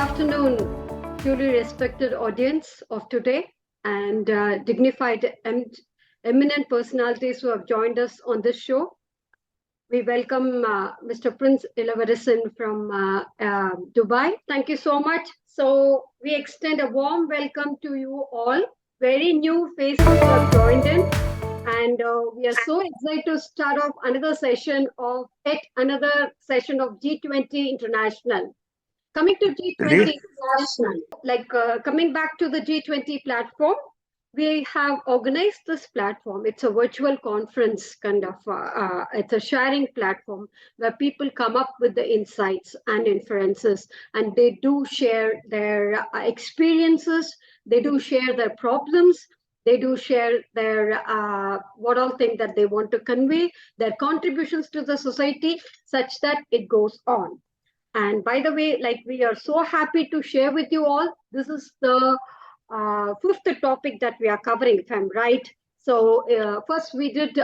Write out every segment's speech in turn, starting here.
afternoon, truly respected audience of today and dignified eminent personalities who have joined us on this show. We welcome Mr. Prince Ilavarasan from Dubai. Thank you so much. So we extend a warm welcome to you all. Very new faces have joined in. And we are so excited to start off another session of G20 International. Coming to G20 International, coming back to the G20 platform, we have organized this platform. It's a virtual conference kind of, it's a sharing platform where people come up with the insights and inferences, and they do share their experiences, they do share their problems, they do share their what all things that they want to convey, their contributions to the society, such that it goes on. And by the way, we are so happy to share with you all, this is the fifth topic that we are covering, if I'm right. So first we did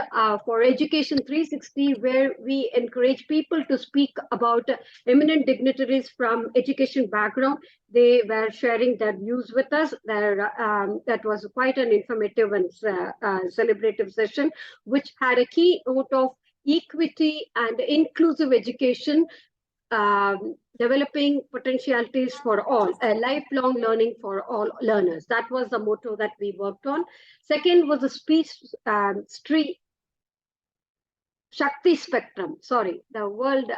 for Education 360, where we encourage people to speak about eminent dignitaries from education background. They were sharing their views with us. That was quite an informative and celebrative session, which had a key note of equity and inclusive education, developing potentialities for all, lifelong learning for all learners. That was the motto that we worked on. Second was the Shakti spectrum. Sorry, the word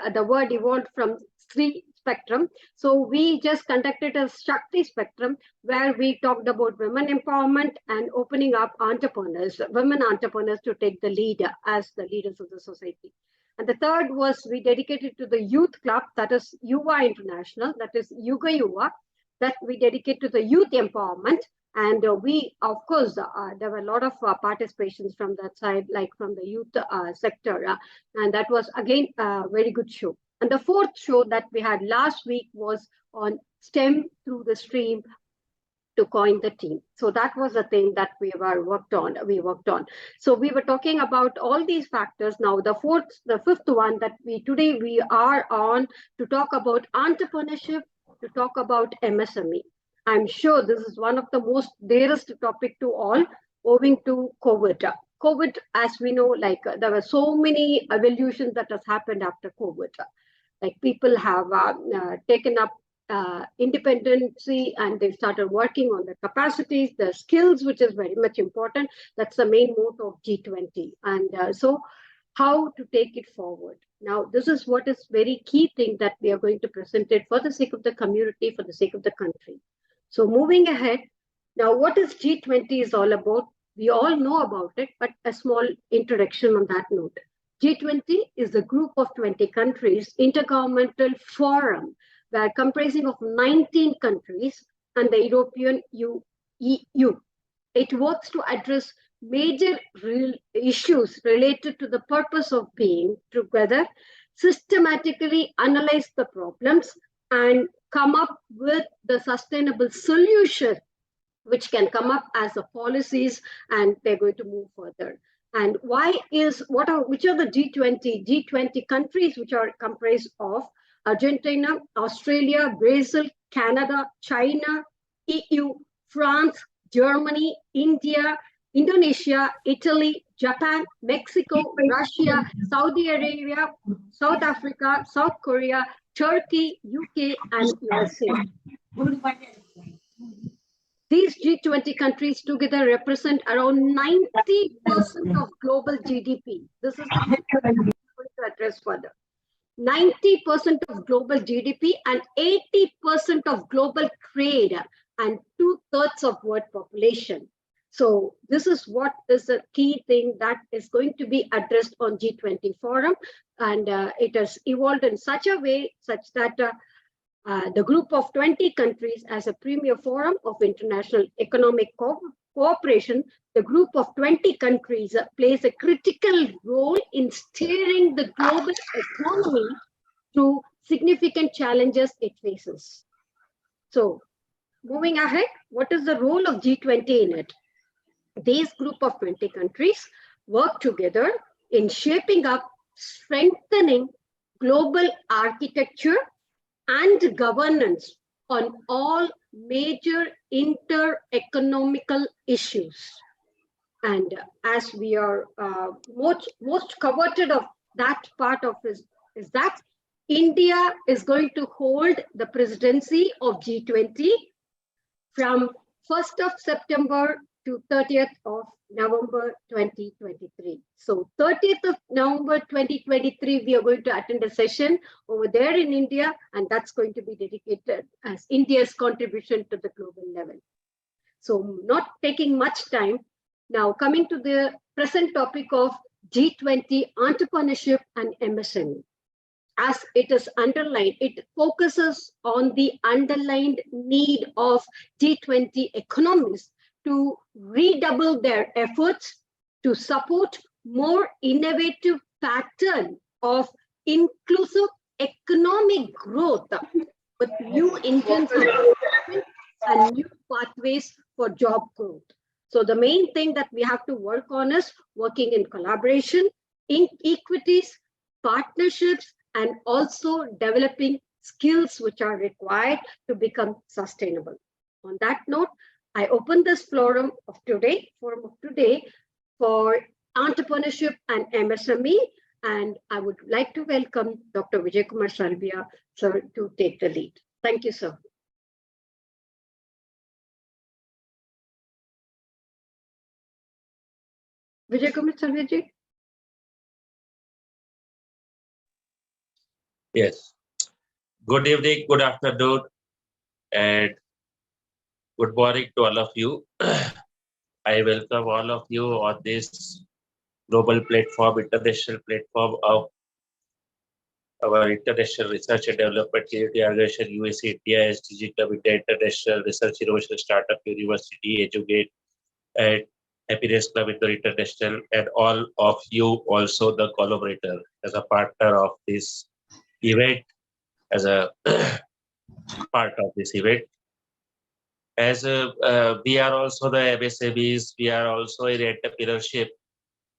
evolved from Sri spectrum. So we just conducted a Shakti spectrum where we talked about women empowerment and opening up women entrepreneurs to take the lead as the leaders of the society. And the third was we dedicated to the youth club, that is Yuva International, that is Yuga Yuva, that we dedicate to the youth empowerment. And we, of course, there were a lot of participations from that side, like from the youth sector. And that was, again, a very good show. And the fourth show that we had last week was on STEM through the stream to coin the team. So that was the thing that we worked on. So we were talking about all these factors. Now the fifth one that today we are on to talk about entrepreneurship, to talk about MSME. I'm sure this is one of the most dearest topic to all, owing to COVID. COVID, as we know, there were so many evolutions that has happened after COVID. Like people have taken up independency, and they started working on their capacities, their skills, which is very much important. That's the main motto of G20. And so how to take it forward. Now, this is what is very key thing that we are going to present it for the sake of the community, for the sake of the country. So moving ahead, now what is G20 is all about? We all know about it, but a small introduction on that note. G20 is a group of 20 countries, intergovernmental forum, were comprising of 19 countries and the European EU. It works to address major issues related to the purpose of being together, systematically analyze the problems, and come up with the sustainable solution, which can come up as the policies, and they're going to move further. And which are the G20 countries, which are comprised of Argentina, Australia, Brazil, Canada, China, EU, France, Germany, India, Indonesia, Italy, Japan, Mexico, Russia, Saudi Arabia, South Africa, South Korea, Turkey, UK, and USA. These G20 countries together represent around 90% of global GDP. This is the going to address further. 90% of global GDP and 80% of global trade and 2/3 of world population. So this is what is the key thing that is going to be addressed on G20 forum. And it has evolved in such a way such that the group of 20 countries as a premier forum of international economic cooperation, the group of 20 countries plays a critical role in steering the global economy through significant challenges it faces. So moving ahead, what is the role of G20 in it? These group of 20 countries work together in shaping up, strengthening global architecture and governance on all major inter-economical issues. And as we are most coveted of that part of is that India is going to hold the presidency of G20 from 1st of September to 30th of November 2023. So 30th of November 2023, we are going to attend a session over there in India, and that's going to be dedicated as India's contribution to the global level. So not taking much time, now coming to the present topic of G20 Entrepreneurship and MSME. As it is underlined, it focuses on the underlined need of G20 economies to redouble their efforts to support more innovative pattern of inclusive economic growth with new engines of development and new pathways for job growth. So the main thing that we have to work on is working in collaboration, in equities, partnerships, and also developing skills which are required to become sustainable. On that note, I open this forum of today for entrepreneurship and MSME, and I would like to welcome Dr. Vijay Kumar Salvia, sir, to take the lead. Thank you, sir. Vijay Kumar Salvia ji. Yes. Good evening, good afternoon, and good morning to all of you. I welcome all of you on this global platform, international platform of our International Research and Development Community Organization, USA, India, SDG Club, India International Research Innovation Startup University, Educate, and Happiness Club International, and all of you also the collaborator as a partner of this event, as a part of this event. As we are also the MSMEs, we are also in entrepreneurship,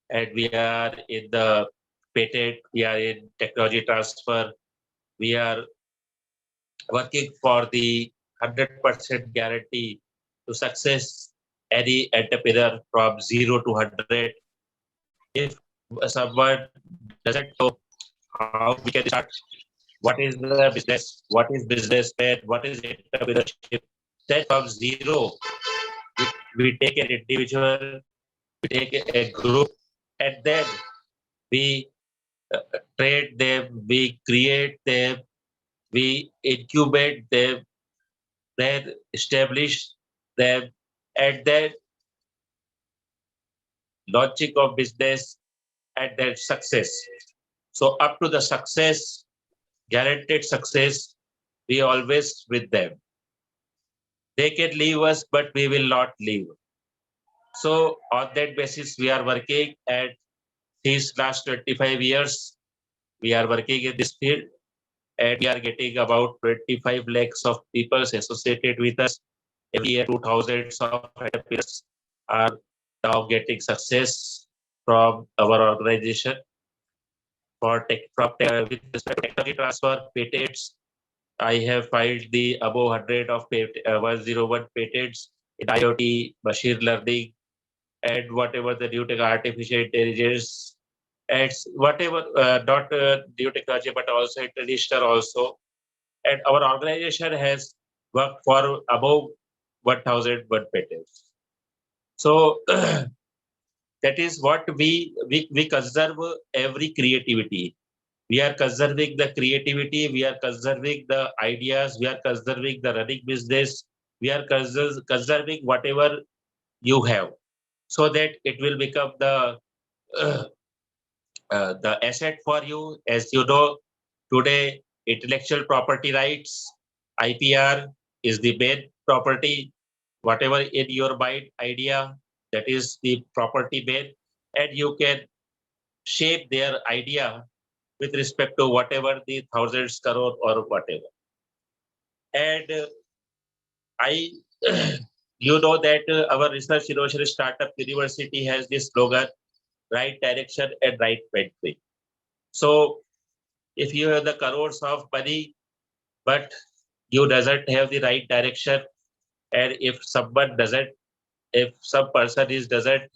and we are in the patent, we are in technology transfer, we are working for the 100% guarantee to success any entrepreneur from 0 to 100. If someone doesn't know how we can start, what is the business, what is business, and what is entrepreneurship, then from 0, we take an individual, we take a group, and then we trade them, we create them, we incubate them, then establish them, and then launching of business, and then success. So up to the success, guaranteed success, we always with them. They can leave us, but we will not leave. So on that basis, we are working, and these last 25 years, we are working in this field, and we are getting about 25 lakhs of people associated with us. Every year, 2,000 of entrepreneurs are now getting success from our organization for with respect to technology transfer, patents. I have filed the above 100 of 101 patents in IoT, machine learning, and whatever the new tech, artificial intelligence, and whatever not new technology, but also traditional also. And our organization has worked for above 1,001 patents. So that is what we conserve every creativity. We are conserving the creativity, we are conserving the ideas, we are conserving the running business, we are conserving whatever you have, so that it will become the asset for you. As you know, today intellectual property rights, IPR, is the main property. Whatever in your mind idea, that is the property main, and you can shape their idea with respect to whatever the thousands crore or whatever. And I, you know that our Research Innovation Startup University has this slogan, right direction and right pathway. So if you have the crores of money, but you doesn't have the right direction, and if some person doesn't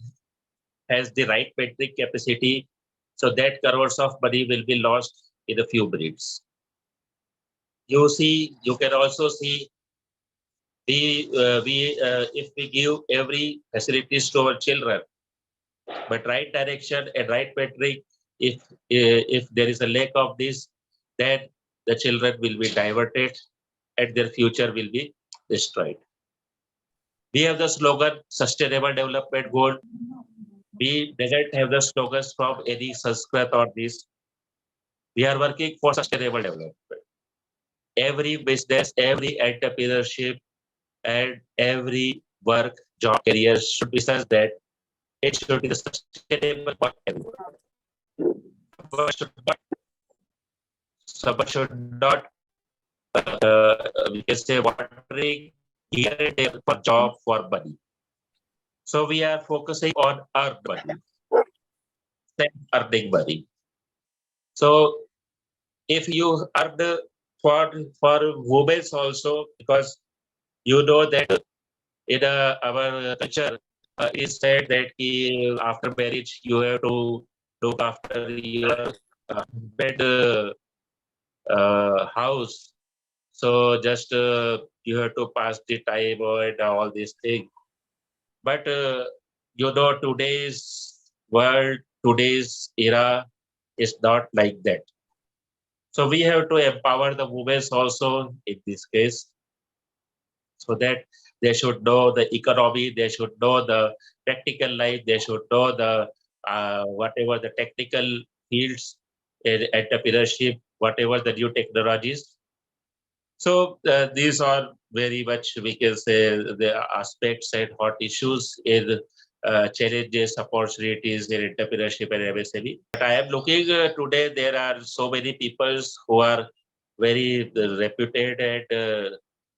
has the right metric capacity, so that crores of money will be lost in a few minutes. You can also see if we give every facilities to our children, but right direction and right metric, if there is a lack of this, then the children will be diverted and their future will be destroyed. We have the slogan Sustainable Development Goal. We doesn't have the slogans from any Sanskrit or this. We are working for sustainable development. Every business, every entrepreneurship, and every work, job, career should be such that it should be sustainable for everyone. Someone should not we can say wandering here and there for job, for money. So we are focusing on earn money, earning money. So if you earn for women also, because you know that in our culture is said that after marriage you have to look after your bed house. So just you have to pass the time and all these things. But you know, today's world, today's era is not like that. So we have to empower the women also in this case, so that they should know the economy, they should know the practical life, they should know the whatever the technical fields in entrepreneurship, whatever the new technologies. So these are very much, we can say, the aspects and hot issues in challenges, opportunities in entrepreneurship and MSME. But I am looking today, there are so many people who are very reputed, and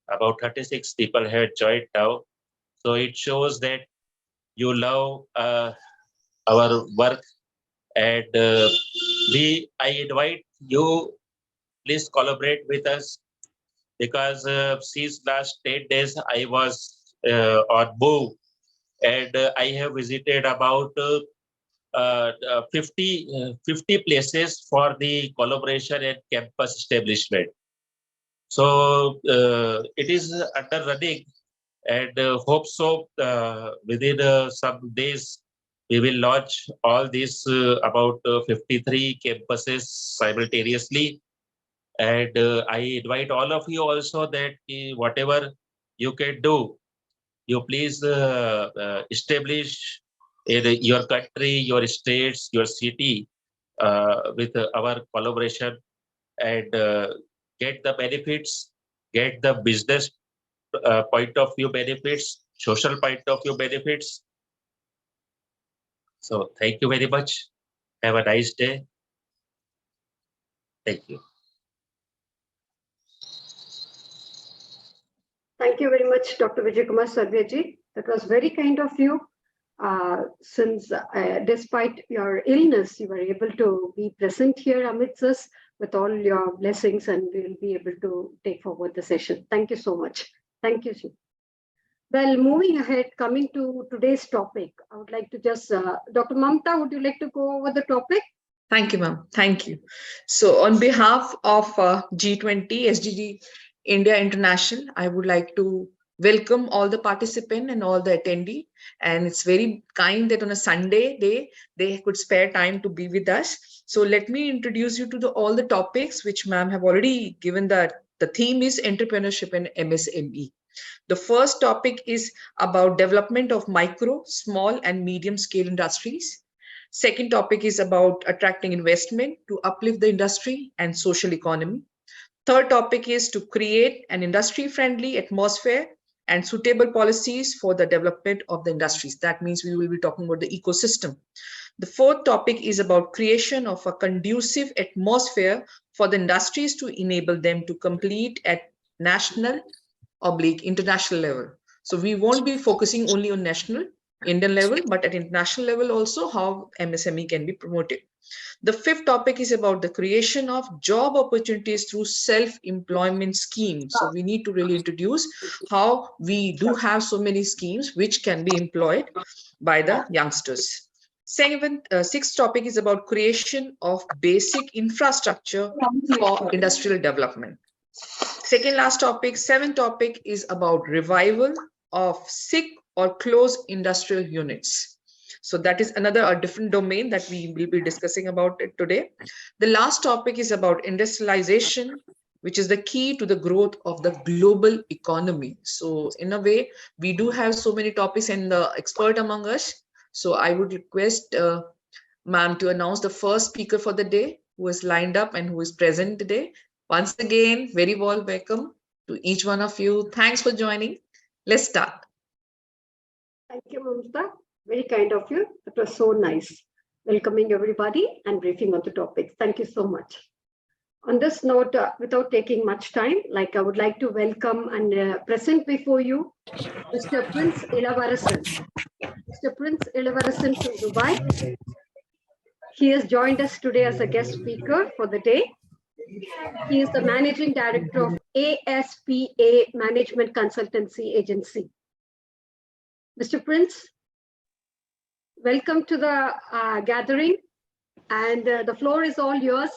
about 36 people have joined now. So it shows that you love our work, and I invite you, please collaborate with us, because since last 10 days I was on move, and I have visited about 50 places for the collaboration and campus establishment. So it is under running, and hope so within some days we will launch all these about 53 campuses simultaneously. And I invite all of you also that whatever you can do, you please establish in your country, your states, your city with our collaboration, and get the benefits, get the business point of view benefits, social point of view benefits. So thank you very much. Have a nice day. Thank you. Thank you very much, Dr. Vijay Kumar Sarveji. That was very kind of you. Since despite your illness, you were able to be present here amidst us with all your blessings, and we will be able to take forward the session. Thank you so much. Thank you, Shiv. Well, moving ahead, coming to today's topic, I would like to just, Dr. Mamta, would you like to go over the topic? Thank you, ma'am. Thank you. So on behalf of G20 SDG India International, I would like to welcome all the participants and all the attendee. And it's very kind that on a Sunday day, they could spare time to be with us. So let me introduce you to all the topics which ma'am have already given. The theme is entrepreneurship and MSME. The first topic is about development of micro, small and medium scale industries. Second topic is about attracting investment to uplift the industry and social economy. Third topic is to create an industry-friendly atmosphere and suitable policies for the development of the industries. That means we will be talking about the ecosystem. The fourth topic is about creation of a conducive atmosphere for the industries to enable them to compete at national / international level. So we won't be focusing only on national, Indian level, but at international level also, how MSME can be promoted. The fifth topic is about the creation of job opportunities through self-employment schemes. So we need to really introduce how we do have so many schemes which can be employed by the youngsters. Sixth topic is about creation of basic infrastructure for industrial development. Second last topic, seventh topic is about revival of sick or closed industrial units. So that is another a different domain that we will be discussing about it today. The last topic is about industrialization, which is the key to the growth of the global economy. So in a way, we do have so many topics and the expert among us. So I would request ma'am to announce the first speaker for the day who is lined up and who is present today. Once again, very warm welcome to each one of you. Thanks for joining. Let's start. Thank you, Mamta. Very kind of you. It was so nice welcoming everybody and briefing on the topics. Thank you so much. On this note, without taking much time, I would like to welcome and present before you Mr. Prince Ilavarasan. Mr. Prince Ilavarasan from Dubai. He has joined us today as a guest speaker for the day. He is the managing director of ASPA Management Consultancy Agency. Mr. Prince, welcome to the gathering, and the floor is all yours.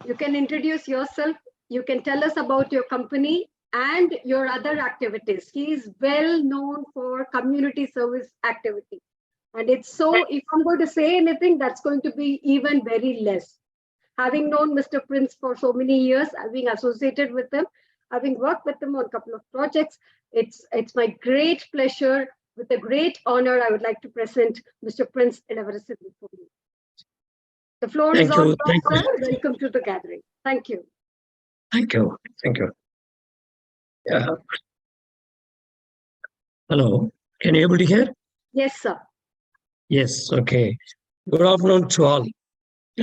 You can introduce yourself. You can tell us about your company and your other activities. He is well known for community service activity. And it's so, if I'm going to say anything, that's going to be even very less. Having known Mr. Prince for so many years, having associated with him, having worked with him on a couple of projects, it's my great pleasure, with a great honor, I would like to present Mr. Prince Ilavarasan before you. The floor is all yours, sir. Welcome to the gathering. Thank you. Thank you. Thank you. Yeah. Hello. Can you able to hear? Yes, sir. Yes. Okay. Good afternoon to all.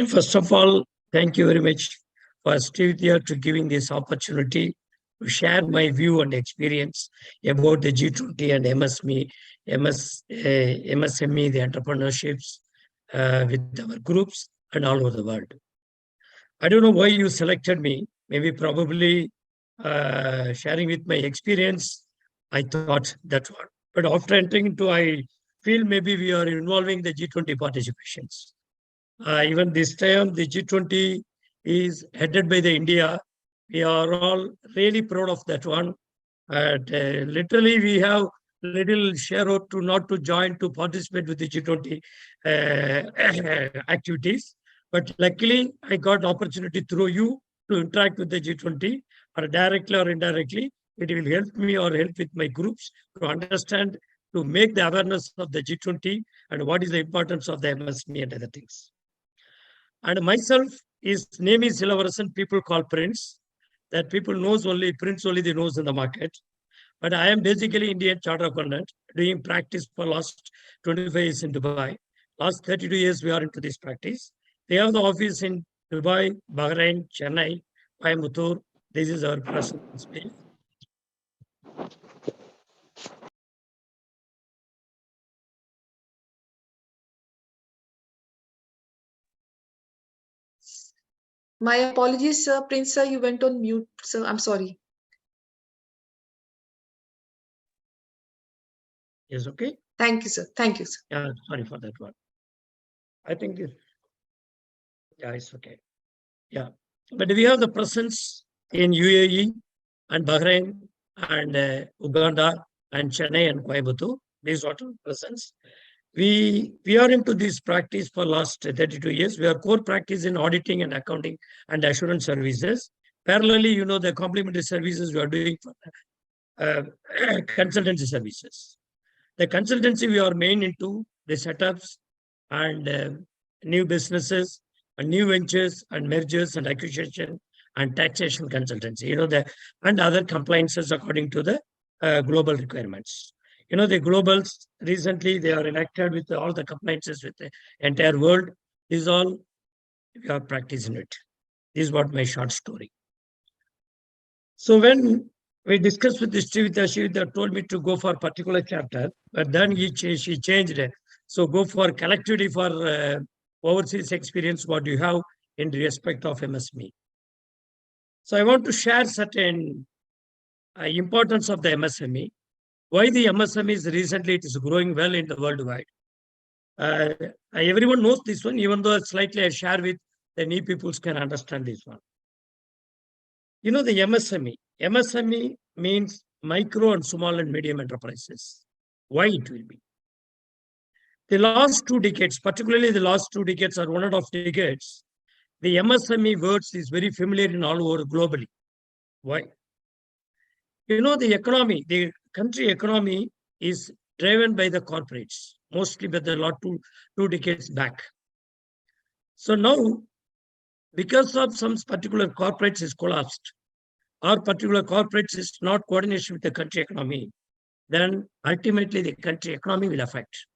First of all, thank you very much for Stevia to giving this opportunity to share my view and experience about the G20 and MSME, MSME, the entrepreneurships with our groups and all over the world. I don't know why you selected me. Maybe probably sharing with my experience, I thought that one. But after entering into, I feel maybe we are involving the G20 participations. Even this time, the G20 is headed by the India. We are all really proud of that one. And literally, we have little share out to not to join to participate with the G20 activities. But luckily, I got opportunity through you to interact with the G20, or directly or indirectly. It will help me or help with my groups to understand, to make the awareness of the G20 and what is the importance of the MSME and other things. And myself, his name is Ilavarasan, people call Prince. That people knows only, Prince only they knows in the market. But I am basically Indian Charter Accountant, doing practice for last 25 years in Dubai. Last 32 years we are into this practice. They have the office in Dubai, Bahrain, Chennai, Coimbatore. This is our present space. My apologies, sir. Prince, sir, you went on mute, sir. I'm sorry. Yes, okay. Thank you, sir. Thank you, sir. Yeah, sorry for that one. I think, yeah, it's okay. Yeah, but we have the presence in UAE and Bahrain and Uganda and Chennai and Coimbatore. These are presence. We are into this practice for last 32 years. We are core practice in auditing and accounting and assurance services. Parallelly, the complementary services we are doing for consultancy services. The consultancy we are main into the setups and new businesses and new ventures and mergers and acquisition and taxation consultancy, and other compliances according to the global requirements. The globals recently, they are enacted with all the compliances with the entire world. This is all we are practicing it. This is what my short story. So when We discussed with Shivita told me to go for a particular chapter, but then she changed it. So go for collectivity for overseas experience, what you have in respect of MSME. So I want to share certain importance of the MSME. Why the MSME is recently it is growing well in the worldwide. Everyone knows this one, even though slightly I share with the new peoples can understand this one. You know the MSME. MSME means micro and small and medium enterprises. Why it will be? The last 2 decades, particularly the last 2 decades or 1.5 decades, the MSME words is very familiar in all over globally. Why? You know the economy, the country economy is driven by the corporates, mostly by the lot 2 decades back. So now, because of some particular corporates is collapsed, or particular corporates is not coordination with the country economy, then ultimately the country economy will affect.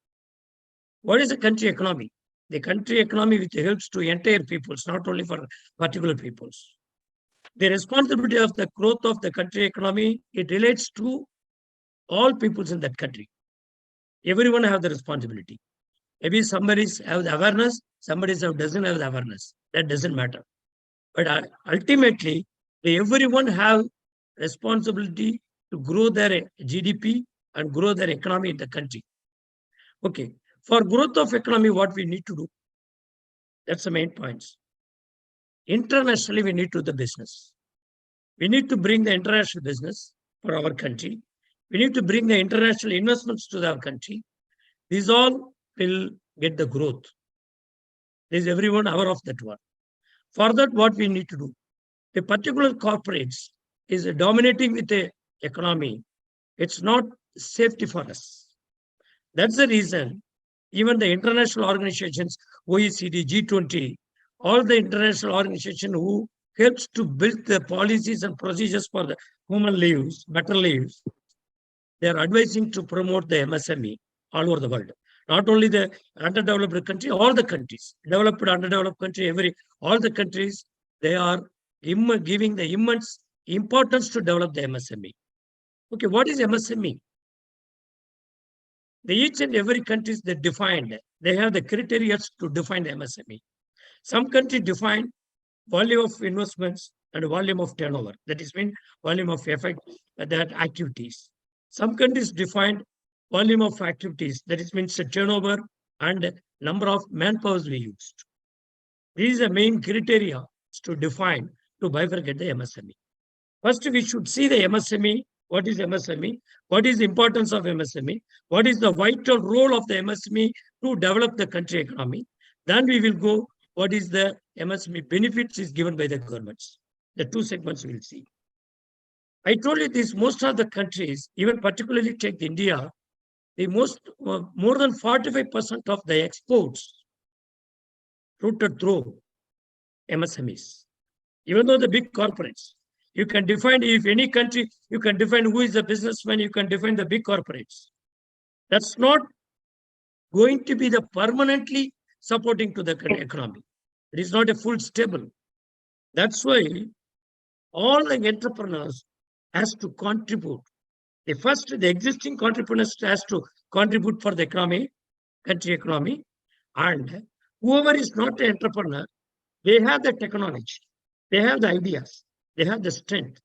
What is the country economy? The country economy which helps to entire peoples, not only for particular peoples. The responsibility of the growth of the country economy, it relates to all peoples in that country. Everyone have the responsibility. Maybe somebody have the awareness, somebody doesn't have the awareness. That doesn't matter. But ultimately, everyone have responsibility to grow their GDP and grow their economy in the country. Okay. For growth of economy, what we need to do? That's the main points. Internationally, we need to do the business. We need to bring the international business for our country. We need to bring the international investments to our country. These all will get the growth. Is everyone aware of that one? For that, what we need to do? The particular corporates is dominating with the economy. It's not safety for us. That's the reason even the international organizations, OECD, G20, all the international organizations who helps to build the policies and procedures for the human lives, better lives, they are advising to promote the MSME all over the world. Not only the underdeveloped country, all the countries, developed, underdeveloped country, all the countries, they are giving the immense importance to develop the MSME. Okay, what is MSME? Each and every country is defined. They have the criteria to define the MSME. Some countries define volume of investments and volume of turnover. That is mean volume of effect, that activities. Some countries define volume of activities. That is means the turnover and number of manpowers we used. These are main criteria to define to bifurcate the MSME. First, we should see the MSME. What is MSME? What is the importance of MSME? What is the vital role of the MSME to develop the country economy? Then we will go, what is the MSME benefits is given by the governments. The 2 segments we will see. I told you this, most of the countries, even particularly take India, the more than 45% of the exports routed through MSMEs. Even though the big corporates, you can define, if any country, you can define who is the businessman, you can define the big corporates. That's not going to be the permanently supporting to the economy. It is not a full stable. That's why all the entrepreneurs has to contribute. The existing entrepreneurs has to contribute for the economy, country economy, and whoever is not an entrepreneur, they have the technology, they have the ideas, they have the strength.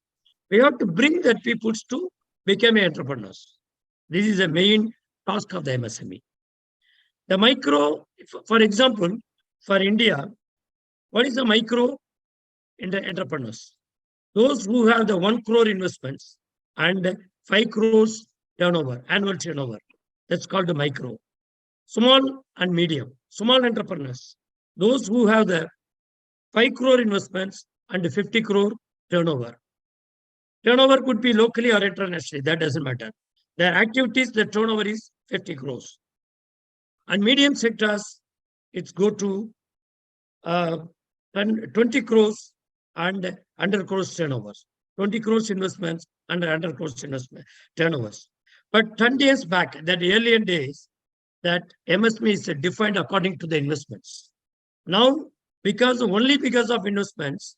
We have to bring that people to become entrepreneurs. This is the main task of the MSME. The micro, for example, for India, what is the micro in the entrepreneurs? Those who have the 1 crore investments and 5 crores turnover, annual turnover. That's called the micro. Small and medium, small entrepreneurs. Those who have the 5 crore investments and 50 crore turnover. Turnover could be locally or internationally, that doesn't matter. Their activities, the turnover is 50 crores. And medium sectors, it's go to 20 crores and 100 crores turnovers. 20 crores investments and 100 crores investment turnovers. But 10 years back, that earlier days, that MSME is defined according to the investments. Now, only because of investments,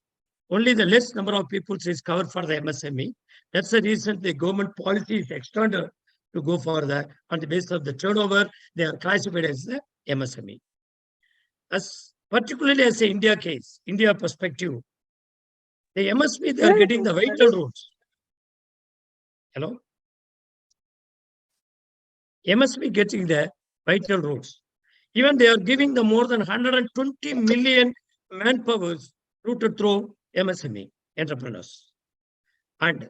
only the less number of people is covered for the MSME. That's the reason the government policy is extended to go for that. On the basis of the turnover, they are classified as the MSME. As particularly as the India case, India perspective, the MSME, they are getting the vital roles. Hello? MSME getting the vital roles. Even they are giving the more than 120 million manpowers routed through MSME entrepreneurs. And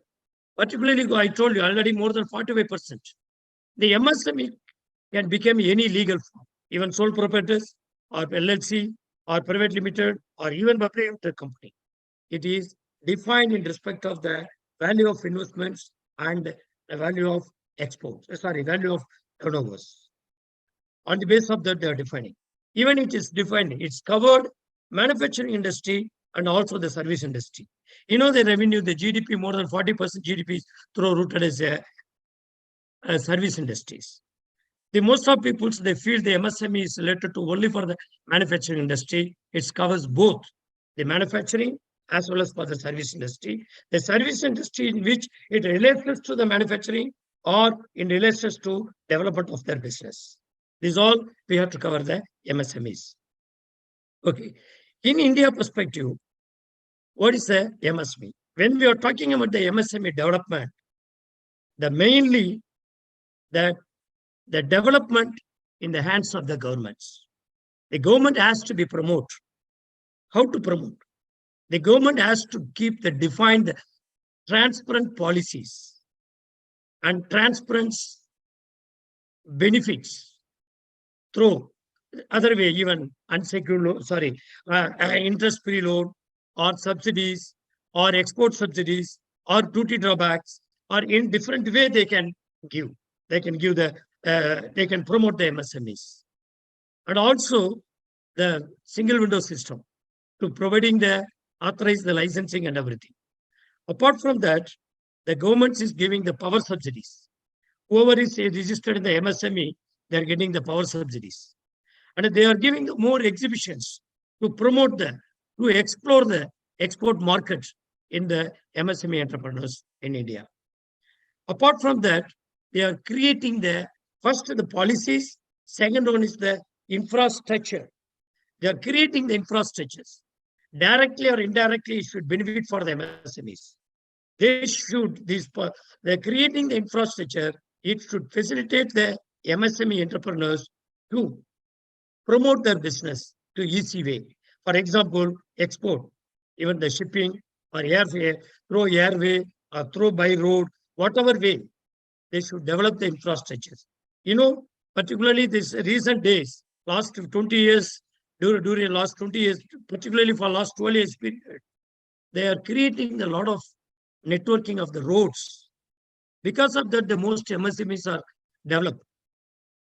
particularly, I told you already more than 45%. The MSME can become any legal form, even sole proprietors or LLC or private limited or even public limited company. It is defined in respect of the value of investments and the value of exports, value of turnovers. On the basis of that, they are defining. Even it is defined, it's covered manufacturing industry and also the service industry. You know, the revenue, the GDP, more than 40% GDP is through rooted as service industries. The most of people, they feel the MSME is related to only for the manufacturing industry. It covers both the manufacturing as well as for the service industry. The service industry in which it relates to the manufacturing or in relations to development of their business. This all we have to cover the MSMEs. Okay. In India perspective, what is the MSME? When we are talking about the MSME development, the mainly that the development in the hands of the governments. The government has to be promoted. How to promote? The government has to keep the defined transparent policies and transparent benefits through other way, even unsecured loan, interest-free loan or subsidies or export subsidies or duty drawbacks or in different way they can give. They can give they can promote the MSMEs. And also the single window system to providing the authorize the licensing and everything. Apart from that, the government is giving the power subsidies. Whoever is registered in the MSME, they are getting the power subsidies. And they are giving more exhibitions to promote to explore the export market in the MSME entrepreneurs in India. Apart from that, they are creating first the policies, second one is the infrastructure. They are creating the infrastructures. Directly or indirectly, it should benefit for the MSMEs. They're creating the infrastructure. It should facilitate the MSME entrepreneurs to promote their business to easy way. For example, export, even the shipping or airfare, through airway or through by road, whatever way, they should develop the infrastructures. You know, particularly these recent days, last 20 years, during last 20 years, particularly for last 12 years period, they are creating a lot of networking of the roads. Because of that, the most MSMEs are developed.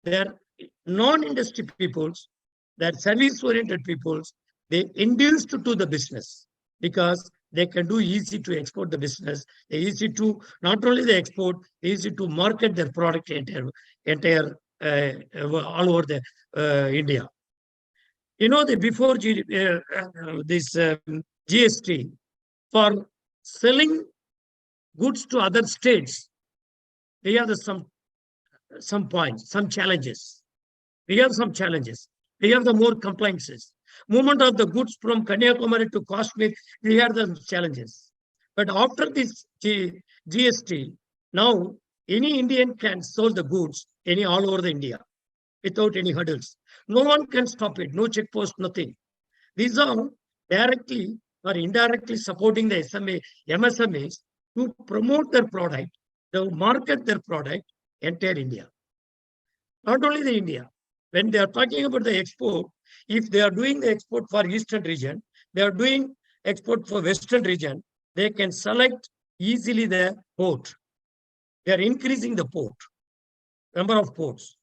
They are non-industry peoples, they are service-oriented peoples, they induced to the business because they can do easy to export the business. They easy to not only the export, easy to market their product entire all over the India. You know, before this GST, for selling goods to other states, we have some points, some challenges. We have some challenges. We have the more compliances. Movement of the goods from Kanyakumari to Kashmir, we have the challenges. But after this GST, now any Indian can sell the goods all over the India without any hurdles. No one can stop it, no check post, nothing. These are directly or indirectly supporting the MSMEs to promote their product, to market their product entire India. Not only the India. When they are talking about the export, if they are doing the export for Eastern region, they are doing export for Western region, they can select easily the port. They are increasing the port, number of ports.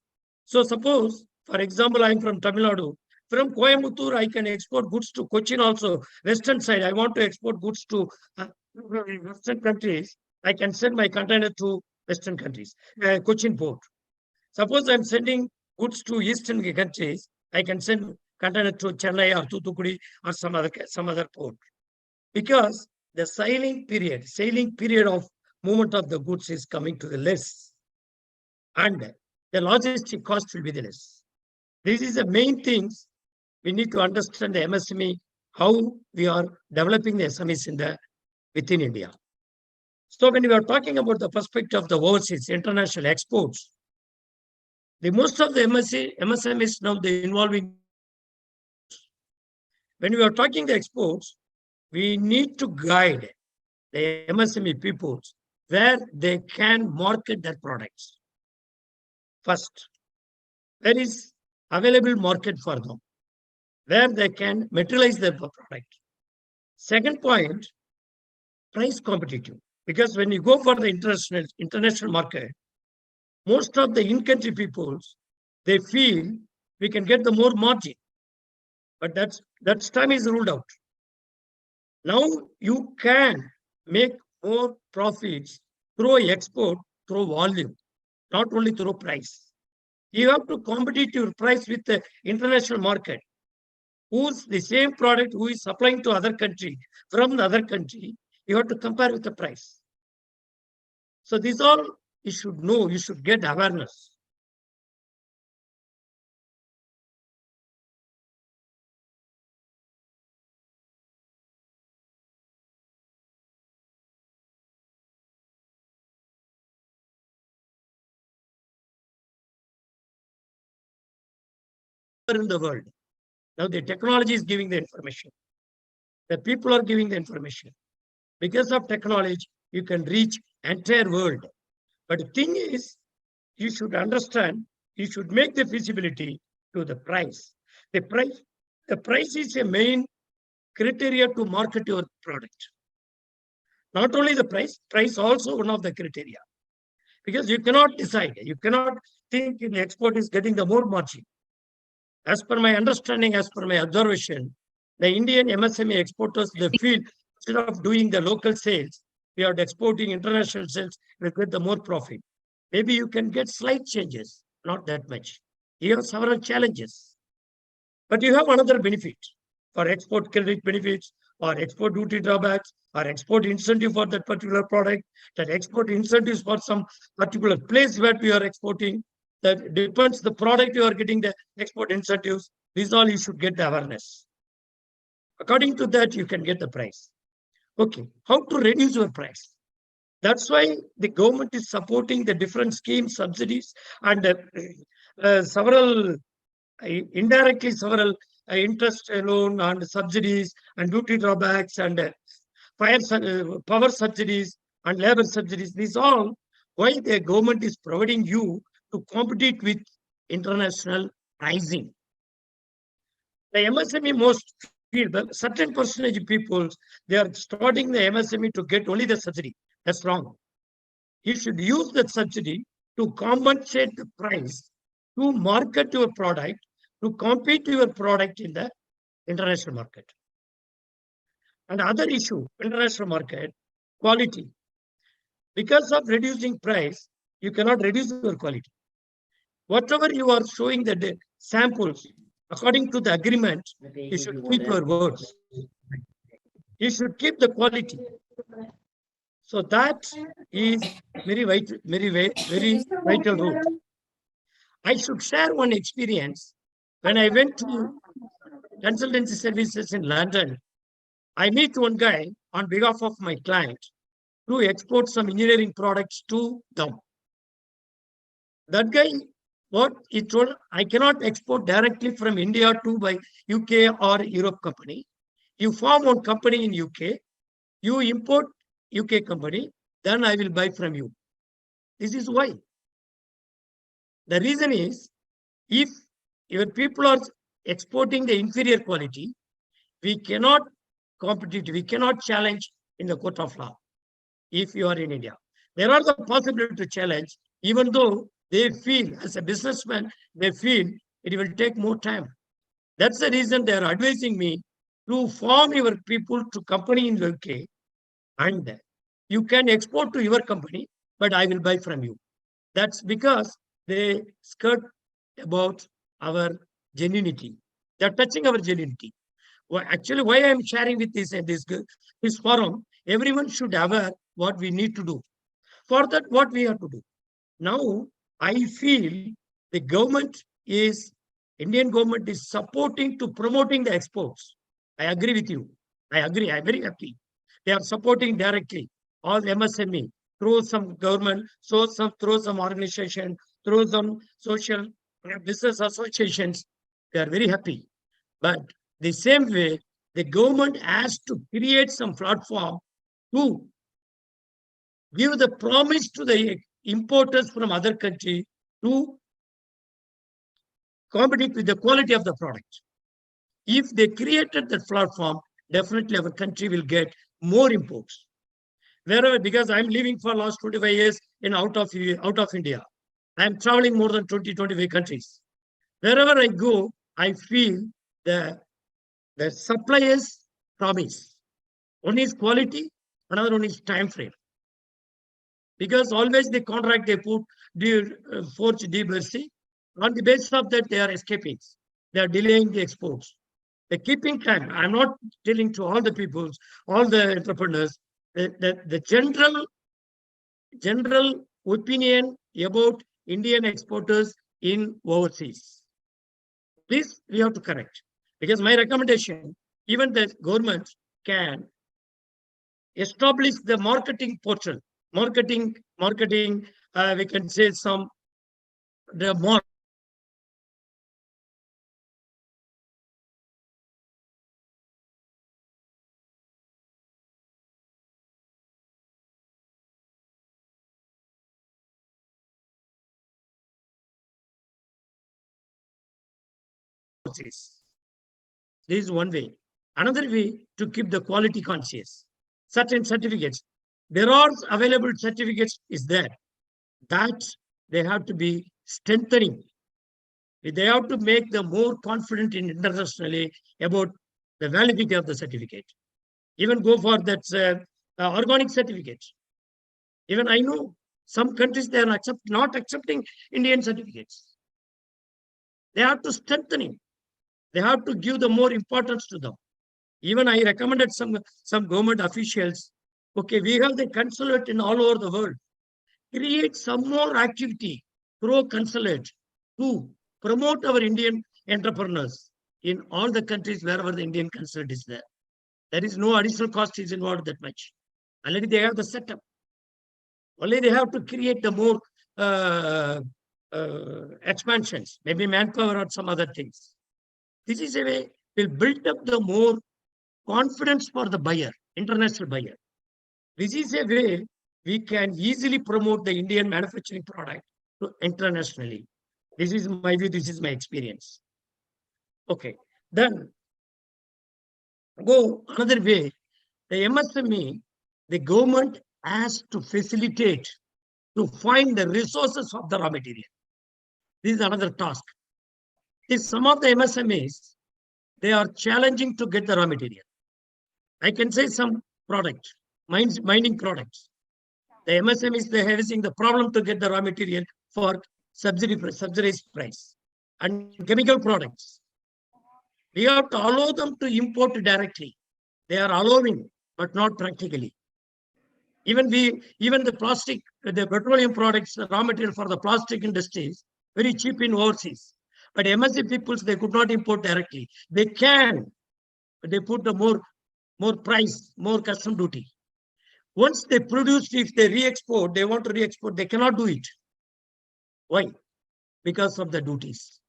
So suppose, for example, I am from Tamil Nadu. From Coimbatore, I can export goods to Cochin also. Western side, I want to export goods to Western countries. I can send my container to Western countries, Cochin port. Suppose I'm sending goods to Eastern countries, I can send container to Chennai or Thoothukudi or some other port. because the sailing period of movement of the goods is coming to the less, and the logistic cost will be the less. This is the main things we need to understand the MSME, how we are developing the SMEs within India. So when we are talking about the perspective of the overseas international exports, the most of the MSMEs now they involving. When we are talking the exports, we need to guide the MSME peoples where they can market their products. First, there is available market for them, where they can materialize their product. Second point, price competitive. Because when you go for the international market, most of the in-country peoples, they feel we can get the more margin. But that time is ruled out. Now you can make more profits through export, through volume, not only through price. You have to compete your price with the international market, who's the same product who is supplying to other country, from the other country, you have to compare with the price. So these all you should know, you should get awareness. In the world. Now the technology is giving the information. The people are giving the information. Because of technology, you can reach entire world. But the thing is, you should understand, you should make the feasibility to the price. The price is a main criteria to market your product. Not only the price also one of the criteria. Because you cannot decide, you cannot think in export is getting the more margin. As per my understanding, as per my observation, the Indian MSME exporters, they feel instead of doing the local sales, we are exporting international sales, we get the more profit. Maybe you can get slight changes, not that much. You have several challenges. But you have another benefit for export credit benefits, or export duty drawbacks, or export incentive for that particular product, that export incentives for some particular place where we are exporting. That depends the product you are getting the export incentives. These all you should get the awareness. According to that, you can get the price. Okay, how to reduce your price? That's why the government is supporting the different schemes, subsidies, and several indirectly several interest loan and subsidies and duty drawbacks and power subsidies and labor subsidies. These all why the government is providing you to compete with international pricing. The MSME most feel that certain percentage of people, they are starting the MSME to get only the subsidy. That's wrong. You should use that subsidy to compensate the price, to market your product, to compete your product in the international market. And other issue, international market, quality. Because of reducing price, you cannot reduce your quality. Whatever you are showing the samples, according to the agreement, you should keep your words. You should keep the quality. So that is very vital role. I should share one experience. When I went to consultancy services in London, I meet one guy on behalf of my client to export some engineering products to them. That guy, what he told, I cannot export directly from India to by UK or Europe company. You form one company in UK, you import UK company, then I will buy from you. This is why. The reason is, if your people are exporting the inferior quality, we cannot compete, we cannot challenge in the court of law. If you are in India, there are the possibility to challenge, even though they feel, as a businessman, they feel it will take more time. That's the reason they are advising me to form your people to company in UK, and you can export to your company, but I will buy from you. That's because they skirt about our genuinity. They're touching our genuinity. Actually, why I'm sharing with this forum, everyone should aware what we need to do. For that, what we have to do. Now, I feel the government is, Indian government is supporting to promoting the exports. I agree with you. I agree. I'm very happy. They are supporting directly all MSME through some government, through some organization, through some social business associations. They are very happy. But the same way, the government has to create some platform to give the promise to the importers from other country to compete with the quality of the product. If they created that platform, definitely our country will get more imports. Wherever, because I'm living for last 25 years in out of India. I'm traveling more than 25 countries. Wherever I go, I feel the suppliers promise. One is quality, another one is time frame. Because always the contract they put forge mercy. On the basis of that, they are escaping. They are delaying the exports. They're keeping time. I'm not telling to all the people, all the entrepreneurs, the general opinion about Indian exporters in overseas. This we have to correct. Because my recommendation, even the government can establish the marketing portal, marketing, we can say some, the more this is one way. Another way to keep the quality conscious. Certain certificates. There are available certificates is there. That they have to be strengthening. They have to make them more confident in internationally about the validity of the certificate. Even go for that organic certificate. Even I know some countries they are not accepting Indian certificates. They have to strengthen it. They have to give the more importance to them. Even I recommended some government officials. Okay, we have the consulate in all over the world. Create some more activity through consulate to promote our Indian entrepreneurs in all the countries wherever the Indian consulate is there. There is no additional cost is involved that much. Already they have the setup. Only they have to create the more expansions, maybe manpower or some other things. This is a way will build up the more confidence for the buyer, international buyer. This is a way we can easily promote the Indian manufacturing product to internationally. This is my view. This is my experience. Okay, then go another way. The MSME, the government has to facilitate to find the resources of the raw material. This is another task. Some of the MSMEs, they are challenging to get the raw material. I can say some products, mining products. The MSMEs, they are facing the problem to get the raw material for subsidized price. And chemical products. We have to allow them to import directly. They are allowing, but not practically. Even the plastic, the petroleum products, the raw material for the plastic industries, very cheap in overseas. But MSC peoples, they could not import directly. They can, but they put the more price, more custom duty. Once they produce, if they re-export, they want to re-export, they cannot do it. Why? Because of the duties.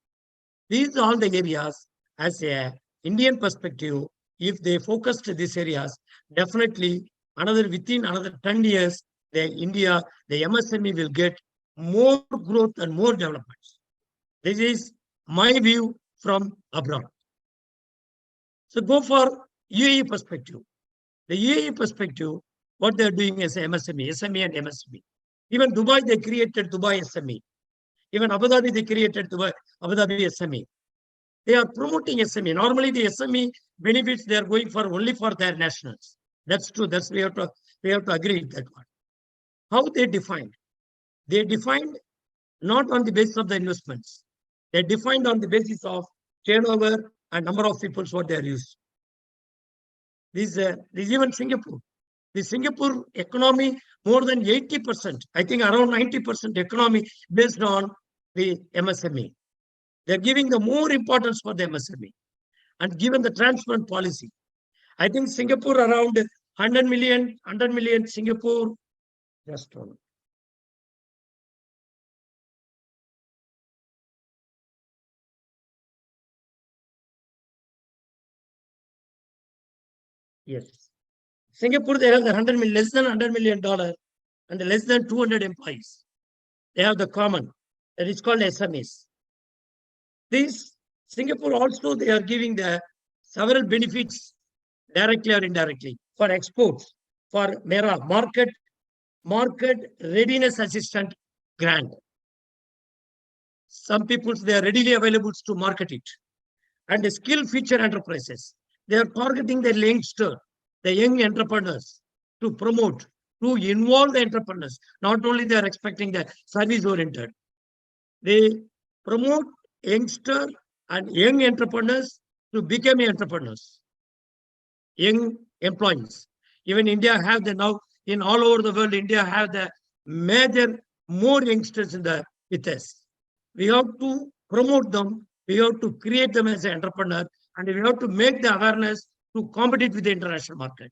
These are all the areas as a Indian perspective. If they focus to these areas, definitely within another 10 years, the MSME will get more growth and more developments. This is my view from abroad. So go for UAE perspective. The UAE perspective, what they're doing is MSME, SME and MSME. Even Dubai, they created Dubai SME. Even Abu Dhabi, they created Abu Dhabi SME. They are promoting SME. Normally, the SME benefits they are going for only for their nationals. That's true. That's we have to agree with that one. How they defined? They defined not on the basis of the investments. They defined on the basis of turnover and number of people what they are used. This even Singapore. The Singapore economy, more than 80%, I think around 90% economy based on the MSME. They're giving the more importance for the MSME. And given the transparent policy, I think Singapore around 100 million Singapore, just one. Yes. Singapore, they have the 100 million, less than $100 million and less than 200 employees. They have the common, that is called SMEs. This Singapore also, they are giving the several benefits directly or indirectly for exports, for MERA, market readiness assistant grant. Some people, they are readily available to market it. And the skill future enterprises, they are targeting the youngster, the young entrepreneurs to promote, to involve the entrepreneurs. Not only they are expecting the service oriented, they promote youngster and young entrepreneurs to become entrepreneurs, young employees. Even India have the now, in all over the world, India have the major, more youngsters with us. We have to promote them, we have to create them as an entrepreneur, and we have to make the awareness to compete with the international market.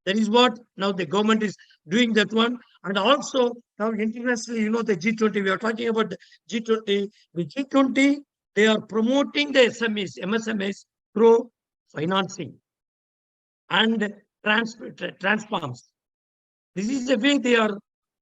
That is what now the government is doing that one. And also now internationally, the G20, we are talking about the G20. The G20, they are promoting the SMEs, MSMEs through financing and transforms. This is the way they are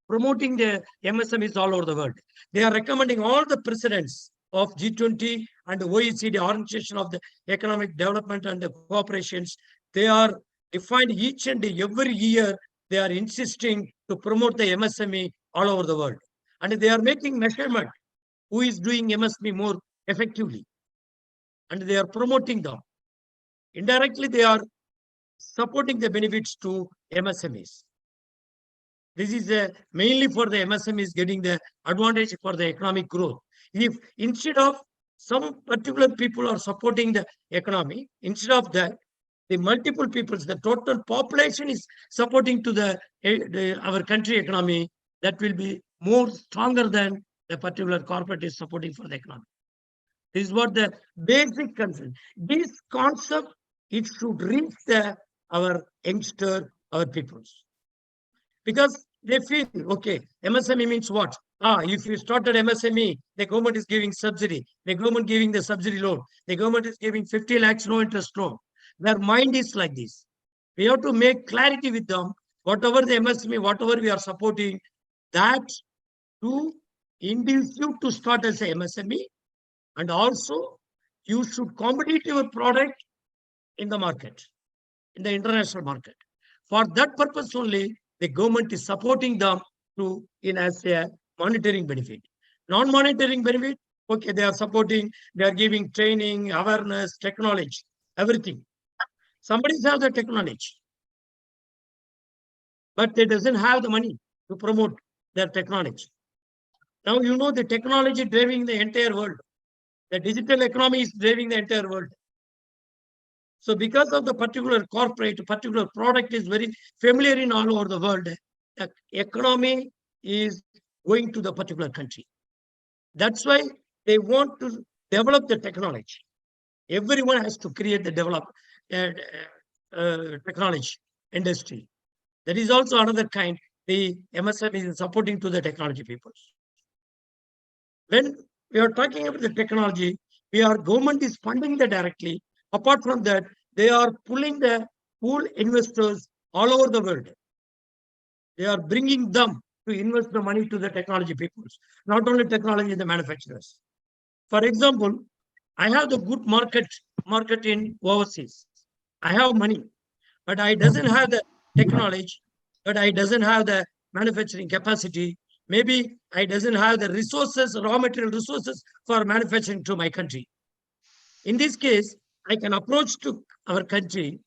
promoting the MSMEs all over the world. They are recommending all the presidents of G20 and the OECD, Organization of the Economic Development and the Cooperations. They are defined each and every year. They are insisting to promote the MSME all over the world. And they are making measurement who is doing MSME more effectively. And they are promoting them. Indirectly, they are supporting the benefits to MSMEs. This is mainly for the MSMEs getting the advantage for the economic growth. If instead of some particular people are supporting the economy, instead of that, the multiple peoples, the total population is supporting to our country economy, that will be more stronger than the particular corporate is supporting for the economy. This is what the basic concern. This concept, it should reach our youngster, our peoples. Because they feel, okay, MSME means what? If you started MSME, the government is giving subsidy. The government giving the subsidy loan. The government is giving 50 lakhs no interest loan. Their mind is like this. We have to make clarity with them. Whatever the MSME, whatever we are supporting, that to induce you to start as a MSME. And also, you should compete your product in the market, in the international market. For that purpose only, the government is supporting them as a monitoring benefit. Non-monitoring benefit, okay, they are supporting, they are giving training, awareness, technology, everything. Somebody has the technology, but they doesn't have the money to promote their technology. Now, the technology driving the entire world. The digital economy is driving the entire world. So because of the particular corporate, particular product is very familiar in all over the world, the economy is going to the particular country. That's why they want to develop the technology. Everyone has to create the technology industry. That is also another kind. The MSME is supporting to the technology people. When we are talking about the technology, government is funding that directly. Apart from that, they are pulling the pool investors all over the world. They are bringing them to invest the money to the technology people, not only technology, the manufacturers. For example, I have the good market in overseas. I have money, but I doesn't have the technology, but I doesn't have the manufacturing capacity. Maybe I doesn't have the resources, raw material resources for manufacturing to my country. In this case, I can approach to our country.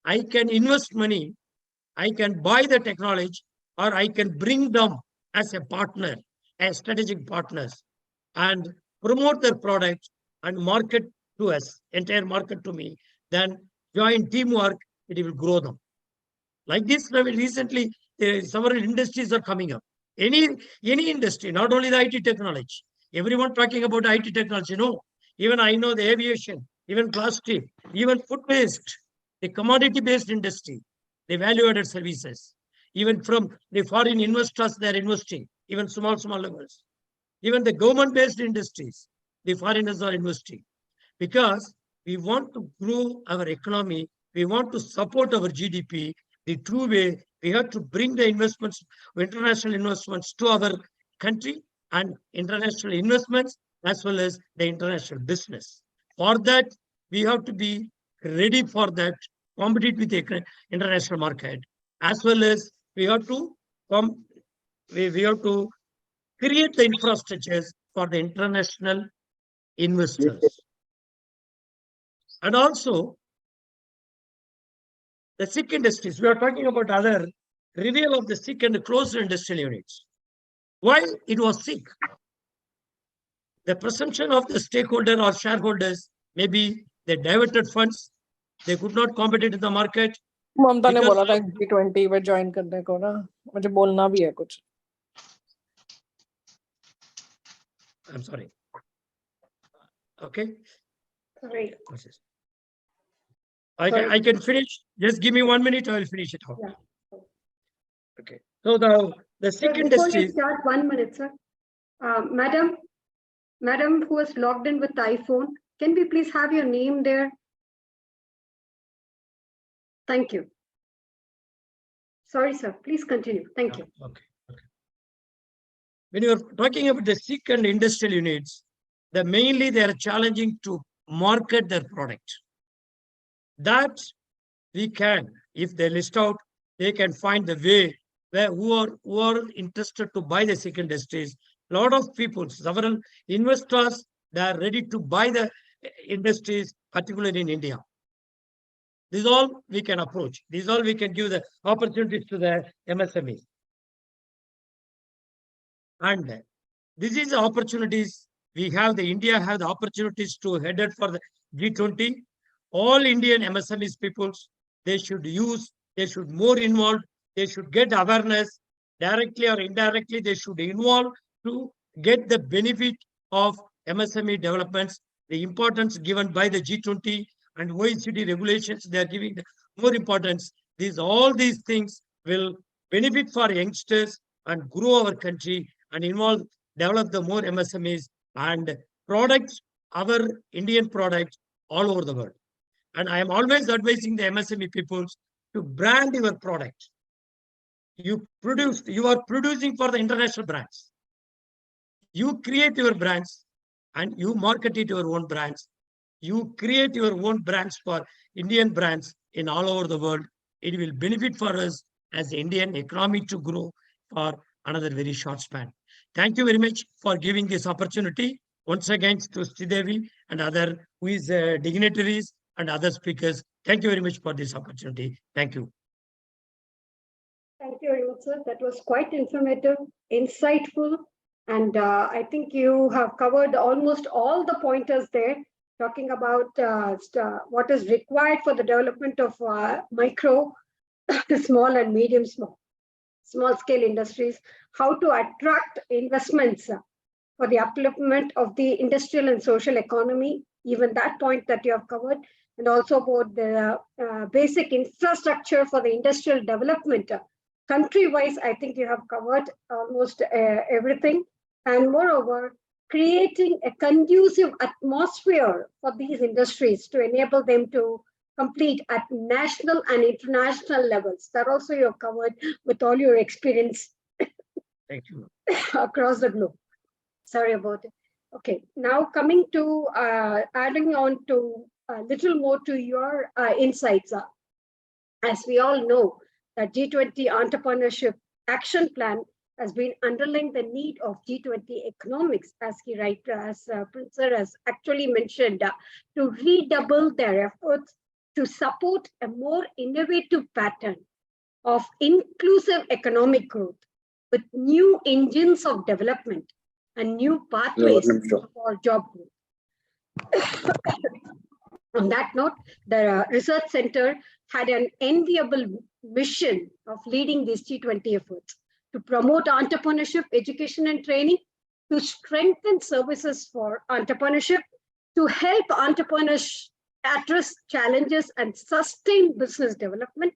I can invest money. I can buy the technology, or I can bring them as a partner, as strategic partners, and promote their product and market to us, entire market to me. Then join teamwork, it will grow them. Like this, recently, several industries are coming up. Any industry, not only the IT technology. Everyone talking about IT technology. No, even I know the aviation, even plastic, even food waste, the commodity-based industry, the value-added services. Even from the foreign investors, they are investing, even small levels. Even the government-based industries, the foreigners are investing. Because we want to grow our economy, we want to support our GDP. The true way, we have to bring the investments, international investments to our country, and international investments as well as the international business. For that, we have to be ready for that, compete with the international market, as well as we have to create the infrastructures for the international investors. And also, the SIC industries, we are talking about other reveal of the SIC and the closed industrial units. Why it was SIC? The presumption of the stakeholder or shareholders, maybe they diverted funds, they could not compete in the market. ममता ने because बोला था G20 में join करने को ना, मुझे बोलना भी है कुछ. I'm sorry. Okay. Sorry. I can finish. Just give me 1 minute, I will finish it out. Yeah. Okay. So the SIC Before industry. you start, 1 minute, sir. Madam who is logged in with the iPhone, can we please have your name there? Thank you. Sorry, sir. Please continue. Thank you. Okay. When you are talking about the SIC and industrial units, mainly they are challenging to market their product. That we can, if they list out, they can find the way where who are interested to buy the SIC industries. A lot of people, several investors, they are ready to buy the industries, particularly in India. This is all we can approach. This is all we can give the opportunities to the MSME. And this is the opportunities we have. The India have the opportunities to head it for the G20. All Indian MSMEs peoples, they should use, they should more involved, they should get awareness directly or indirectly. They should involve to get the benefit of MSME developments, the importance given by the G20 and OECD regulations. They are giving the more importance. All these things will benefit for youngsters and grow our country and develop the more MSMEs and products, our Indian products all over the world. And I am always advising the MSME peoples to brand your product. You are producing for the international brands. You create your brands and you market it your own brands. You create your own brands for Indian brands in all over the world. It will benefit for us as the Indian economy to grow for another very short span. Thank you very much for giving this opportunity. Once again to Sridevi and other dignitaries and other speakers. Thank you very much for this opportunity. Thank you. Thank you very much, sir. That was quite informative, insightful, and I think you have covered almost all the pointers there, talking about what is required for the development of micro, small and medium small scale industries, how to attract investments for the upliftment of the industrial and social economy, even that point that you have covered, and also about the basic infrastructure for the industrial development. Country-wise, I think you have covered almost everything. And moreover, creating a conducive atmosphere for these industries to enable them to complete at national and international levels. That also you have covered with all your experience. Thank you. Across the globe. Sorry about it. Okay, now coming to adding on to a little more to your insights. As we all know, the G20 Entrepreneurship Action Plan has been underlying the need of G20 economics, as Princer has actually mentioned, to redouble their efforts to support a more innovative pattern of inclusive economic growth with new engines of development and new pathways for job growth. On that note, the Research Center had an enviable mission of leading these G20 efforts to promote entrepreneurship, education, and training, to strengthen services for entrepreneurship, to help entrepreneurs address challenges and sustain business development,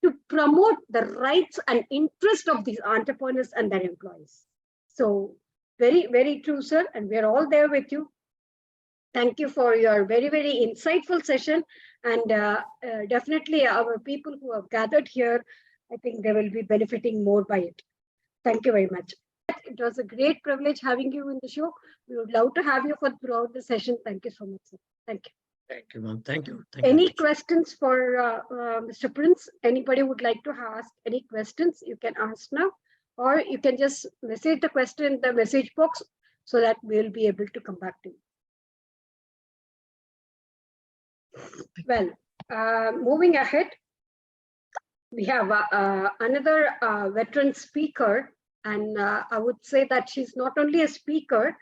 to promote the rights and interest of these entrepreneurs and their employees. So very, very true, sir. And we're all there with you. Thank you for your very, very insightful session. And definitely our people who have gathered here, I think they will be benefiting more by it. Thank you very much. It was a great privilege having you in the show. We would love to have you for throughout the session. Thank you so much, sir. Thank you. Thank you, ma'am. Thank you. Any questions for Mr. Prince? Anybody would like to ask any questions? You can ask now, or you can just message the question in the message box so that we'll be able to come back to you. Well, moving ahead, we have another veteran speaker, and I would say that she's not only a speaker,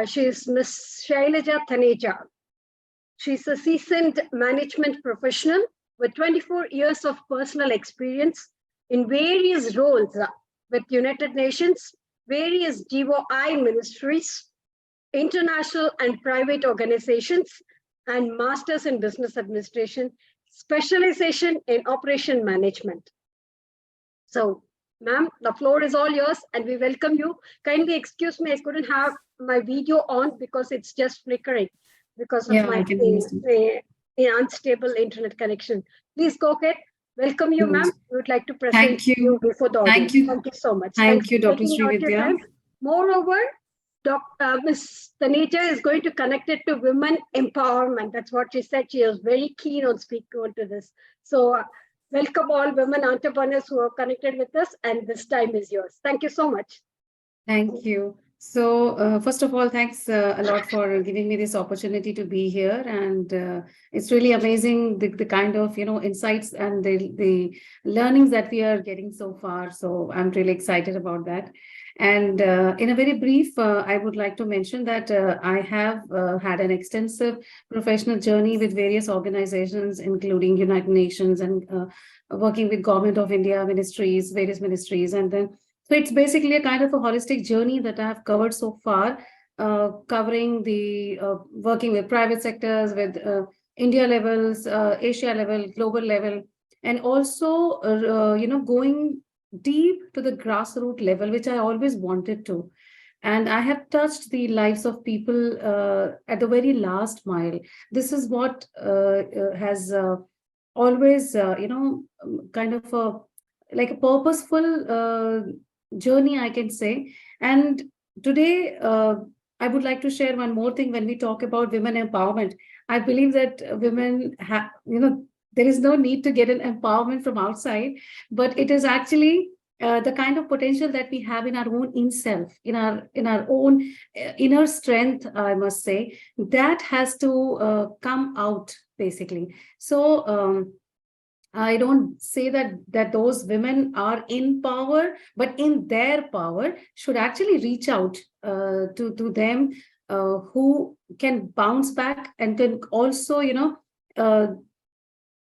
she is Ms. Shailaja Thaneja. She's a seasoned management professional with 24 years of personal experience in various roles with United Nations, various GOI ministries, international and private organizations, and Masters in Business Administration, specialization in operation management. So, ma'am, the floor is all yours and we welcome you. Kindly excuse me, I couldn't have my video on because it's just flickering because of my unstable internet connection. Please go ahead. Welcome you, ma'am. We would like to present you before the audience. Thank you so much. Thank you, Dr. Srividya. Moreover, Ms. Thaneja is going to connect it to women empowerment. That's what she said. She was very keen on speaking on to this. So welcome all women entrepreneurs who are connected with us, and this time is yours. Thank you so much. Thank you. So first of all, thanks a lot for giving me this opportunity to be here. And it's really amazing the kind of, insights and the learnings that we are getting so far. So I'm really excited about that. And in a very brief, I would like to mention that I have had an extensive professional journey with various organizations, including United Nations and working with Government of India ministries, various ministries. And then, so it's basically a kind of a holistic journey that I have covered so far, covering the working with private sectors, with India levels, Asia level, global level, and also, going deep to the grassroots level, which I always wanted to. And I have touched the lives of people at the very last mile. This is what has always, kind of like a purposeful journey, I can say. And today, I would like to share one more thing when we talk about women empowerment. I believe that women have, there is no need to get an empowerment from outside, but it is actually the kind of potential that we have in our own in self, in our own inner strength, I must say, that has to come out basically. So I don't say that those women are in power, but in their power should actually reach out to them who can bounce back and can also,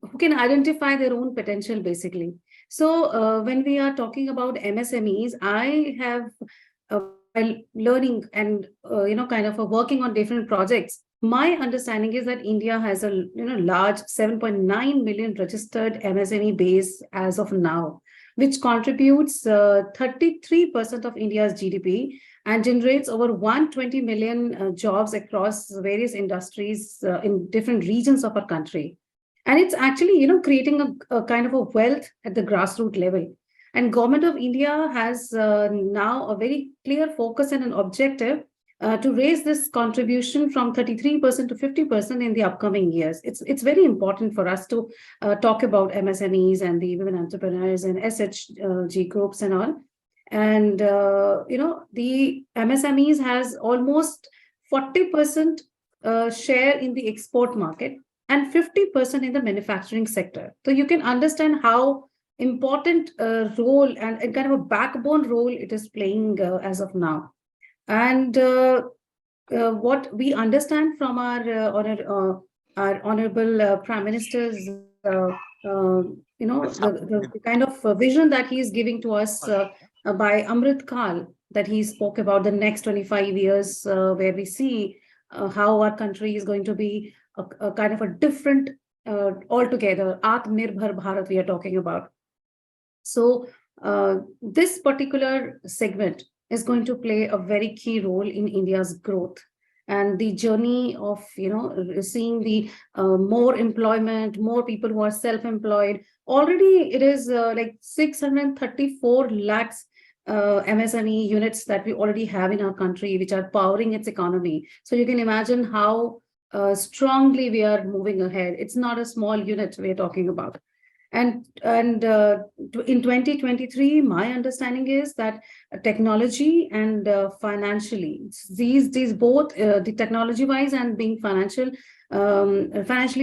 who can identify their own potential, basically. So when we are talking about MSMEs, I have, while learning and, kind of working on different projects, my understanding is that India has a, large 7.9 million registered MSME base as of now, which contributes 33% of India's GDP and generates over 120 million jobs across various industries in different regions of our country. And it's actually, creating a kind of a wealth at the grassroots level. And Government of India has now a very clear focus and an objective to raise this contribution from 33% to 50% in the upcoming years. It's very important for us to talk about MSMEs and the women entrepreneurs and SHG groups and all. And, the MSMEs has almost 40% share in the export market and 50% in the manufacturing sector. So you can understand how important role and kind of a backbone role it is playing as of now. And what we understand from our our honorable Prime Minister's, the kind of vision that he is giving to us by Amrit Kal, that he spoke about the next 25 years, where we see how our country is going to be a kind of a different altogether. Atmanirbhar Bharat we are talking about. So this particular segment is going to play a very key role in India's growth and the journey of seeing the more employment, more people who are self-employed. Already it is like 634 lakhs MSME units that we already have in our country, which are powering its economy. So you can imagine how strongly we are moving ahead. It's not a small unit we're talking about. And in 2023, my understanding is that technology and financially, these both the technology wise and being financially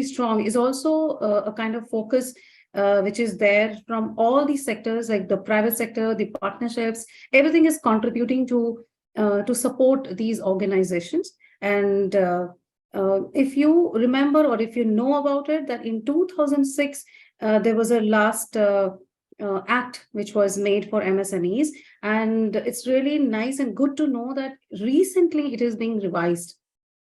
strong is also a kind of focus which is there from all these sectors, like the private sector, the partnerships, everything is contributing to support these organizations. And if you remember, or if you know about it, that in 2006, there was a last act which was made for MSMEs, and it's really nice and good to know that recently it is being revised,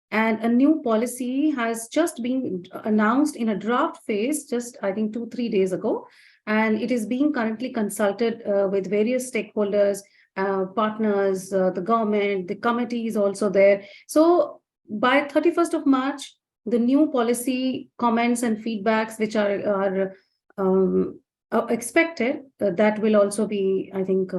and a new policy has just been announced in a draft phase, just I think 2-3 days ago, and it is being currently consulted with various stakeholders, partners, the government, the committee is also there. So by 31st of March, the new policy comments and feedbacks which are expected, that will also be, I think,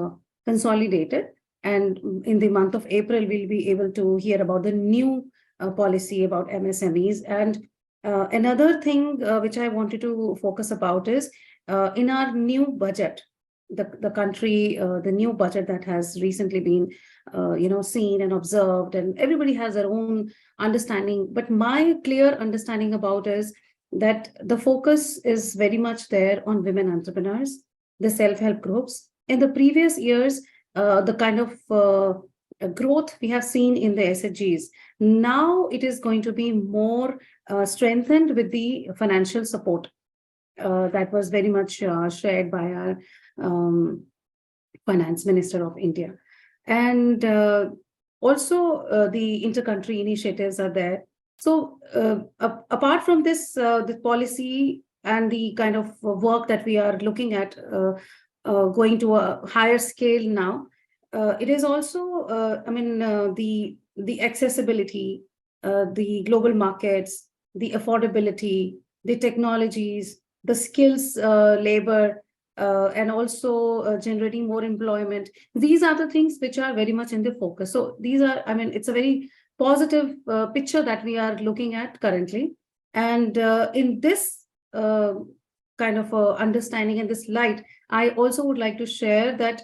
consolidated. And in the month of April, we'll be able to hear about the new policy about MSMEs. And another thing which I wanted to focus about is in our new budget, the country, the new budget that has recently been seen and observed, and everybody has their own understanding. But my clear understanding about is that the focus is very much there on women entrepreneurs, the self-help groups. In the previous years, the kind of growth we have seen in the SDGs, now it is going to be more strengthened with the financial support that was very much shared by our Finance Minister of India. And also the inter-country initiatives are there. So apart from this, the policy and the kind of work that we are looking at going to a higher scale now, it is also, the accessibility, the global markets, the affordability, the technologies, the skills, labor, and also generating more employment. These are the things which are very much in the focus. So these are, it's a very positive picture that we are looking at currently. And in this kind of understanding and this light, I also would like to share that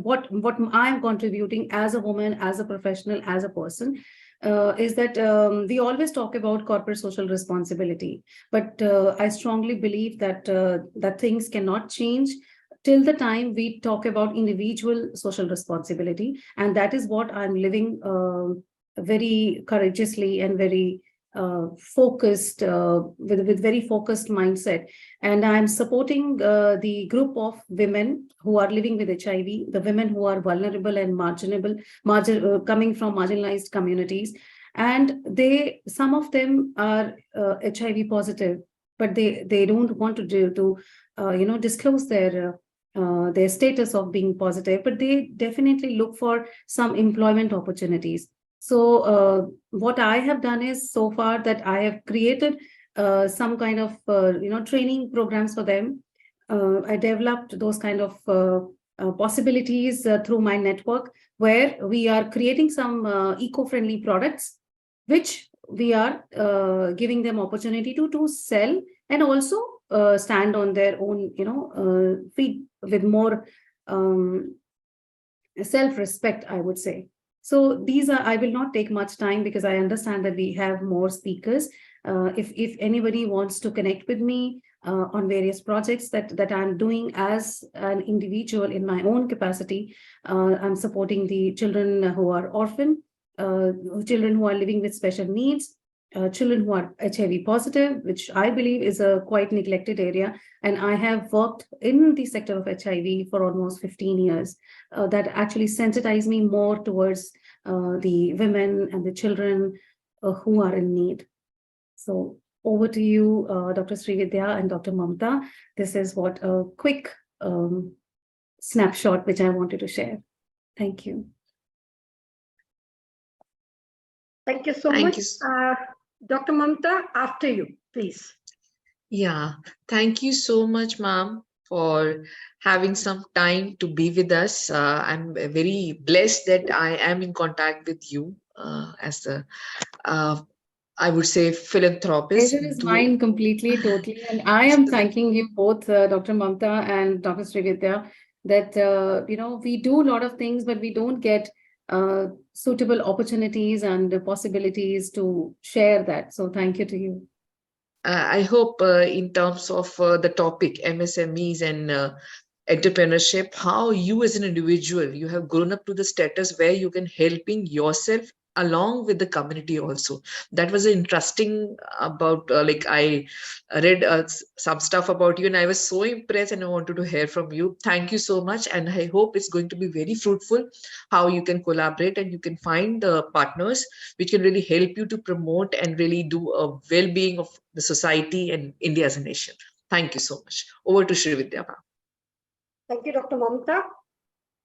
what I am contributing as a woman, as a professional, as a person, is that we always talk about corporate social responsibility, but I strongly believe that that things cannot change till the time we talk about individual social responsibility, and that is what I'm living very courageously and very focused, with very focused mindset. And I'm supporting the group of women who are living with HIV, the women who are vulnerable and coming from marginalized communities. And some of them are HIV positive, but they don't want to disclose their status of being positive, but they definitely look for some employment opportunities. So what I have done is, so far, that I have created some kind of training programs for them. I developed those kind of possibilities through my network, where we are creating some eco-friendly products, which we are giving them opportunity to sell, and also stand on their own feet with more self-respect, I would say. So these are, I will not take much time because I understand that we have more speakers. If anybody wants to connect with me on various projects that I'm doing as an individual in my own capacity, I'm supporting the children who are orphan, children who are living with special needs, children who are HIV positive, which I believe is a quite neglected area. And I have worked in the sector of HIV for almost 15 years. That actually sensitized me more towards the women and the children who are in need. So over to you, Dr. Srividya and Dr. Mamta. This is what a quick snapshot which I wanted to share. Thank you. Thank you so Thank much. you. Dr. Mamta, after you, please. Yeah, thank you so much, ma'am, for having some time to be with us. I'm very blessed that I am in contact with you as a, I would say, philanthropist. Pleasure is mine completely, totally. And I am thanking you both, Dr. Mamta and Dr. Srividya, that, we do a lot of things, but we don't get suitable opportunities and possibilities to share that. So thank you to you. I hope in terms of the topic MSMEs and entrepreneurship, how you as an individual, you have grown up to the status where you can helping yourself along with the community also. That was interesting about like I read some stuff about you and I was so impressed and I wanted to hear from you. Thank you so much. And I hope it's going to be very fruitful how you can collaborate and you can find partners which can really help you to promote and really do a well-being of the society and India as a nation. Thank you so much. Over to Srividya. Thank you, Dr. Mamta.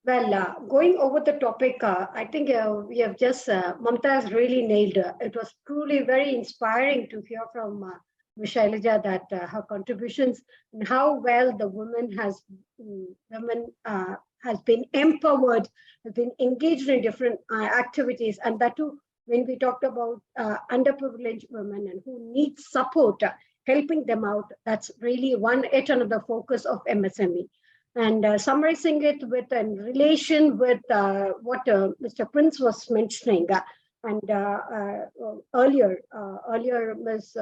Well, going over the topic, I think we have just, Mamta has really nailed it. It was truly very inspiring to hear from Ms. Shailaja that her contributions and how well the women has been empowered, has been engaged in different activities, and that too when we talked about underprivileged women and who need support, helping them out. That's really yet another focus of MSME. And summarizing it with in relation with what Mr. Prince was mentioning, earlier Ms.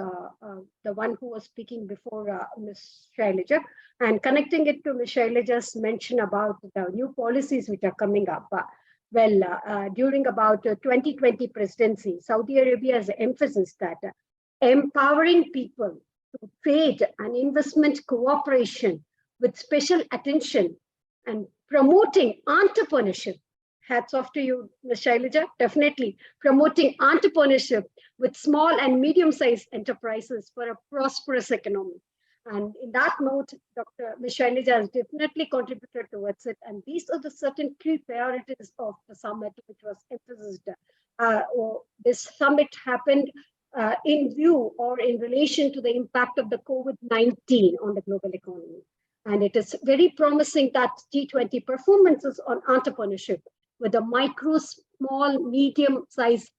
The one who was speaking before Ms. Shailaja, and connecting it to Ms. Shailaja's mention about the new policies which are coming up. During about 2020 presidency, Saudi Arabia has emphasized that empowering people to trade and investment cooperation with special attention and promoting entrepreneurship. Hats off to you, Ms. Shailaja. Definitely promoting entrepreneurship with small and medium-sized enterprises for a prosperous economy. And in that note, Ms. Shailaja has definitely contributed towards it. And these are the certain key priorities of the summit, which was emphasized. This summit happened in view or in relation to the impact of the COVID-19 on the global economy. And it is very promising that G20 performances on entrepreneurship with the micro, small, medium-sized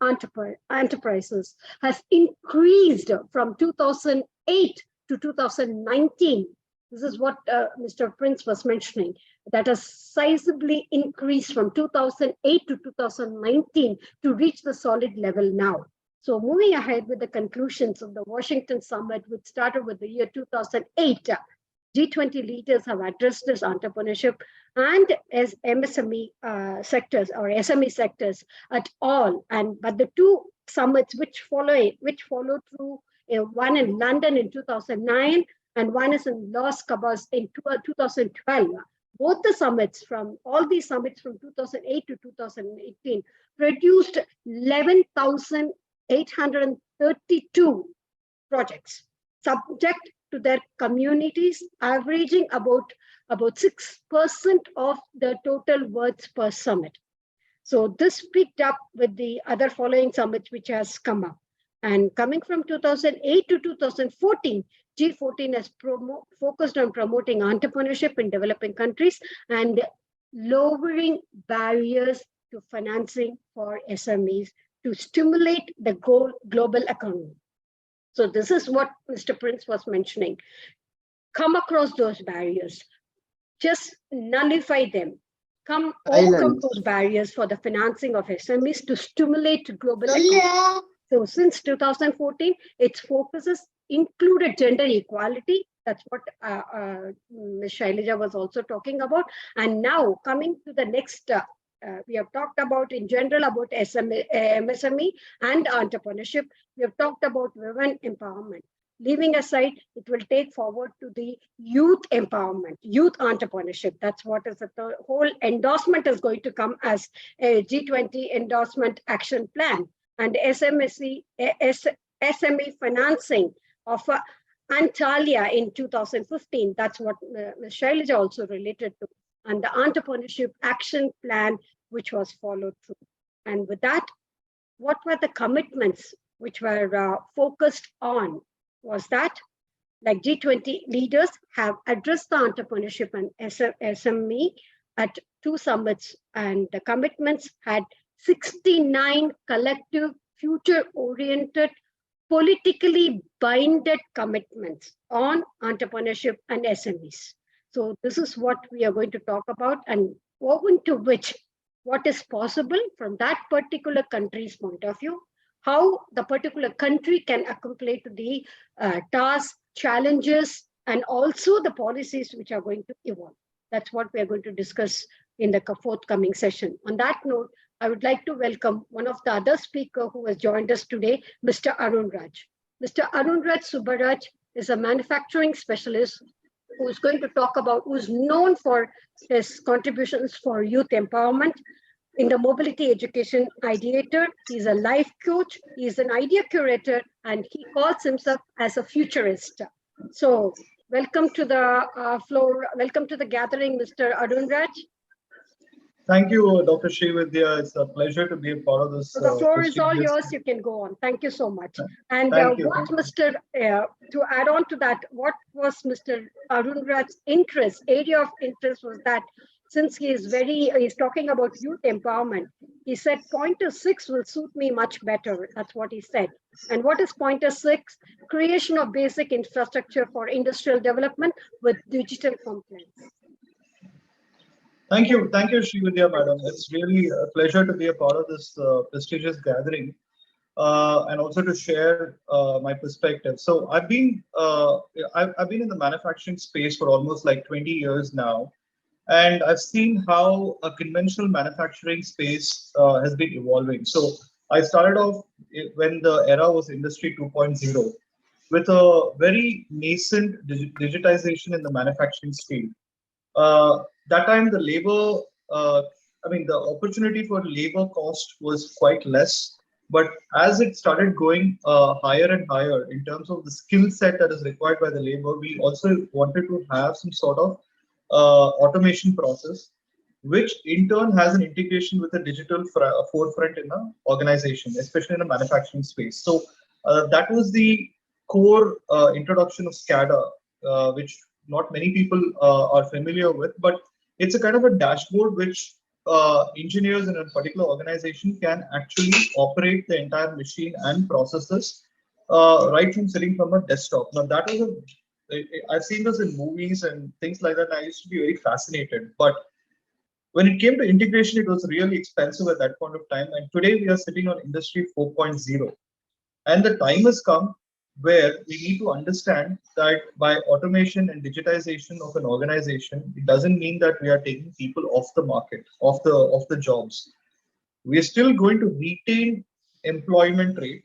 enterprises has increased from 2008 to 2019. This is what Mr. Prince was mentioning. That has sizably increased from 2008 to 2019 to reach the solid level now. So moving ahead with the conclusions of the Washington summit, which started with the year 2008, G20 leaders have addressed this entrepreneurship and as MSME sectors or SME sectors at all. But the two summits which followed through, one in London in 2009 and one is in Los Cabos in 2012. Both the summits from 2008 to 2018 produced 11,832 projects subject to their communities, averaging about 6% of the total words per summit. So this picked up with the other following summits which has come up. And coming from 2008 to 2014, G14 has focused on promoting entrepreneurship in developing countries and lowering barriers to financing for SMEs to stimulate the global economy. So this is what Mr. Prince was mentioning. Come across those barriers, just nullify them, overcome those barriers for the financing of SMEs to stimulate global economy. So since 2014, its focuses included gender equality. That's what Ms. Shailaja was also talking about. And now coming to the next we have talked about in general about MSME and entrepreneurship. We have talked about women empowerment. Leaving aside, it will take forward to the youth empowerment, youth entrepreneurship. That's what is the whole endorsement is going to come as a G20 endorsement action plan, and SME financing of Antalya in 2015. That's what Ms. Shailaja also related to, and the entrepreneurship action plan, which was followed through. And with that, what were the commitments which were focused on? Was that like G20 leaders have addressed the entrepreneurship and SME at 2 summits, and the commitments had 69 collective, future-oriented, politically binded commitments on entrepreneurship and SMEs. So this is what we are going to talk about, and woven to which what is possible from that particular country's point of view, how the particular country can accomplish the tasks, challenges, and also the policies which are going to evolve. That's what we are going to discuss in the forthcoming session. On that note, I would like to welcome one of the other speakers who has joined us today, Mr. Arun Raj. Mr. Arun Raj Subbaraj is a manufacturing specialist who's going to talk about, who's known for his contributions for youth empowerment, in the mobility education ideator. He's a life coach, he's an idea curator, and he calls himself as a futurist. So welcome to the floor, welcome to the gathering, Mr. Arun Raj. Thank you, Dr. Srividya. It's a pleasure to be a part of this. So the floor is all yours, you can go on. Thank you so much. And what Mr. To add on to that, what was Mr. Arun Raj's interest, area of interest was that since he's talking about youth empowerment, he said pointer 6 will suit me much better. That's what he said. And what is pointer 6? Creation of basic infrastructure for industrial development with digital compliance. Thank you, Srividya, madam. It's really a pleasure to be a part of this prestigious gathering and also to share my perspective. So I've been in the manufacturing space for almost like 20 years now. And I've seen how a conventional manufacturing space has been evolving. So I started off when the era was Industry 2.0 with a very nascent digitization in the manufacturing field. That time the labor, the opportunity for labor cost was quite less. But as it started going higher and higher in terms of the skill set that is required by the labor, we also wanted to have some sort of automation process, which in turn has an integration with a digital forefront in the organization, especially in the manufacturing space. So that was the core introduction of SCADA, which not many people are familiar with, but it's a kind of a dashboard which engineers in a particular organization can actually operate the entire machine and processes right from sitting from a desktop. Now that was I've seen this in movies and things like that, and I used to be very fascinated. But when it came to integration, it was really expensive at that point of time. And today we are sitting on Industry 4.0. And the time has come where we need to understand that by automation and digitization of an organization, it doesn't mean that we are taking people off the market, off the jobs. We are still going to retain employment rate.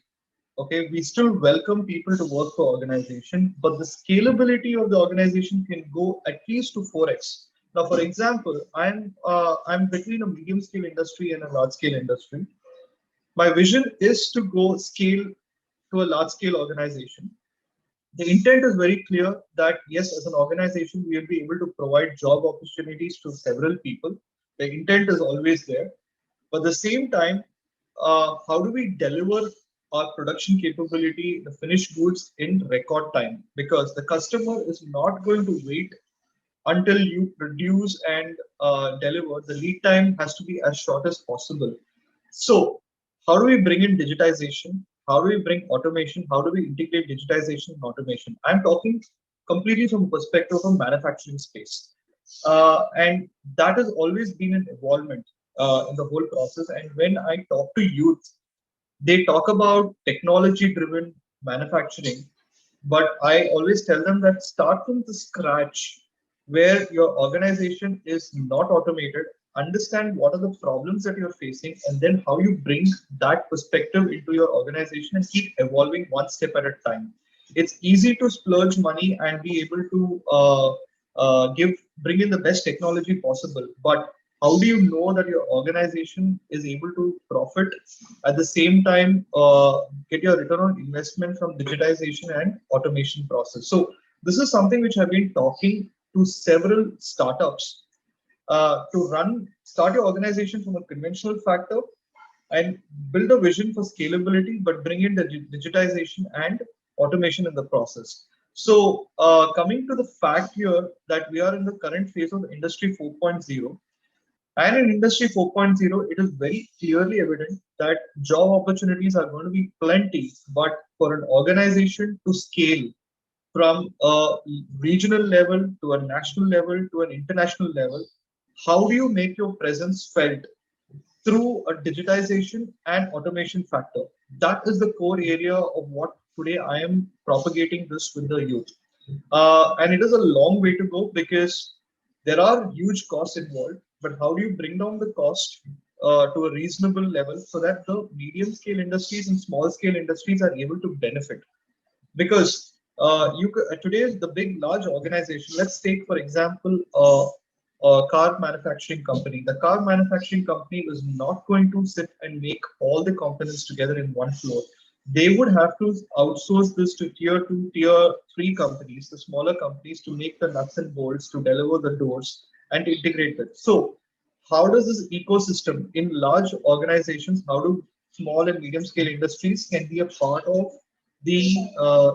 Okay, we still welcome people to work for organization, but the scalability of the organization can go at least to 4x. Now, for example, I'm between a medium scale industry and a large scale industry. My vision is to go scale to a large scale organization. The intent is very clear that yes, as an organization, we will be able to provide job opportunities to several people. The intent is always there, but at the same time, how do we deliver our production capability, the finished goods in record time? Because the customer is not going to wait until you produce and deliver. The lead time has to be as short as possible. So how do we bring in digitization? How do we bring automation? How do we integrate digitization and automation? I'm talking completely from a perspective of manufacturing space. And that has always been an evolvement in the whole process. And when I talk to youth, they talk about technology-driven manufacturing, but I always tell them that start from the scratch where your organization is not automated. understand what are the problems that you're facing, and then how you bring that perspective into your organization and keep evolving one step at a time. It's easy to splurge money and be able to bring in the best technology possible, but how do you know that your organization is able to profit at the same time get your return on investment from digitization and automation process? So this is something which I've been talking to several startups start your organization from a conventional factor and build a vision for scalability, but bring in the digitization and automation in the process. So coming to the fact here that we are in the current phase of Industry 4.0, and in Industry 4.0, it is very clearly evident that job opportunities are going to be plenty, but for an organization to scale from a regional level to a national level to an international level, how do you make your presence felt through a digitization and automation factor? That is the core area of what today I am propagating this with the youth. And it is a long way to go because there are huge costs involved, but how do you bring down the cost to a reasonable level so that the medium scale industries and small scale industries are able to benefit? Because today the big large organization, let's take for example a car manufacturing company. The car manufacturing company is not going to sit and make all the components together in one floor. They would have to outsource this to tier 2, tier 3 companies, the smaller companies, to make the nuts and bolts, to deliver the doors and to integrate it. So how does this ecosystem in large organizations, how do small and medium scale industries can be a part of the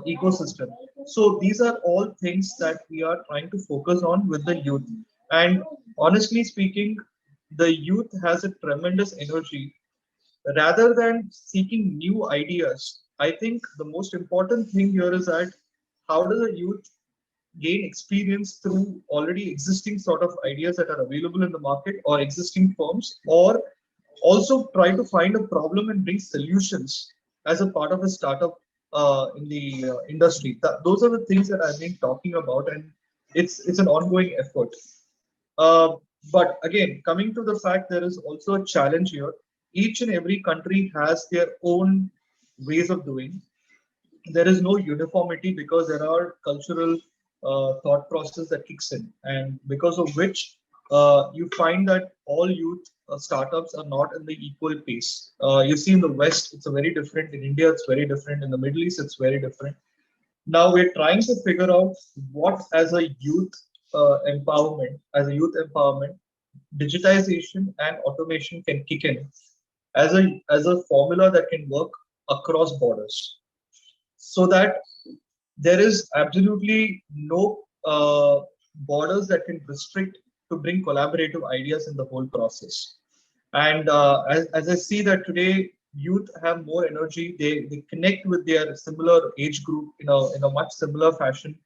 ecosystem? So these are all things that we are trying to focus on with the youth. And honestly speaking, the youth has a tremendous energy. Rather than seeking new ideas, I think the most important thing here is that how does a youth gain experience through already existing sort of ideas that are available in the market or existing firms, or also try to find a problem and bring solutions as a part of a startup in the industry. Those are the things that I've been talking about, and it's an ongoing effort. But again, coming to the fact, there is also a challenge here. Each and every country has their own ways of doing. There is no uniformity because there are cultural thought process that kicks in, and because of which you find that all youth startups are not in the equal pace. You see in the West, it's a very different. In India, it's very different. In the Middle East, it's very different. Now we're trying to figure out what, as a youth empowerment, digitization and automation can kick in as a formula that can work across borders, so that there is absolutely no borders that can restrict to bring collaborative ideas in the whole process. And as I see that today, youth have more energy. They connect with their similar age group in a much similar fashion.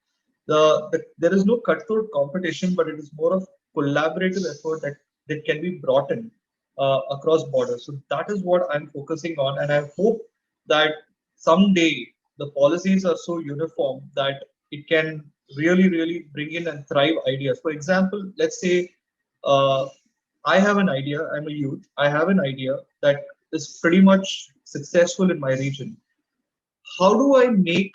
There is no cutthroat competition, but it is more of collaborative effort that can be brought in across borders. So that is what I'm focusing on, and I hope that someday the policies are so uniform that it can really bring in and thrive ideas. For example, let's say I have an idea, I'm a youth, I have an idea that is pretty much successful in my region. How do I make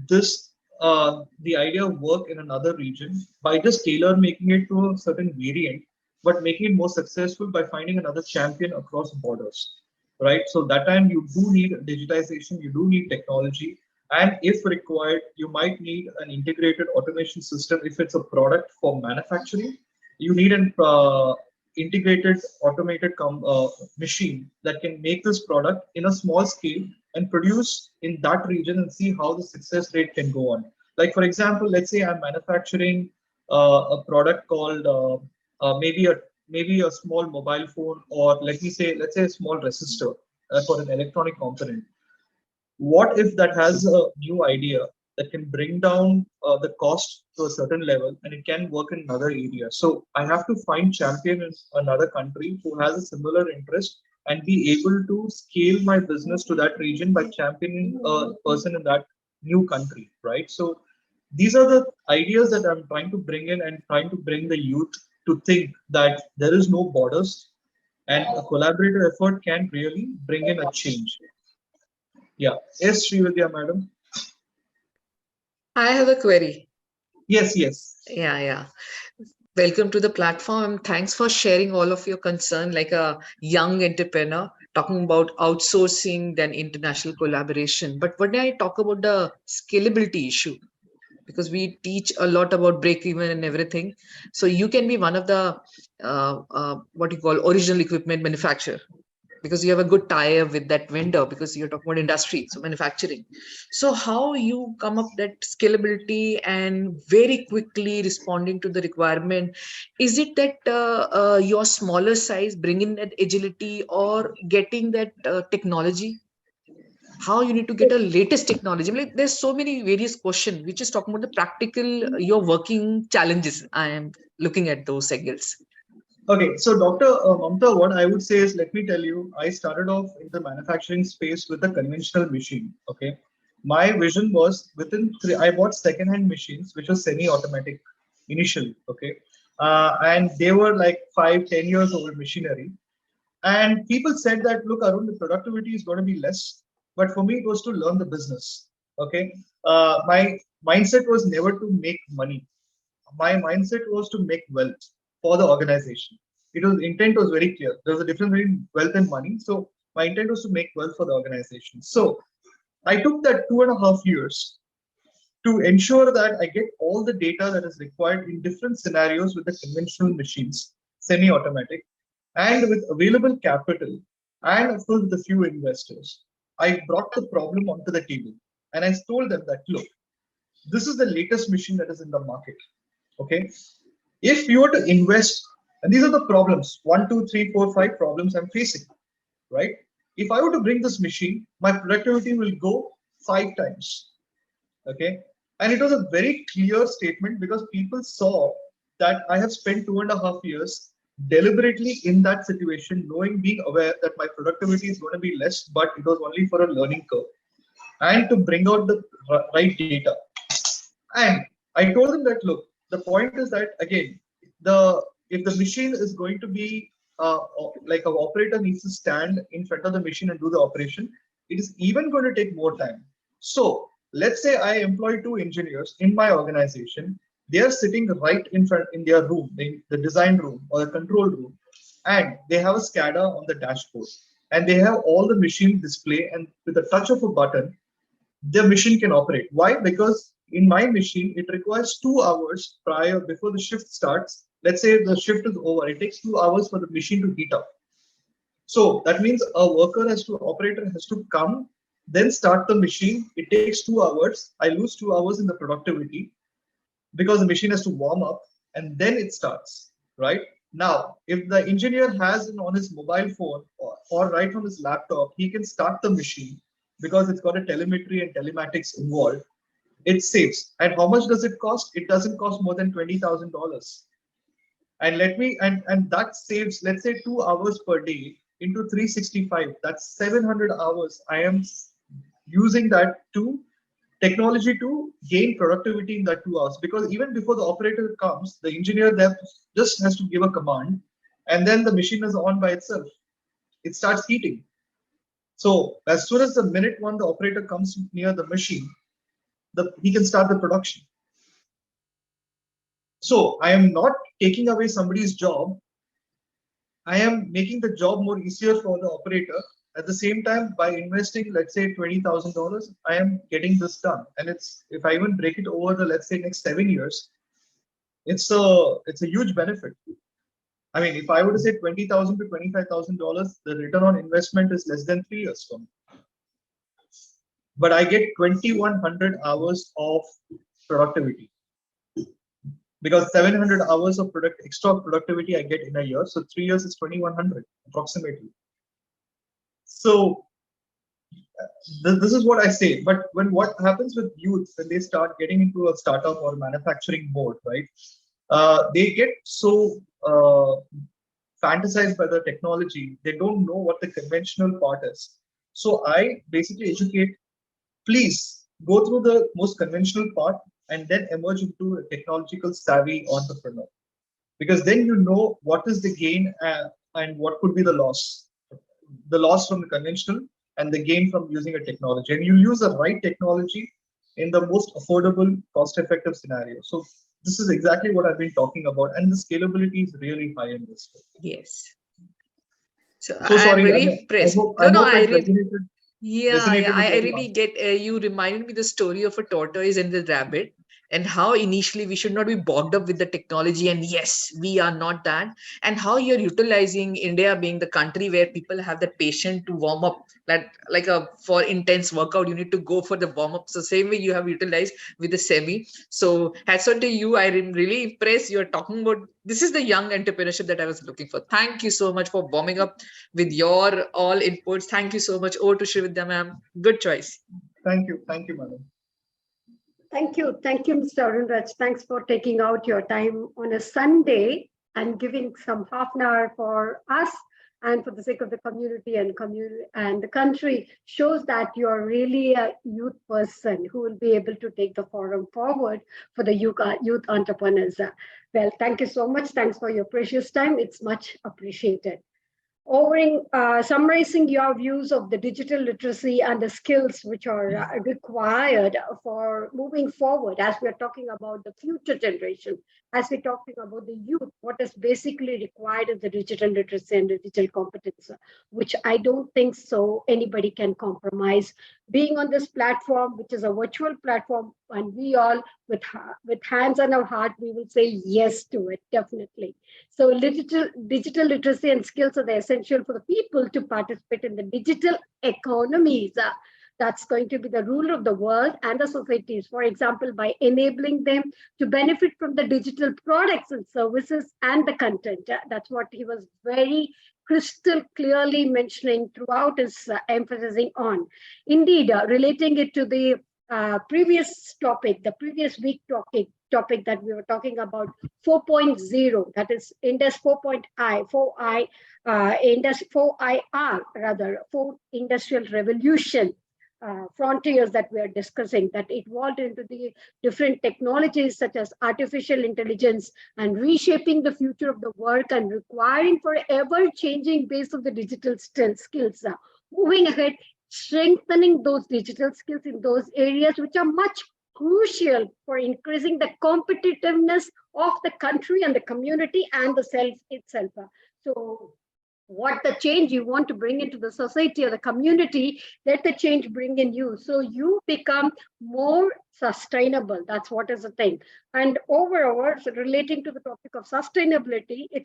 this the idea work in another region by just tailor making it to a certain variant, but making it more successful by finding another champion across borders, right? So that time you do need digitization, you do need technology, and if required, you might need an integrated automation system. If it's a product for manufacturing, you need an integrated automated machine that can make this product in a small scale and produce in that region and see how the success rate can go on. Like for example, let's say I'm manufacturing a product called maybe a small mobile phone, or let's say a small resistor for an electronic component. What if that has a new idea that can bring down the cost to a certain level and it can work in another area? So I have to find champion in another country who has a similar interest and be able to scale my business to that region by championing a person in that new country, right? So these are the ideas that I'm trying to bring in and trying to bring the youth to think that there is no borders and a collaborative effort can really bring in a change. Yeah. Yes, Srividya, madam. I have a query. Yes, yes. Yeah. Welcome to the platform. Thanks for sharing all of your concern like a young entrepreneur, talking about outsourcing, then international collaboration. But when I talk about the scalability issue, because we teach a lot about break even and everything. So you can be one of the what you call original equipment manufacturer, because you have a good tie-up with that vendor, because you're talking about industry, so manufacturing. So how you come up that scalability and very quickly responding to the requirement? Is it that your smaller size bring in that agility, or getting that technology? How you need to get a latest technology? Like, there's so many various questions which is talking about the practical your working challenges. I am looking at those angles. Okay, so Dr. Mamta, what I would say is, let me tell you, I started off in the manufacturing space with a conventional machine. Okay, my vision was I bought second-hand machines which were semi-automatic initially. Okay, and they were like 5-10 years old machinery. And people said that, look, Arun, the productivity is going to be less. But for me, it was to learn the business. Okay. My mindset was never to make money. My mindset was to make wealth for the organization. Intent was very clear. There was a difference between wealth and money. So my intent was to make wealth for the organization. So I took that 2.5 years to ensure that I get all the data that is required in different scenarios with the conventional machines, semi-automatic, and with available capital, and of course with a few investors. I brought the problem onto the table and I told them that, look, this is the latest machine that is in the market. Okay. If you were to invest, and these are the problems, 1, 2, 3, 4, 5 problems I'm facing, right? If I were to bring this machine, my productivity will go 5 times. Okay. And it was a very clear statement because people saw that I have spent 2.5 years deliberately in that situation, being aware that my productivity is going to be less, but it was only for a learning curve and to bring out the right data. And I told them that, look, the point is that, again, if the machine is going to be like an operator needs to stand in front of the machine and do the operation, it is even going to take more time. So let's say I employ 2 engineers in my organization. They are sitting right in front in their room, the design room or the control room, and they have a SCADA on the dashboard, and they have all the machine display, and with a touch of a button, the machine can operate. Why? Because in my machine, it requires 2 hours before the shift starts. Let's say the shift is over. It takes 2 hours for the machine to heat up. So that means a operator has to come, then start the machine. It takes 2 hours. I lose 2 hours in the productivity because the machine has to warm up and then it starts, right? Now, if the engineer has it on his mobile phone or right from his laptop, he can start the machine because it's got a telemetry and telematics involved. It saves. And how much does it cost? It doesn't cost more than $20,000. And that saves, let's say, 2 hours per day into 365. That's 700 hours. I am using that technology to gain productivity in that 2 hours, because even before the operator comes, the engineer there just has to give a command, and then the machine is on by itself. It starts heating. So as soon as the minute one the operator comes near the machine, he can start the production. So I am not taking away somebody's job. I am making the job more easier for the operator. At the same time, by investing, let's say $20,000, I am getting this done. And if I even break it over the, let's say, next 7 years, it's a huge benefit. I mean, if I were to say $20,000 to $25,000, the return on investment is less than 3 years for me. But I get 2,100 hours of productivity, because 700 hours of extra productivity I get in a year. So 3 years is 2,100 approximately. So this is what I say. But what happens with youth when they start getting into a startup or manufacturing mode, right? They get so fantasized by the technology, they don't know what the conventional part is. So I basically educate, please go through the most conventional part and then emerge into a technological savvy entrepreneur. because then you know what is the gain and what could be the loss. The loss from the conventional and the gain from using a technology. And you use the right technology in the most affordable, cost-effective scenario. So this is exactly what I've been talking about. And the scalability is really high in this. Yes. So So I'm sorry. really I impressed. hope, No, I no, hope I it really, resonated yeah, with I everyone. really get, you reminded me the story of a tortoise and the rabbit, and how initially we should not be bogged up with the technology. And yes, we are not that. And how you're utilizing India being the country where people have the patience to warm up, that like a for intense workout, you need to go for the warm up. So same way you have utilized with the semi. So hats on to you. I'm really impressed. You're talking about, this is the young entrepreneurship that I was looking for. Thank you so much for warming up with your all inputs. Thank you so much. Over to Shrividya ma'am. Good choice. Thank you, madam. Thank you, Mr. Arunraj. Thanks for taking out your time on a Sunday and giving some half an hour for us and for the sake of the community and the country. Shows that you're really a youth person who will be able to take the forum forward for the youth entrepreneurs. Well, thank you so much. Thanks for your precious time. It's much appreciated. Summarizing your views of the digital literacy and the skills which are required for moving forward, as we are talking about the future generation, as we're talking about the youth, what is basically required is the digital literacy and the digital competence, which I don't think so anybody can compromise. Being on this platform, which is a virtual platform, and we all, with hands on our heart, we will say yes to it, definitely. So digital literacy and skills are the essential for the people to participate in the digital economies. That's going to be the rule of the world and the societies. For example, by enabling them to benefit from the digital products and services and the content. That's what he was very crystal clearly mentioning throughout his emphasizing on. Indeed, relating it to the previous topic, the previous week topic that we were talking about, 4.0, that is Indus 4.I, Indus 4IR, rather, 4th Industrial Revolution frontiers that we are discussing, that evolved into the different technologies such as artificial intelligence and reshaping the future of the work and requiring for ever-changing base of the digital skills. Moving ahead, strengthening those digital skills in those areas which are much crucial for increasing the competitiveness of the country and the community and the self itself. So what the change you want to bring into the society or the community, let the change bring in you. So you become more sustainable. That's what is the thing. And overall, so relating to the topic of sustainability, it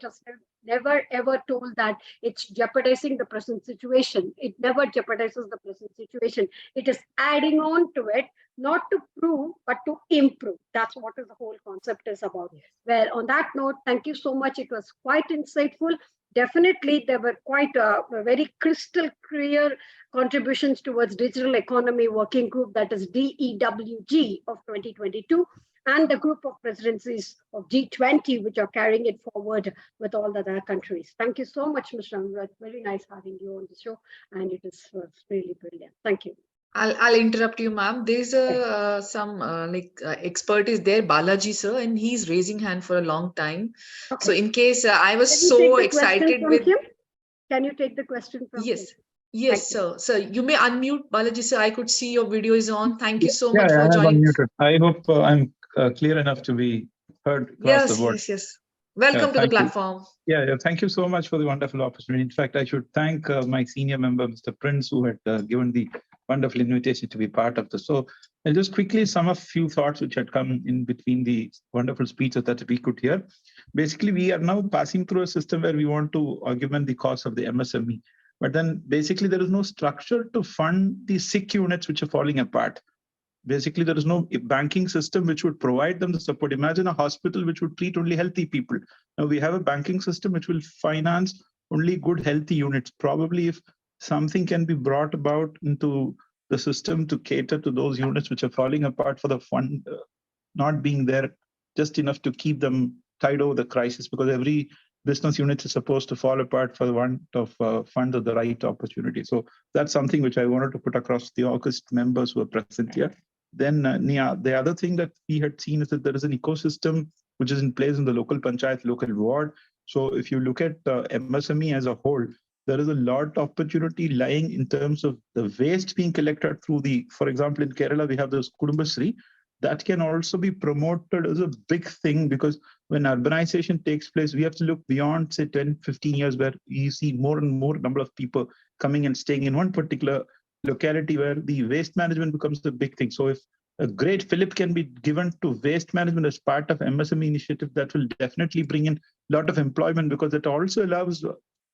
was never ever told that it's jeopardizing the present situation. It never jeopardizes the present situation. It is adding on to it, not to prove, but to improve. That's what is the whole concept is about. Well, on that note, thank you so much. It was quite insightful. Definitely, there were quite a very crystal clear contributions towards digital economy working group, that is DEWG of 2022, and the group of presidencies of G20, which are carrying it forward with all the other countries. Thank you so much, Mr. Amrut. Very nice having you on the show, and it is really brilliant. Thank you. I'll interrupt you, ma'am. There's some expert is there, Balaji sir, and he's raising hand for a long time. Okay. So in case I was so excited with him? Can you take the question from him? Yes, sir. So you may unmute, Balaji sir. I could see your video is on. Thank you so much for joining. Unmuted. I hope I'm clear enough to be heard across the board. Yes. Welcome to the platform. Yeah, thank you so much for the wonderful opportunity. In fact, I should thank my senior member, Mr. Prince, who had given the wonderful invitation to be part of this. So I'll just quickly sum up a few thoughts which had come in between the wonderful speeches that we could hear. Basically, we are now passing through a system where we want to augment the cost of the MSME. But then basically there is no structure to fund the sick units which are falling apart. Basically, there is no banking system which would provide them the support. Imagine a hospital which would treat only healthy people. Now we have a banking system which will finance only good, healthy units. Probably if something can be brought about into the system to cater to those units which are falling apart for the fund not being there just enough to keep them tied over the crisis, because every business unit is supposed to fall apart for the want of funds at the right opportunity. So that's something which I wanted to put across the August members who are present here. Then the other thing that we had seen is that there is an ecosystem which is in place in the local panchayat, local ward. So if you look at MSME as a whole, there is a lot of opportunity lying in terms of the waste being collected through for example, in Kerala, we have this Kudumbashree. That can also be promoted as a big thing, because when urbanization takes place, we have to look beyond, say, 10, 15 years, where you see more and more number of people coming and staying in one particular locality where the waste management becomes the big thing. So if a great fillip can be given to waste management as part of MSME initiative, that will definitely bring in a lot of employment, because it also allows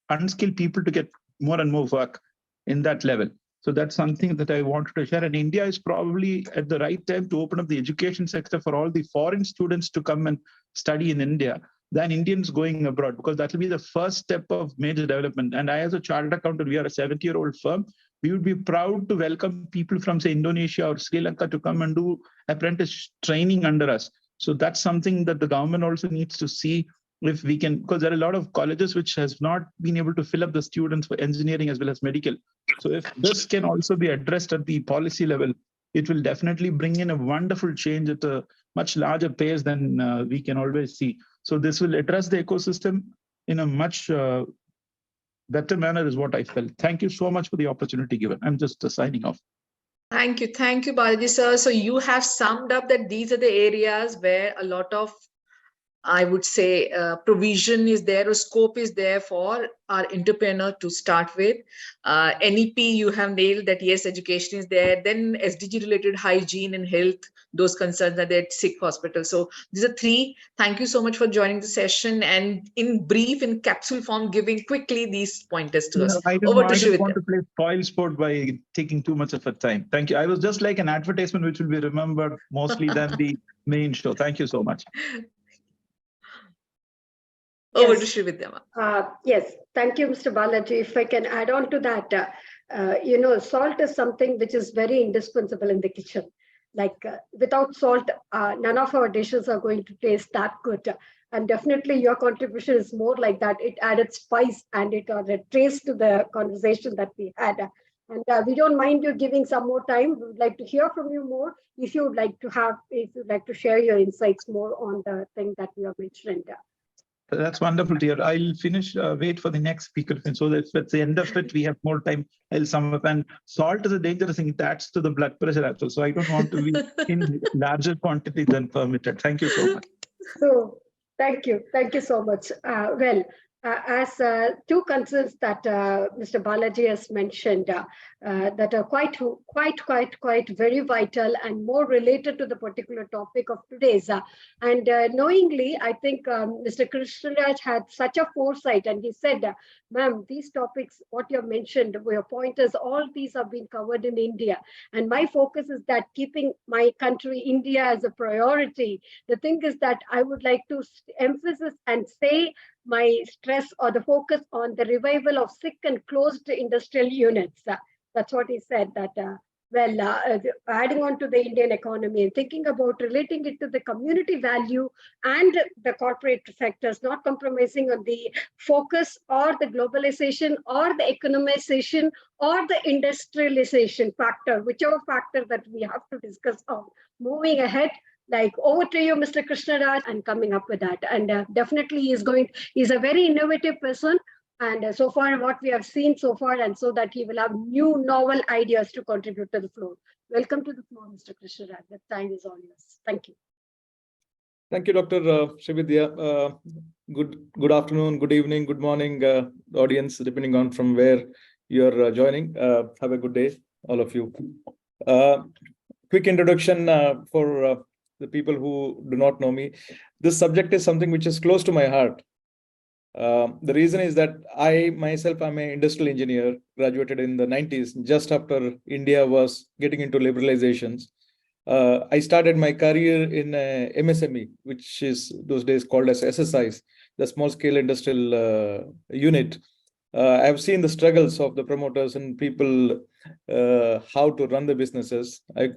unskilled people to get more and more work in that level. So that's something that I wanted to share. And India is probably at the right time to open up the education sector for all the foreign students to come and study in India than Indians going abroad, because that will be the first step of major development. And I, as a chartered accountant, we are a 70-year-old firm. We would be proud to welcome people from, say, Indonesia or Sri Lanka to come and do apprentice training under us. So that's something that the government also needs to see if we can, because there are a lot of colleges which has not been able to fill up the students for engineering as well as medical. So if this can also be addressed at the policy level, it will definitely bring in a wonderful change at a much larger pace than we can always see. So this will address the ecosystem in a much better manner is what I felt. Thank you so much for the opportunity given. I'm just signing off. Thank you, Balaji sir. So you have summed up that these are the areas where a lot of, I would say, provision is there or scope is there for our entrepreneur to start with. NEP, you have nailed that, yes, education is there. Then SDG related hygiene and health, those concerns are there, sick hospital. So these are three. Thank you so much for joining the session and in brief, in capsule form, giving quickly these pointers to us. I don't want to play spoil sport by taking too much of a time. Thank you. I was just like an advertisement which will be remembered mostly than the main show. Thank you so much. Over to Srividya. Yes, thank you, Mr. Balaji. If I can add on to that, salt is something which is very indispensable in the kitchen. Like without salt, none of our dishes are going to taste that good. And definitely your contribution is more like that. It added spice and it added taste to the conversation that we had. And we don't mind you giving some more time. We would like to hear from you more if you'd like to share your insights more on the thing that you have mentioned. That's wonderful to hear. I'll finish, wait for the next speaker. And so that at the end of it, we have more time. I'll sum up. And salt is a dangerous thing. It adds to the blood pressure as well. So I don't want to be in larger quantity than permitted. Thank you so much. So thank you. Thank you so much. As two concerns that Mr. Balaji has mentioned that are quite very vital and more related to the particular topic of today's. Knowingly, I think Mr. Krishnaraj had such a foresight, and he said, ma'am, these topics, what you have mentioned, your pointers, all these have been covered in India. And my focus is that keeping my country, India, as a priority. The thing is that I would like to emphasize and say my stress or the focus on the revival of sick and closed industrial units. That's what he said, that, adding on to the Indian economy and thinking about relating it to the community value and the corporate sectors, not compromising on the focus or the globalization or the economization or the industrialization factor, whichever factor that we have to discuss on. Moving ahead, like over to you, Mr. Krishnaraj, and coming up with that. And definitely he's a very innovative person. And so far, what we have seen so far, and so that he will have new novel ideas to contribute to the floor. Welcome to the floor, Mr. Krishnaraj. The time is all yours. Thank you. Thank you, Dr. Srividya. Good afternoon, good evening, good morning, audience, depending on from where you're joining. Have a good day, all of you. Quick introduction for the people who do not know me. This subject is something which is close to my heart. The reason is that I myself am an industrial engineer, graduated in the 90s, just after India was getting into liberalizations. I started my career in MSME, which is those days called as SSIs, the small scale industrial unit. I've seen the struggles of the promoters and people, how to run the businesses. I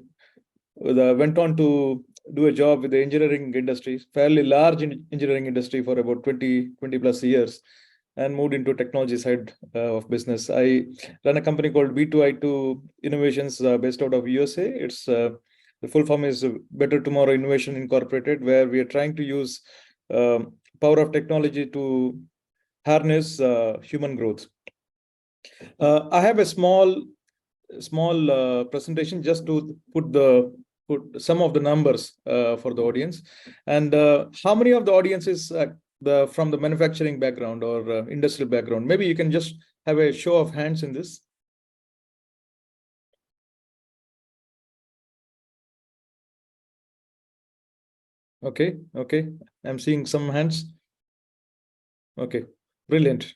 went on to do a job with the engineering industry, fairly large engineering industry for about 20 plus years, and moved into technology side of business. I run a company called B2I2 Innovations based out of USA. It's The full form is Better Tomorrow Innovation Incorporated, where we are trying to use power of technology to harness human growth. I have a small presentation just to put some of the numbers for the audience. And how many of the audience is from the manufacturing background or industrial background? Maybe you can just have a show of hands in this. Okay, I'm seeing some hands. Okay, brilliant.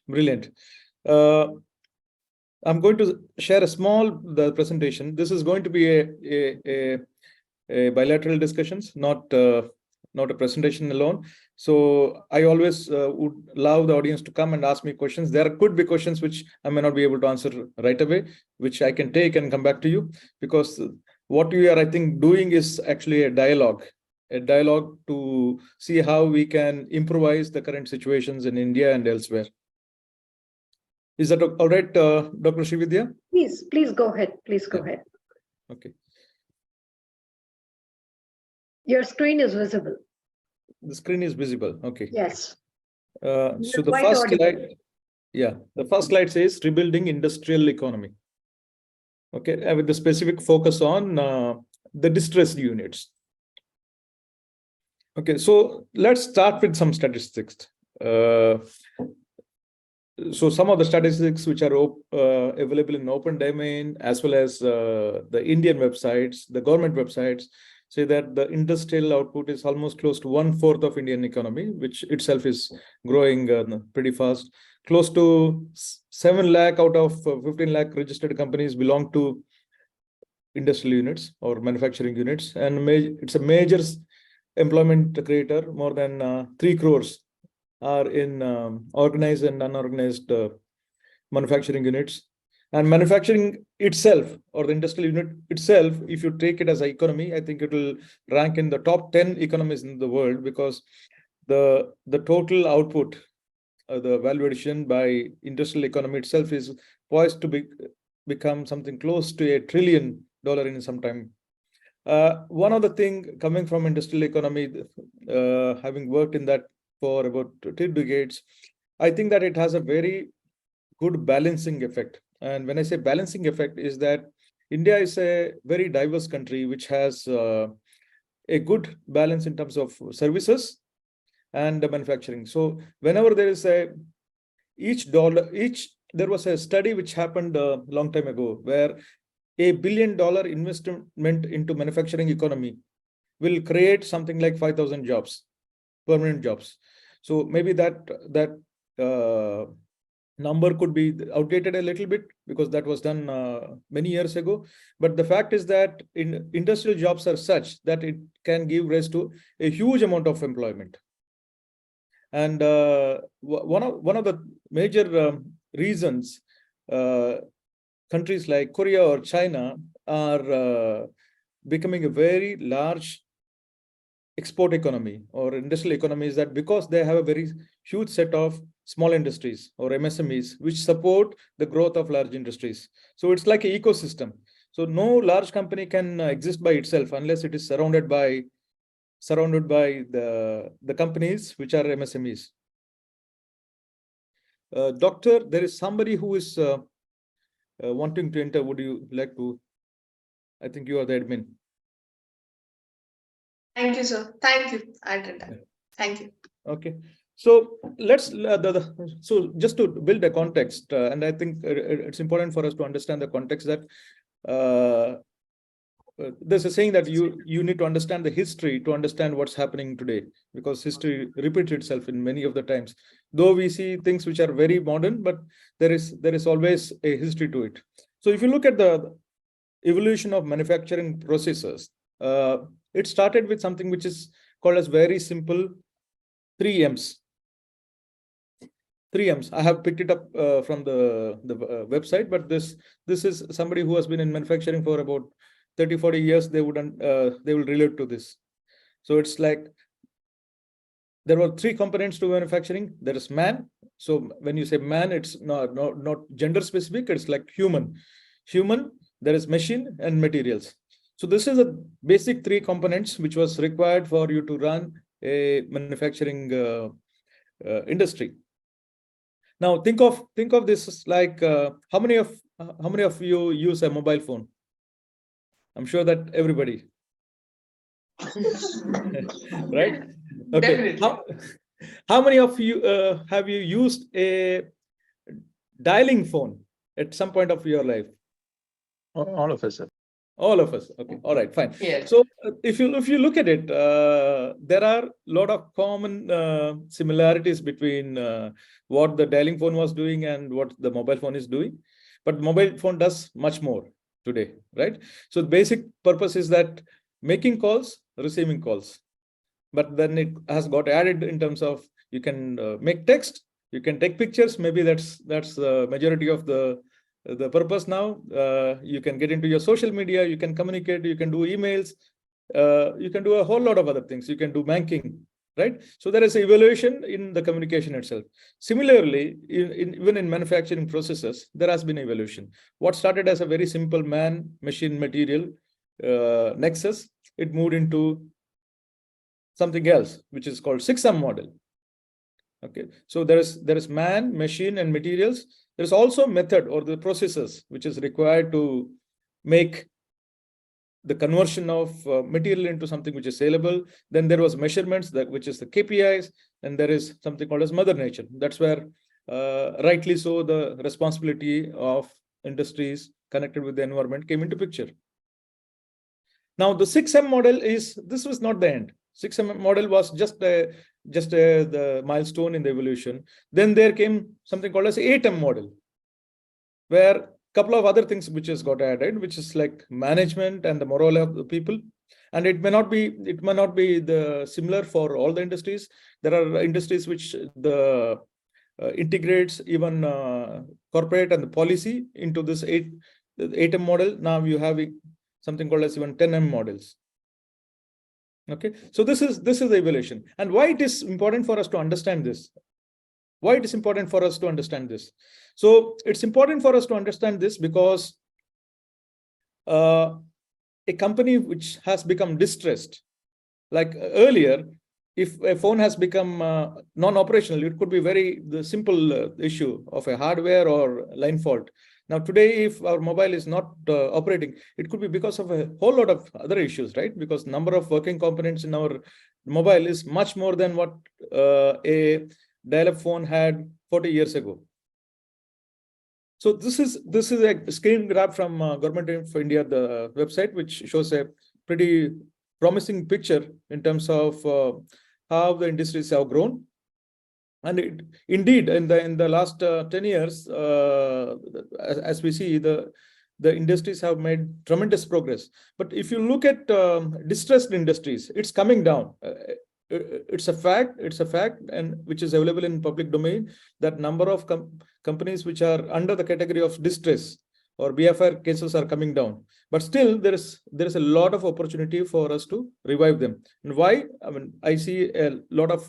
I'm going to share a small presentation. This is going to be a bilateral discussions, not a presentation alone. So I always would allow the audience to come and ask me questions. There could be questions which I may not be able to answer right away, which I can take and come back to you, because what we are, I think, doing is actually a dialogue to see how we can improvise the current situations in India and elsewhere. Is that all right, Dr. Srividya? Please go ahead. Please go ahead. Okay. Your screen is visible. The screen is visible. Okay. Yes. So the first slide, the first slide says rebuilding industrial economy. Okay, with the specific focus on the distressed units. Okay, so let's start with some statistics. So some of the statistics which are available in open domain, as well as the Indian websites, the government websites, say that the industrial output is almost close to 1/4 of Indian economy, which itself is growing pretty fast. Close to 7 lakh out of 15 lakh registered companies belong to industrial units or manufacturing units, and it's a major employment creator. More than 3 crores are in organized and unorganized manufacturing units. And manufacturing itself, or the industrial unit itself, if you take it as an economy, I think it will rank in the top 10 economies in the world, because the total output, the value addition by industrial economy itself is poised to become something close to $1 trillion in some time. One other thing coming from industrial economy, having worked in that for about 2 decades, I think that it has a very good balancing effect. And when I say balancing effect, is that India is a very diverse country which has a good balance in terms of services and manufacturing. So whenever there is there was a study which happened a long time ago, where $1 billion investment into manufacturing economy will create something like 5,000 jobs, permanent jobs. So maybe that number could be outdated a little bit, because that was done many years ago. But the fact is that industrial jobs are such that it can give rise to a huge amount of employment. And one of the major reasons countries like Korea or China are becoming a very large export economy or industrial economy is that because they have a very huge set of small industries or MSMEs which support the growth of large industries. So it's like an ecosystem. So no large company can exist by itself unless it is surrounded by the companies which are MSMEs. Doctor, there is somebody who is wanting to enter. Would you like to? I think you are the admin. Thank you, sir. Thank you. I did that. Thank you. Okay. So let's so just to build a context, and I think it's important for us to understand the context that there's a saying that you need to understand the history to understand what's happening today, because history repeats itself in many of the times. Though we see things which are very modern, but there is always a history to it. So if you look at the evolution of manufacturing processes, it started with something which is called as very simple 3 M's. 3 M's. I have picked it up from the website, but this is somebody who has been in manufacturing for about 30-40 years. They will relate to this. So it's like there were 3 components to manufacturing. There is man. So when you say man, it's not gender specific. It's like human. There is machine and materials. So this is a basic 3 components which was required for you to run a manufacturing industry. Now think of this like how many of you use a mobile phone? I'm sure that everybody. Right? Okay. How many of you have you used a dialing phone at some point of your life? All of us, sir. All of us. Okay. All right. Fine. Yes. So if you look at it, there are a lot of common similarities between what the dialing phone was doing and what the mobile phone is doing. But mobile phone does much more today, right? So the basic purpose is that making calls, receiving calls. But then it has got added in terms of you can make text, you can take pictures. Maybe that's the majority of the purpose now. You can get into your social media, you can communicate, you can do emails, you can do a whole lot of other things. You can do banking, right? So there is evolution in the communication itself. Similarly, even in manufacturing processes, there has been evolution. What started as a very simple man, machine, material nexus, it moved into something else, which is called 6M model. Okay, so there is man, machine, and materials. There is also method or the processes which is required to make the conversion of material into something which is saleable. Then there was measurements, which is the KPIs, and there is something called as Mother Nature. That's where, rightly so, the responsibility of industries connected with the environment came into picture. Now, the 6M model this was not the end. 6M model was just the milestone in the evolution. Then there came something called as 8M model, where a couple of other things which has got added, which is like management and the morale of the people. And it may not be the similar for all the industries. There are industries which the integrates even corporate and the policy into this 8M model. Now you have something called as even 10M models. Okay, so this is the evolution. And why it is important for us to understand this? Why it is important for us to understand this? So it's important for us to understand this because a company which has become distressed, like earlier, if a phone has become non-operational, it could be the simple issue of a hardware or line fault. Now, today, if our mobile is not operating, it could be because of a whole lot of other issues, right? Because number of working components in our mobile is much more than what a dial-up phone had 40 years ago. So this is a screen grab from Government of India, the website, which shows a pretty promising picture in terms of how the industries have grown. And indeed, in the last 10 years, as we see, the industries have made tremendous progress. But if you look at distressed industries, it's coming down. It's a fact, and which is available in public domain, that number of companies which are under the category of distress or BFR cases are coming down. But still, there is a lot of opportunity for us to revive them. And why? I mean, I see a lot of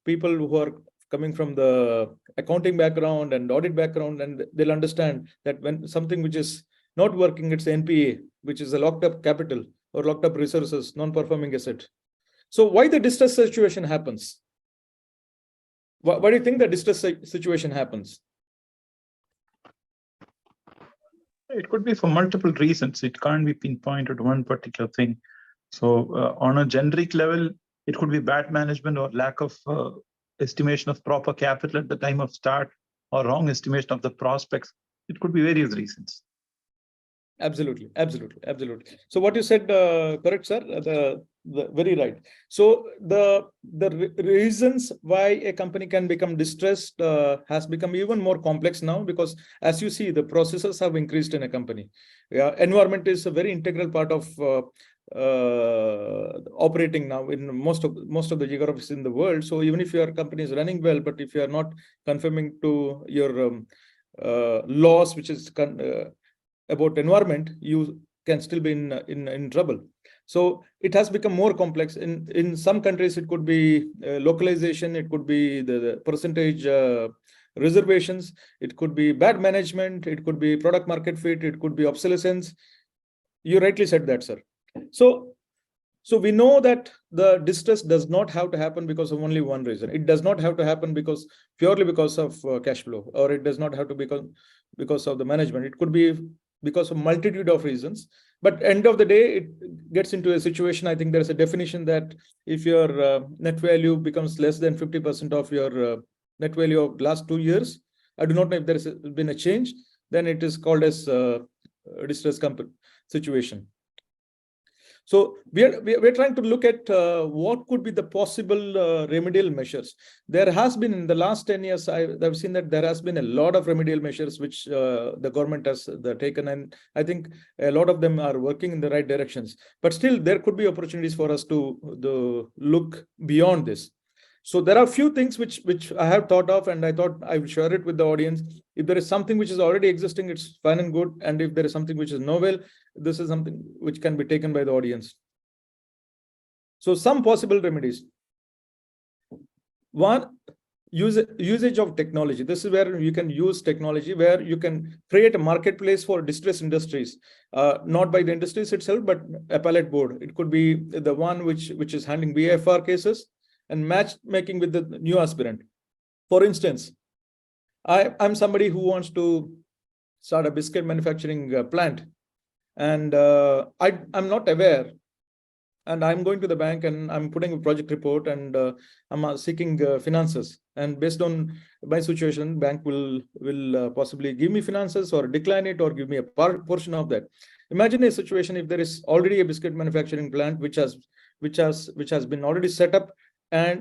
people who are coming from the accounting background and audit background, and they'll understand that when something which is not working, it's NPA, which is a locked up capital or locked up resources, non-performing asset. So why the distress situation happens? Why do you think the distress situation happens? It could be for multiple reasons. It can't be pinpointed to one particular thing. So on a generic level, it could be bad management or lack of estimation of proper capital at the time of start, or wrong estimation of the prospects. It could be various reasons. Absolutely. So what you said, correct, sir. The very right. So the reasons why a company can become distressed has become even more complex now, because as you see, the processes have increased in a company. Environment is a very integral part of operating now in most of the geographies in the world. So even if your company is running well, but if you are not conforming to your laws, which is about environment, you can still be in trouble. So it has become more complex. In some countries, it could be localization, it could be the percentage reservations, it could be bad management, it could be product market fit, it could be obsolescence. You rightly said that, sir. So we know that the distress does not have to happen because of only one reason. It does not have to happen purely because of cash flow, or it does not have to be because of the management. It could be because of multitude of reasons. But end of the day, it gets into a situation. I think there's a definition that if your net value becomes less than 50% of your net value of last 2 years, I do not know if there has been a change, then it is called as distress situation. So we're trying to look at what could be the possible remedial measures. There has been in the last 10 years, I've seen that there has been a lot of remedial measures which the government has taken, and I think a lot of them are working in the right directions. But still, there could be opportunities for us to look beyond this. So there are a few things which I have thought of, and I thought I would share it with the audience. If there is something which is already existing, it's fine and good. And if there is something which is novel, this is something which can be taken by the audience. So some possible remedies. One, usage of technology. This is where you can use technology, where you can create a marketplace for distressed industries, not by the industries itself, but appellate board. It could be the one which is handling BFR cases and matchmaking with the new aspirant. For instance, I'm somebody who wants to start a biscuit manufacturing plant, and I'm not aware, and I'm going to the bank and I'm putting a project report, and I'm seeking finances, and based on my situation, bank will possibly give me finances or decline it or give me a portion of that. Imagine a situation if there is already a biscuit manufacturing plant which has been already set up,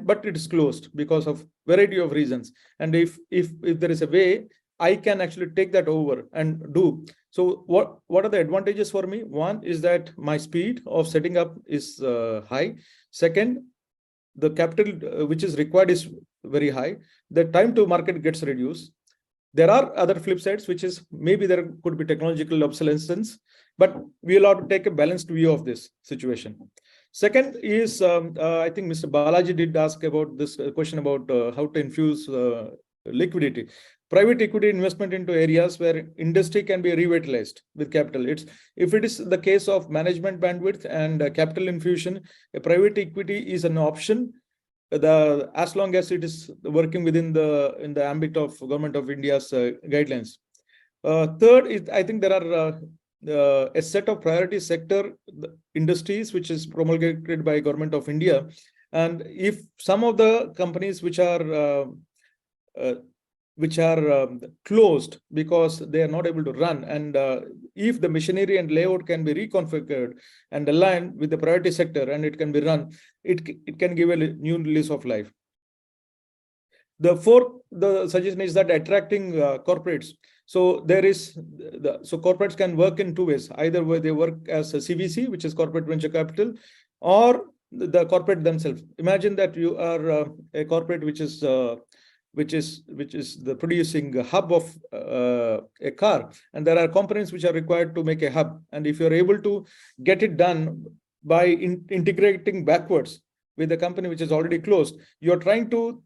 but it is closed because of variety of reasons. And if there is a way, I can actually take that over and do. So what are the advantages for me? One is that my speed of setting up is high. Second, the capital which is required is very high. The time to market gets reduced. There are other flip sides, which is maybe there could be technological obsolescence, but we'll have to take a balanced view of this situation. Second is, I think Mr. Balaji did ask about this question about how to infuse liquidity. Private equity investment into areas where industry can be revitalized with capital. If it is the case of management bandwidth and capital infusion, a private equity is an option, as long as it is working within in the ambit of Government of India's guidelines. Third is, I think there are a set of priority sector industries which is promulgated by Government of India, and if some of the companies which are closed because they are not able to run, and if the machinery and layout can be reconfigured and aligned with the priority sector and it can be run, it can give a new lease of life. The suggestion is that attracting corporates. So corporates can work in two ways. Either way, they work as a CVC, which is corporate venture capital, or the corporate themselves. Imagine that you are a corporate which is the producing hub of a car, and there are components which are required to make a hub. And if you're able to get it done by integrating backwards with a company which is already closed, you're trying to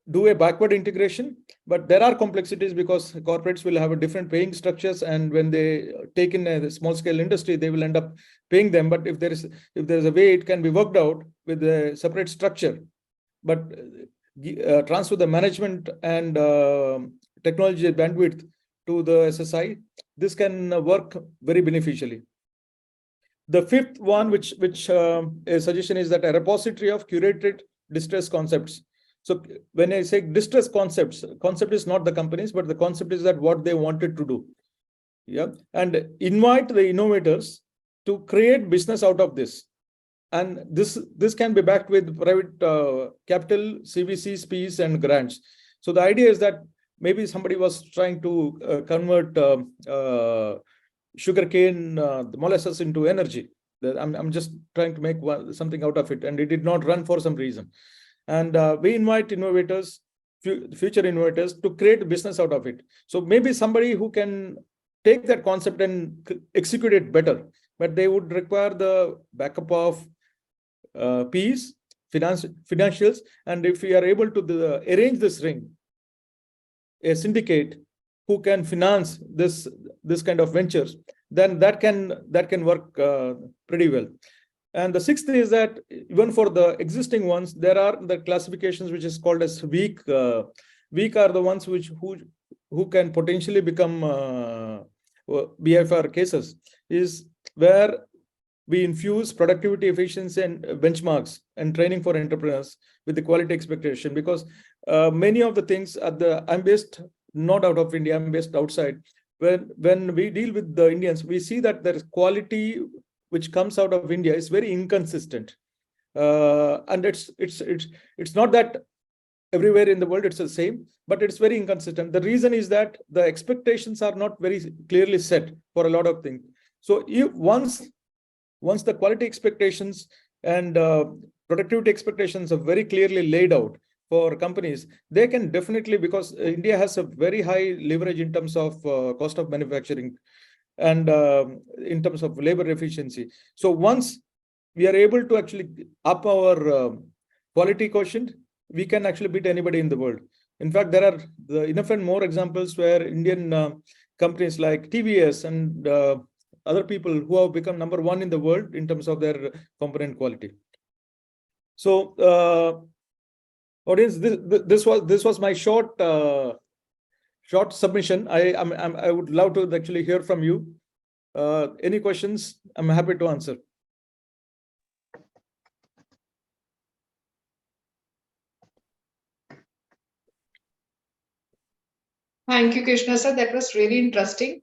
do a backward integration, but there are complexities because corporates will have a different paying structures, and when they take in a small scale industry, they will end up paying them. But if there is a way it can be worked out with a separate structure, but transfer the management and technology bandwidth to the SSI, this can work very beneficially. The fifth one, which a suggestion is that a repository of curated distress concepts. So when I say distress concept is not the companies, but the concept is that what they wanted to do. Yeah, and invite the innovators to create business out of this. And this can be backed with private capital, CVCs, Ps, and grants. So the idea is that maybe somebody was trying to convert sugarcane, the molasses into energy. I'm just trying to make something out of it, and it did not run for some reason. And we invite innovators, future innovators, to create a business out of it. So maybe somebody who can take that concept and execute it better, but they would require the backup of Ps, financials, and if we are able to arrange this ring, a syndicate who can finance this kind of ventures, then that can work pretty well. And the sixth is that even for the existing ones, there are the classifications which is called as weak. Weak are the ones who can potentially become BFR cases, is where we infuse productivity, efficiency, and benchmarks and training for entrepreneurs with the quality expectation. Because many of the things I'm based not out of India, I'm based outside. When we deal with the Indians, we see that there is quality which comes out of India is very inconsistent, and it's not that everywhere in the world it's the same, but it's very inconsistent. The reason is that the expectations are not very clearly set for a lot of things. So once the quality expectations and productivity expectations are very clearly laid out for companies, they can definitely, because India has a very high leverage in terms of cost of manufacturing and in terms of labor efficiency. So once we are able to actually up our quality quotient, we can actually beat anybody in the world. In fact, there are enough and more examples where Indian companies like TVS and other people who have become number one in the world in terms of their component quality. So, audience, this was my short submission. I would love to actually hear from you. Any questions? I'm happy to answer. Thank you, Krishna sir. That was really interesting.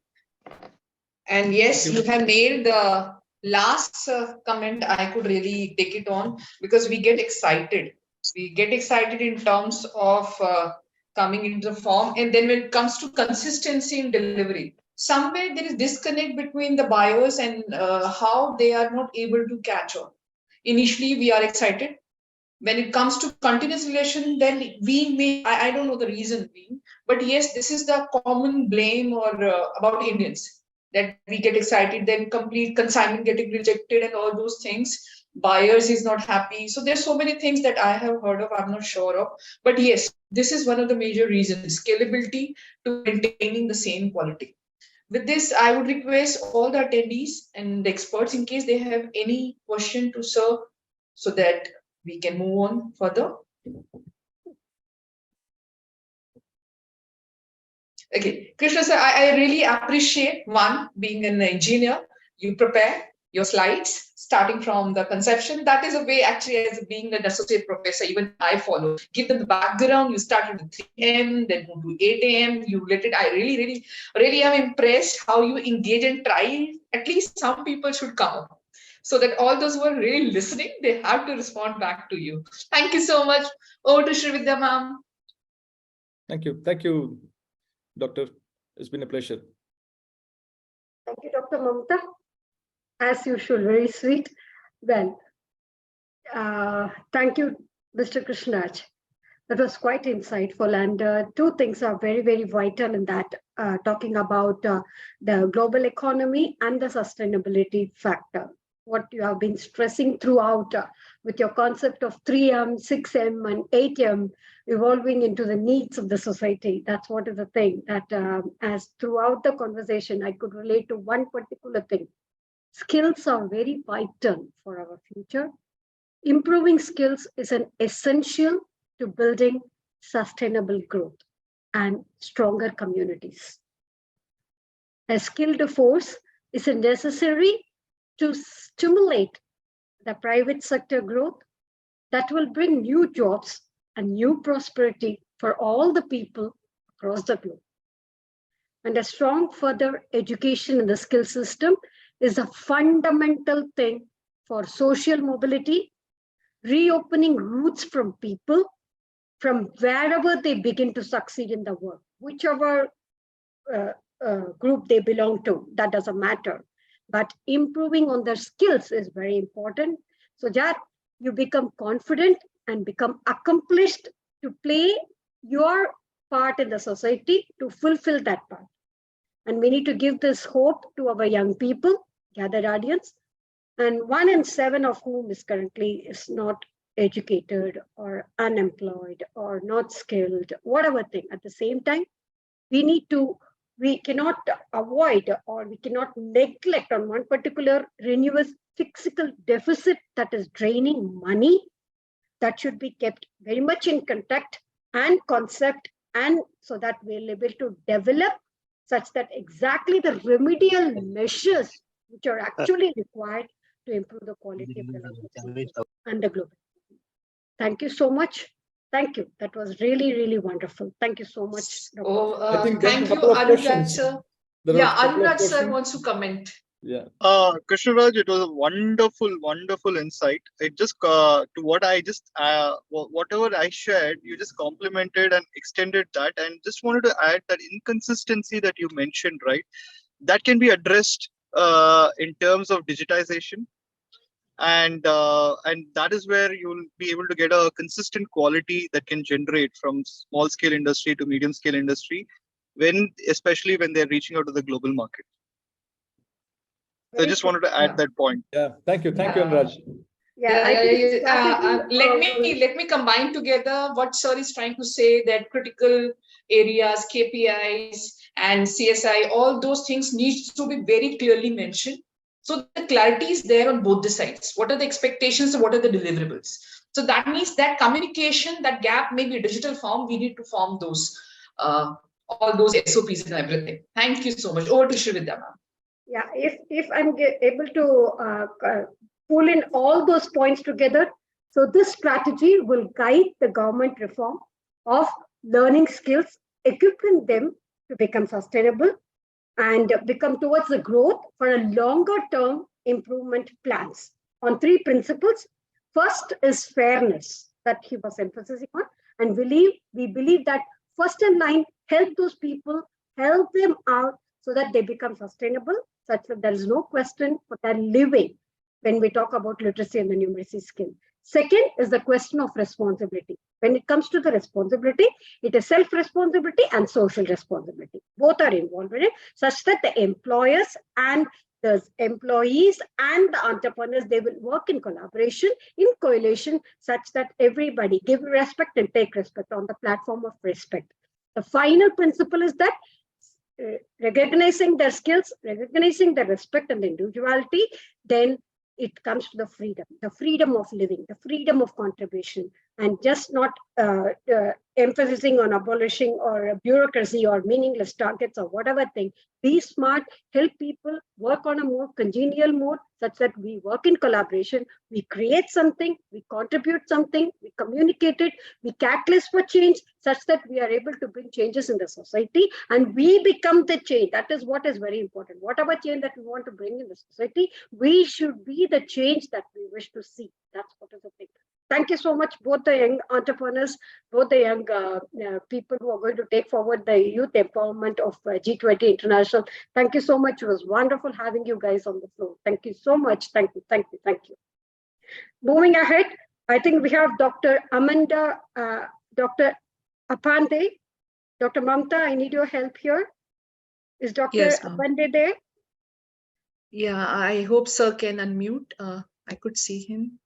And yes, you have nailed the last comment. I could really take it on, because we get excited. We get excited in terms of coming into the form. And then when it comes to consistency in delivery, somewhere there is disconnect between the buyers and how they are not able to catch on. Initially, we are excited. When it comes to continuous relation, then we may, I don't know the reason being, but yes, this is the common blame or about Indians, that we get excited, then complete consignment getting rejected and all those things. Buyers is not happy. So there's so many things that I have heard of, I'm not sure of. But yes, this is one of the major reasons, scalability to maintaining the same quality. With this, I would request all the attendees and the experts, in case they have any question to sir, so that we can move on further. Okay, Krishna sir, I really appreciate, one, being an engineer, you prepare your slides starting from the conception. That is a way, actually, as being an associate professor, even I follow. Give them the background. You started at 3 a.m., then go to 8 a.m. You let it. I really am impressed how you engage and try. At least some people should come up, so that all those who are really listening, they have to respond back to you. Thank you so much. Over to Srividya ma'am. Thank you, Doctor. It's been a pleasure. Thank you, Dr. Mamta. As usual, very sweet. Well, thank you, Mr. Krishnaraj. That was quite insightful. And two things are very, very vital in that, talking about the global economy and the sustainability factor. What you have been stressing throughout with your concept of 3M, 6M, and 8M, evolving into the needs of the society. That's what is the thing that as throughout the conversation, I could relate to one particular thing. Skills are very vital for our future. Improving skills is an essential to building sustainable growth and stronger communities. A skilled force is necessary to stimulate the private sector growth that will bring new jobs and new prosperity for all the people across the globe. And a strong further education in the skill system is a fundamental thing for social mobility, reopening roots from people from wherever they begin to succeed in the world, whichever group they belong to, that doesn't matter. But improving on their skills is very important, so that you become confident and become accomplished to play your part in the society to fulfill that part. And we need to give this hope to our young people, gathered audience, and 1 in 7 of whom is currently not educated or unemployed or not skilled, whatever thing. At the same time, we need to we cannot avoid or we cannot neglect on one particular renewable fiscal deficit that is draining money. That should be kept very much in contact and concept, and so that we're able to develop such that exactly the remedial measures which are actually required to improve the quality of the life and the global. Thank you so much. Thank you. That was really, really wonderful. Thank you so much. Dr. Oh, I think there are thank a you, couple of Anurag questions. sir. There are Yeah, a couple of Anurag sir questions. wants to comment. Yeah. Krishnaraj, it was a wonderful insight. It just to what I just whatever I shared, you just complemented and extended that, and just wanted to add that inconsistency that you mentioned, right? That can be addressed in terms of digitization, and that is where you'll be able to get a consistent quality that can generate from small scale industry to medium scale industry, especially when they're reaching out to the global market. So I just wanted to add that point. Yeah. Thank you, Anuraj. Let me combine together what sir is trying to say, that critical areas, KPIs and CSI, all those things needs to be very clearly mentioned. So the clarity is there on both the sides. What are the expectations and what are the deliverables? So that means that communication, that gap may be a digital form. We need to form those, all those SOPs and everything. Thank you so much. Over to Srividya, ma'am. Yeah, if I'm able to pull in all those points together, so this strategy will guide the government reform of learning skills, equipping them to become sustainable and become towards the growth for a longer term improvement plans on three principles. First is fairness that he was emphasizing on, and we believe that first in line, help those people, help them out so that they become sustainable, such that there is no question for their living when we talk about literacy and the numeracy skill. Second is the question of responsibility. When it comes to the responsibility, it is self-responsibility and social responsibility. Both are involved in it, such that the employers and the employees and the entrepreneurs, they will work in collaboration, in coalition, such that everybody give respect and take respect on the platform of respect. The final principle is that recognizing their skills, recognizing their respect and the individuality, then it comes to the freedom of living, the freedom of contribution, and just not emphasizing on abolishing or bureaucracy or meaningless targets or whatever thing. Be smart, help people work on a more congenial mode, such that we work in collaboration, we create something, we contribute something, we communicate it, we catalyst for change, such that we are able to bring changes in the society and we become the change. That is what is very important. Whatever change that we want to bring in the society, we should be the change that we wish to see. That's what is the thing. Thank you so much, both the young entrepreneurs, both the young people who are going to take forward the youth empowerment of G20 International. Thank you so much. It was wonderful having you guys on the floor. Thank you so much. Thank you. Moving ahead, I think we have Dr. Amanda, Dr. Apande. Dr. Mamta, I need your help here. Is Dr. Yes, Apande there? Yeah, I hope sir can unmute. I could see him.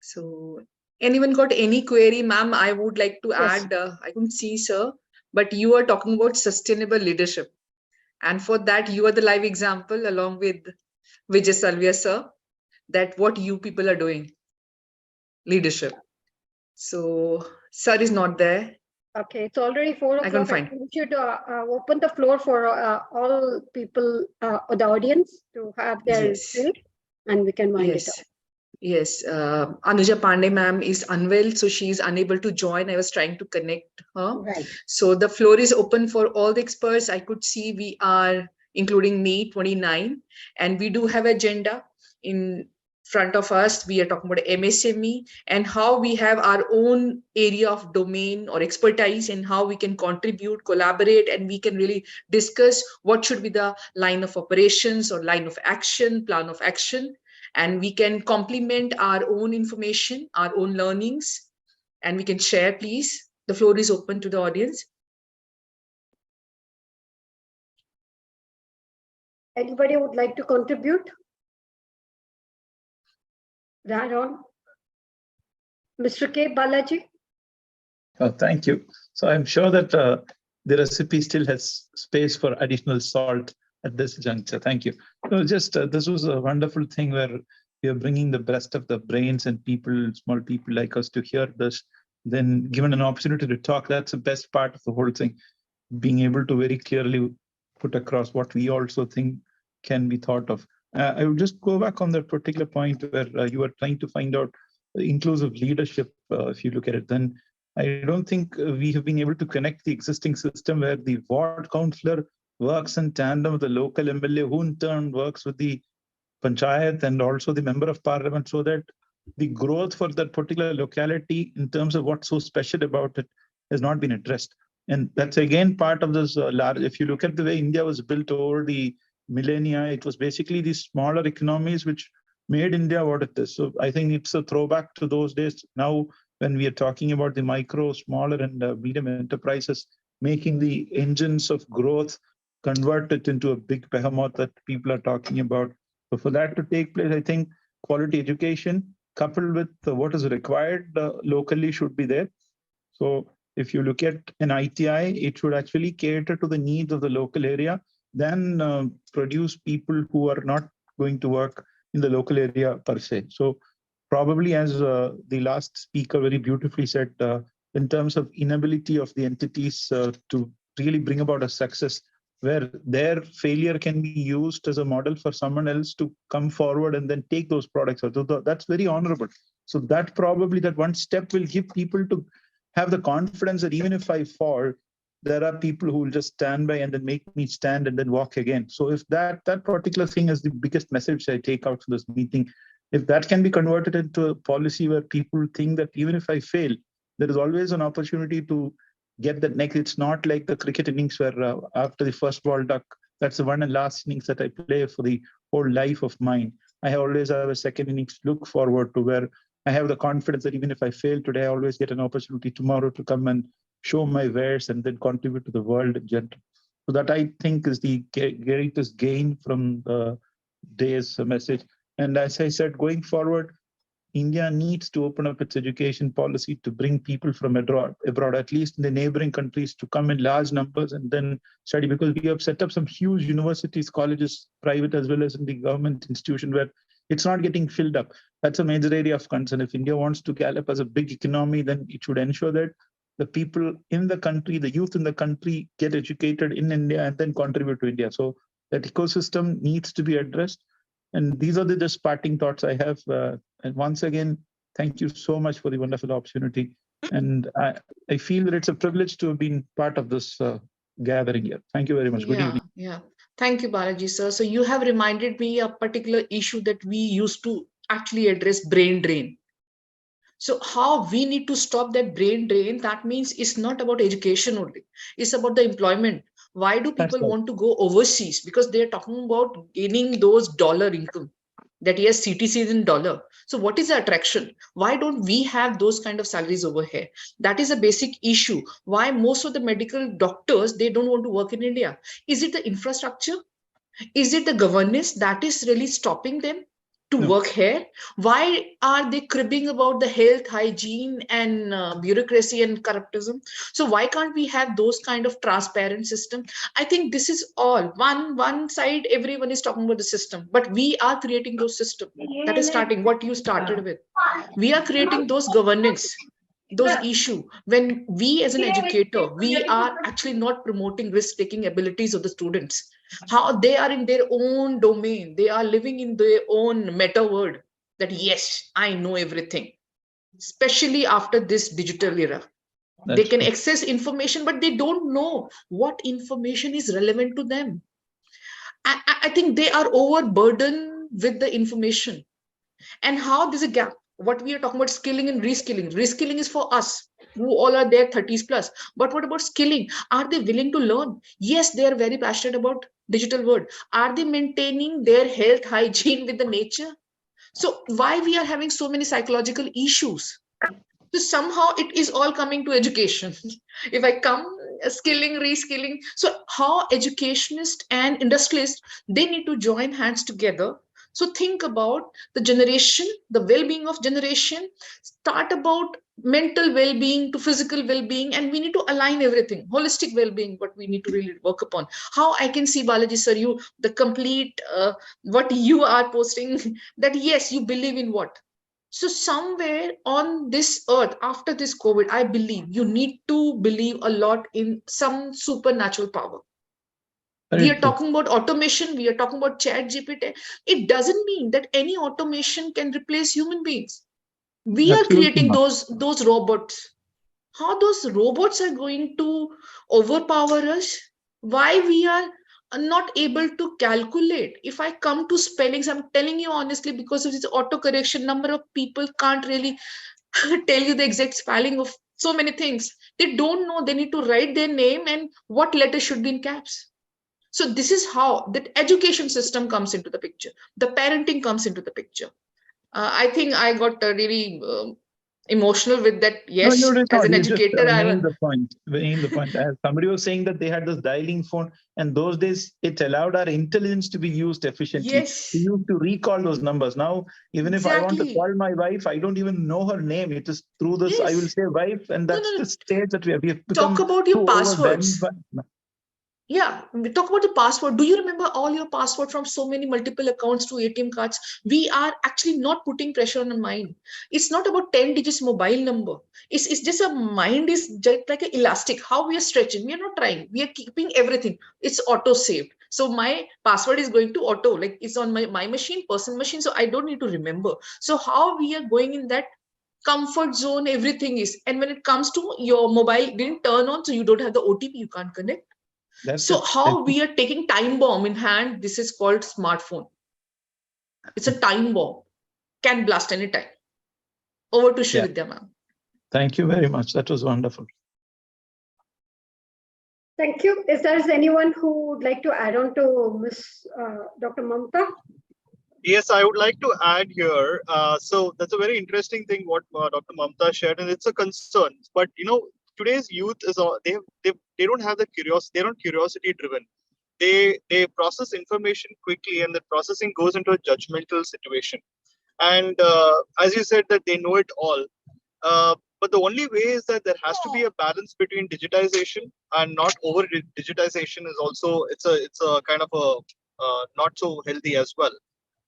So anyone got any query, ma'am? I would like to add, I couldn't see sir, but you are talking about sustainable leadership. And for that, you are the live example along with Vijay Salvia sir, that what you people are doing, leadership. So sir is not there. Okay, it's already 4 o'clock. I can't find. We should open the floor for all people, the audience, to have their say, and we can wind it up. Yes, Anuja Pandey ma'am is unwell, so she is unable to join. I was trying to connect her. Right. So the floor is open for all the experts. I could see we are, including me, 29, and we do have agenda in front of us. We are talking about MSME and how we have our own area of domain or expertise and how we can contribute, collaborate, and we can really discuss what should be the line of operations or line of action, plan of action. And we can complement our own information, our own learnings, and we can share, please. The floor is open to the audience. Anybody would like to contribute? Right on. Mr. K. Balaji. Thank you. So I'm sure that the recipe still has space for additional salt at this juncture. Thank you. No, just this was a wonderful thing where we are bringing the best of the brains and people, small people like us, to hear this. Then given an opportunity to talk, that's the best part of the whole thing. Being able to very clearly put across what we also think can be thought of. I would just go back on that particular point where you were trying to find out inclusive leadership. If you look at it, then I don't think we have been able to connect the existing system where the ward councillor works in tandem with the local MLA, who in turn works with the panchayat and also the member of parliament, so that the growth for that particular locality in terms of what's so special about it has not been addressed. And that's again part of this large, if you look at the way India was built over the millennia, it was basically these smaller economies which made India what it is. So I think it's a throwback to those days. Now, when we are talking about the micro, smaller and medium enterprises, making the engines of growth, convert it into a big behemoth that people are talking about. So for that to take place, I think quality education coupled with what is required locally should be there. So if you look at an ITI, it should actually cater to the needs of the local area, then produce people who are not going to work in the local area per se. So probably, as the last speaker very beautifully said, in terms of inability of the entities to really bring about a success, where their failure can be used as a model for someone else to come forward and then take those products. That's very honorable. So that probably, that one step will give people to have the confidence that even if I fall, there are people who will just stand by and then make me stand and then walk again. So if that particular thing is the biggest message I take out from this meeting, if that can be converted into a policy where people think that even if I fail, there is always an opportunity to get that next. It's not like the cricket innings where after the first ball duck, that's the one and last innings that I play for the whole life of mine. I always have a second innings look forward to, where I have the confidence that even if I fail today, I always get an opportunity tomorrow to come and show my wares and then contribute to the world in general. So that, I think, is the greatest gain from the day's message. And as I said, going forward, India needs to open up its education policy to bring people from abroad, at least in the neighboring countries, to come in large numbers and then study, because we have set up some huge universities, colleges, private as well as in the government institution, where it's not getting filled up. That's a major area of concern. If India wants to gallop as a big economy, then it should ensure that the people in the country, the youth in the country, get educated in India and then contribute to India. So that ecosystem needs to be addressed. And these are the just parting thoughts I have. And once again, thank you so much for the wonderful opportunity. And I feel that it's a privilege to have been part of this gathering here. Thank you very much. Good evening. Yeah. Thank you, Balaji, sir. So you have reminded me a particular issue that we used to actually address, brain drain. So how we need to stop that brain drain, that means it's not about education only. It's about the employment. Why do people want to go overseas? Because they're talking about gaining those dollar income. That yes, CTC is in dollar. So what is the attraction? Why don't we have those kind of salaries over here? That is a basic issue. Why most of the medical doctors, they don't want to work in India? Is it the infrastructure? Is it the governance that is really stopping them to work here? Why are they cribbing about the health, hygiene, and bureaucracy and corruptism? So why can't we have those kind of transparent system? I think this is all one side. Everyone is talking about the system, but we are creating those systems. That is starting what you started with. We are creating those governance, those issues. When we as an educator, we are actually not promoting risk-taking abilities of the students. How they are in their own domain, they are living in their own meta world, that yes, I know everything, especially after this digital era. They can access information, but they don't know what information is relevant to them. I think they are overburdened with the information. And how there's a gap. What we are talking about, skilling and reskilling. Reskilling is for us who all are there 30s plus. But what about skilling? Are they willing to learn? Yes, they are very passionate about digital world. Are they maintaining their health, hygiene with the nature? So why we are having so many psychological issues? So somehow it is all coming to education. If I come skilling, reskilling. So how educationists and industrialists, they need to join hands together. So think about the generation, the well-being of generation, start about mental well-being to physical well-being, and we need to align everything. Holistic well-being, what we need to really work upon. How I can see, Balaji sir, you the complete what you are posting that yes, you believe in what. So somewhere on this earth after this COVID, I believe you need to believe a lot in some supernatural power. We are talking about automation. We are talking about chat GPT. It doesn't mean that any automation can replace human beings. We are creating those robots. How those robots are going to overpower us? Why we are not able to calculate? If I come to spellings, I'm telling you honestly, because of this auto correction, number of people can't really tell you the exact spelling of so many things. They don't know. They need to write their name and what letter should be in caps. So this is how that education system comes into the picture. The parenting comes into the picture. I think I got really emotional with that. Yes, no, as an you just educator, I named the point. Named the point. As somebody was saying that they had this dialing phone, and those days it allowed our intelligence to be used efficiently. Yes. We used to recall those numbers. Now, even if I want to call my wife, I don't even know her name. It is through this. I will say wife, and that's the stage that we have become. Talk about your passwords. By, yeah, we talk about the password. Do you remember all your password from so many multiple accounts to ATM cards? We are actually not putting pressure on the mind. It's not about 10 digits mobile number. It's just a mind is just like an elastic. How we are stretching. We are not trying. We are keeping everything. It's auto saved. So my password is going to auto, like it's on my machine, person machine. So I don't need to remember. So how we are going in that comfort zone, everything is. And when it comes to your mobile didn't turn on, so you don't have the OTP, you can't connect. So how we are taking time bomb in hand, this is called smartphone. It's a time bomb, can blast anytime. Over to Srividya ma'am. Thank you very much. That was wonderful. Thank you. Is there anyone who would like to add on to Ms. Dr. Mamta? Yes, I would like to add here. So that's a very interesting thing what Dr. Mamta shared, and it's a concern. But today's youth is they don't have the curiosity. They're not curiosity driven. They process information quickly, and the processing goes into a judgmental situation. And as you said, that they know it all. But the only way is that there has to be a balance between digitization and not over digitization. Is also it's a kind of a not so healthy as well.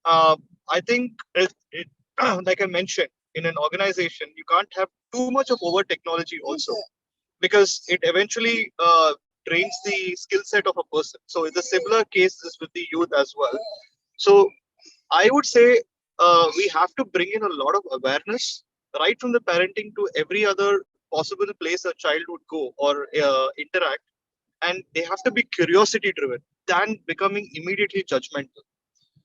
I think like I mentioned, in an organization, you can't have too much of over technology also, because it eventually drains the skill set of a person. So it's a similar case is with the youth as well. So I would say we have to bring in a lot of awareness, right from the parenting to every other possible place a child would go or interact. And they have to be curiosity driven than becoming immediately judgmental.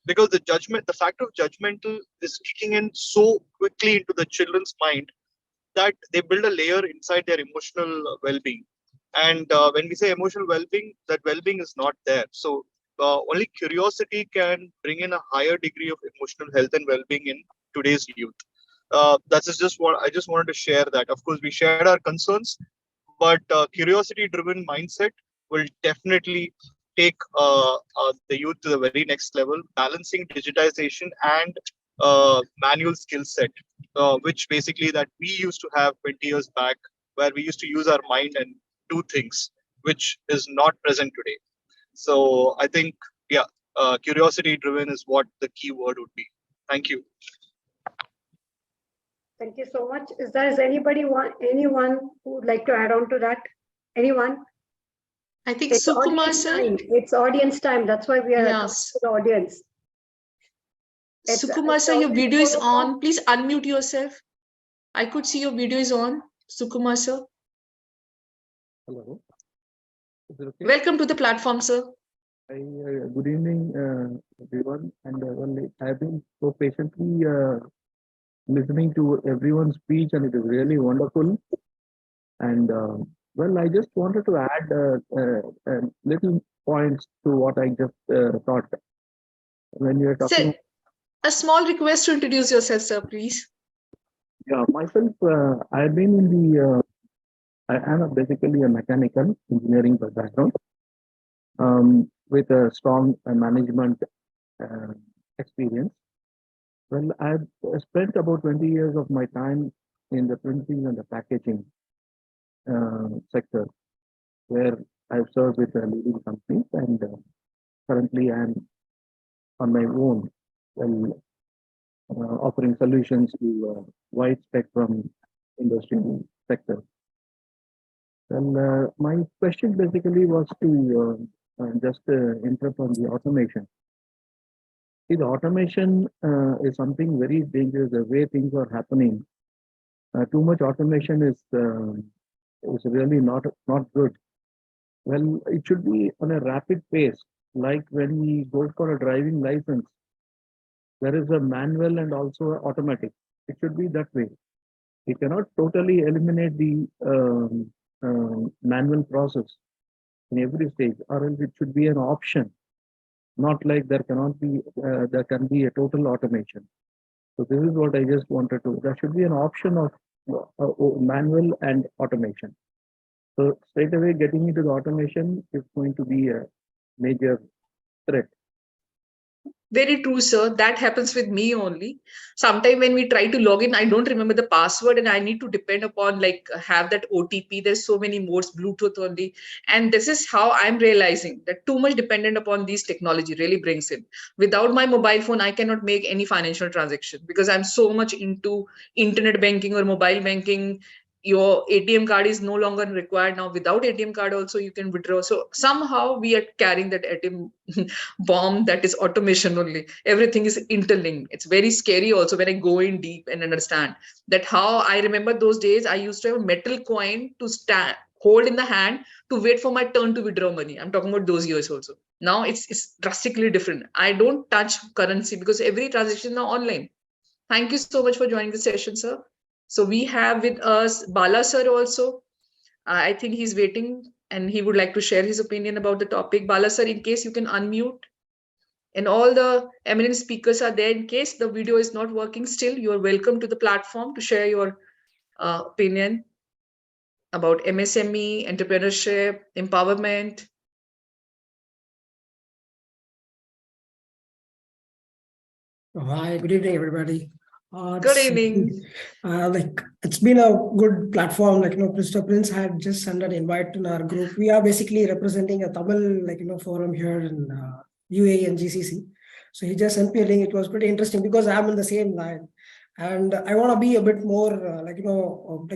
Because the fact of judgmental is kicking in so quickly into the children's mind that they build a layer inside their emotional well-being. And when we say emotional well-being, that well-being is not there. So only curiosity can bring in a higher degree of emotional health and well-being in today's youth. That's just what I just wanted to share that. Of course, we shared our concerns, but curiosity-driven mindset will definitely take the youth to the very next level, balancing digitization and manual skill set, which basically that we used to have 20 years back, where we used to use our mind and do things, which is not present today. So I think, curiosity driven is what the key word would be. Thank you. Thank you so much. Is there anyone who would like to add on to that? Anyone? I think Sukumar sir. It's audience time. That's why we are talking to the audience. Sukumar sir, your video is on. Please unmute yourself. I could see your video is on. Sukumar sir. Hello. Is it okay? Welcome to the platform, sir. Good evening, everyone. And I have been so patiently listening to everyone's speech, and it is really wonderful. And well, I just wanted to add little points to what I just thought. When you are talking, sir, a small request to introduce yourself, sir, please. Yeah, myself, I have been in the. I am basically a mechanical engineering background, with a strong management experience. Well, I've spent about 20 years of my time in the printing and the packaging sector, where I've served with the leading companies, and currently I'm on my own, well, offering solutions to wide spectrum industrial sector. And my question basically was to just interrupt on the automation. See, the automation is something very dangerous. The way things are happening, too much automation is really not good. Well, it should be on a rapid pace. Like when we go for a driving license, there is a manual and also automatic. It should be that way. We cannot totally eliminate the manual process in every stage, or else it should be an option. Not like there can be a total automation. So this is what I just wanted to. There should be an option of manual and automation. So straight away getting into the automation is going to be a major threat. Very true, sir. That happens with me only. Sometimes when we try to log in, I don't remember the password and I need to depend upon like have that OTP. There's so many modes, Bluetooth only. And this is how I'm realizing that too much dependent upon these technology really brings in. Without my mobile phone, I cannot make any financial transaction because I'm so much into internet banking or mobile banking. Your ATM card is no longer required now. Without ATM card also you can withdraw. So somehow we are carrying that ATM bomb that is automation only. Everything is interlinked. It's very scary also when I go in deep and understand that how I remember those days I used to have a metal coin to hold in the hand to wait for my turn to withdraw money. I'm talking about those years also. Now it's drastically different. I don't touch currency because every transaction is now online. Thank you so much for joining the session, sir. So we have with us Bala sir also. I think he's waiting and he would like to share his opinion about the topic. Bala sir, in case you can unmute. And all the eminent speakers are there. In case the video is not working still, you are welcome to the platform to share your opinion about MSME, entrepreneurship, empowerment. Hi, good evening, everybody. Good evening. It's been a good platform. Mr. Prince had just sent an invite in our group. We are basically representing a Tamil, forum here in UAE and GCC. So he just sent me a link. It was pretty interesting because I'm in the same line, and I want to be a bit more,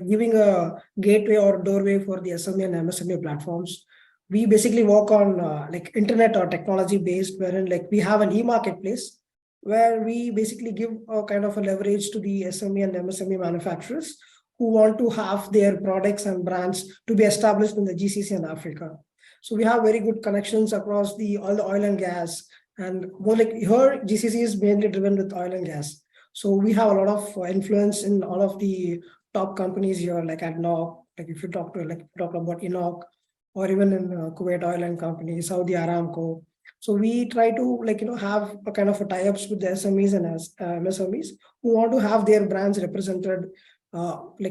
giving a gateway or doorway for the SME and MSME platforms. We basically work on internet or technology based, wherein we have an e-marketplace, where we basically give a kind of a leverage to the SME and MSME manufacturers who want to have their products and brands to be established in the GCC and Africa. So we have very good connections across all the oil and gas, and more here GCC is mainly driven with oil and gas. So we have a lot of influence in all of the top companies here, like ADNOC, if you talk about ENOC, or even in Kuwait Oil and Company, Saudi Aramco. So we try to have a kind of a tie-ups with the SMEs and MSMEs who want to have their brands represented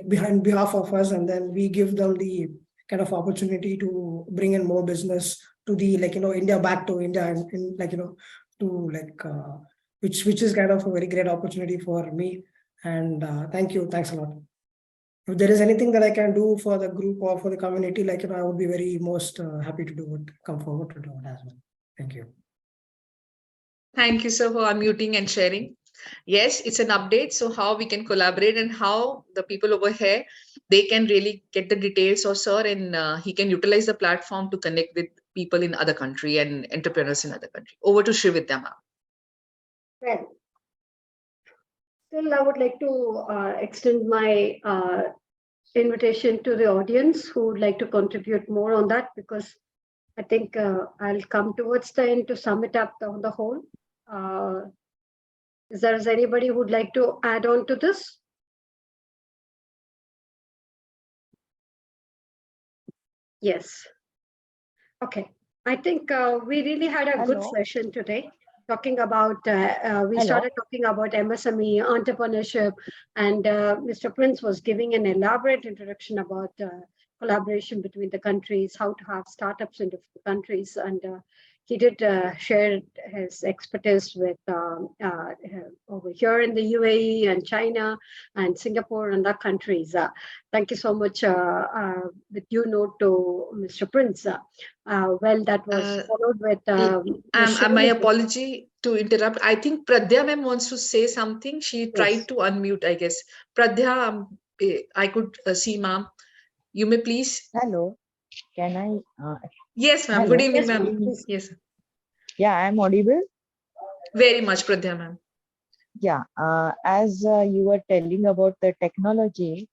behind behalf of us, and then we give them the kind of opportunity to bring in more business to the India, back to India, and which is kind of a very great opportunity for me. And thanks a lot. If there is anything that I can do for the group or for the community, I would be very most happy to do it. Come forward to do it as well. Thank you. Thank you, sir, for unmuting and sharing. Yes, it's an update. So how we can collaborate and how the people over here, they can really get the details of sir, and he can utilize the platform to connect with people in other country and entrepreneurs in other country. Over to Srividya, ma'am. Well, still I would like to extend my invitation to the audience who would like to contribute more on that, because I think I'll come towards the end to sum it up on the whole. Is there anybody who would like to add on to this? Yes. Okay. I think we really had a good session today, talking about, we started talking about MSME, entrepreneurship, and Mr. Prince was giving an elaborate introduction about collaboration between the countries, how to have startups in different countries. And he did share his expertise with over here in the UAE and China and Singapore and other countries. Thank you so much. With due note to Mr. Prince. Well, that was followed with. My apology to interrupt. I think Pradya ma'am wants to say something. She tried to unmute, I guess. Pradya, I could see ma'am. You may please. Hello. Can I? Yes, ma'am. Good evening, ma'am. Yes. Yeah, I'm audible. Very much, Pradya ma'am. Yeah. As you were telling about the technology,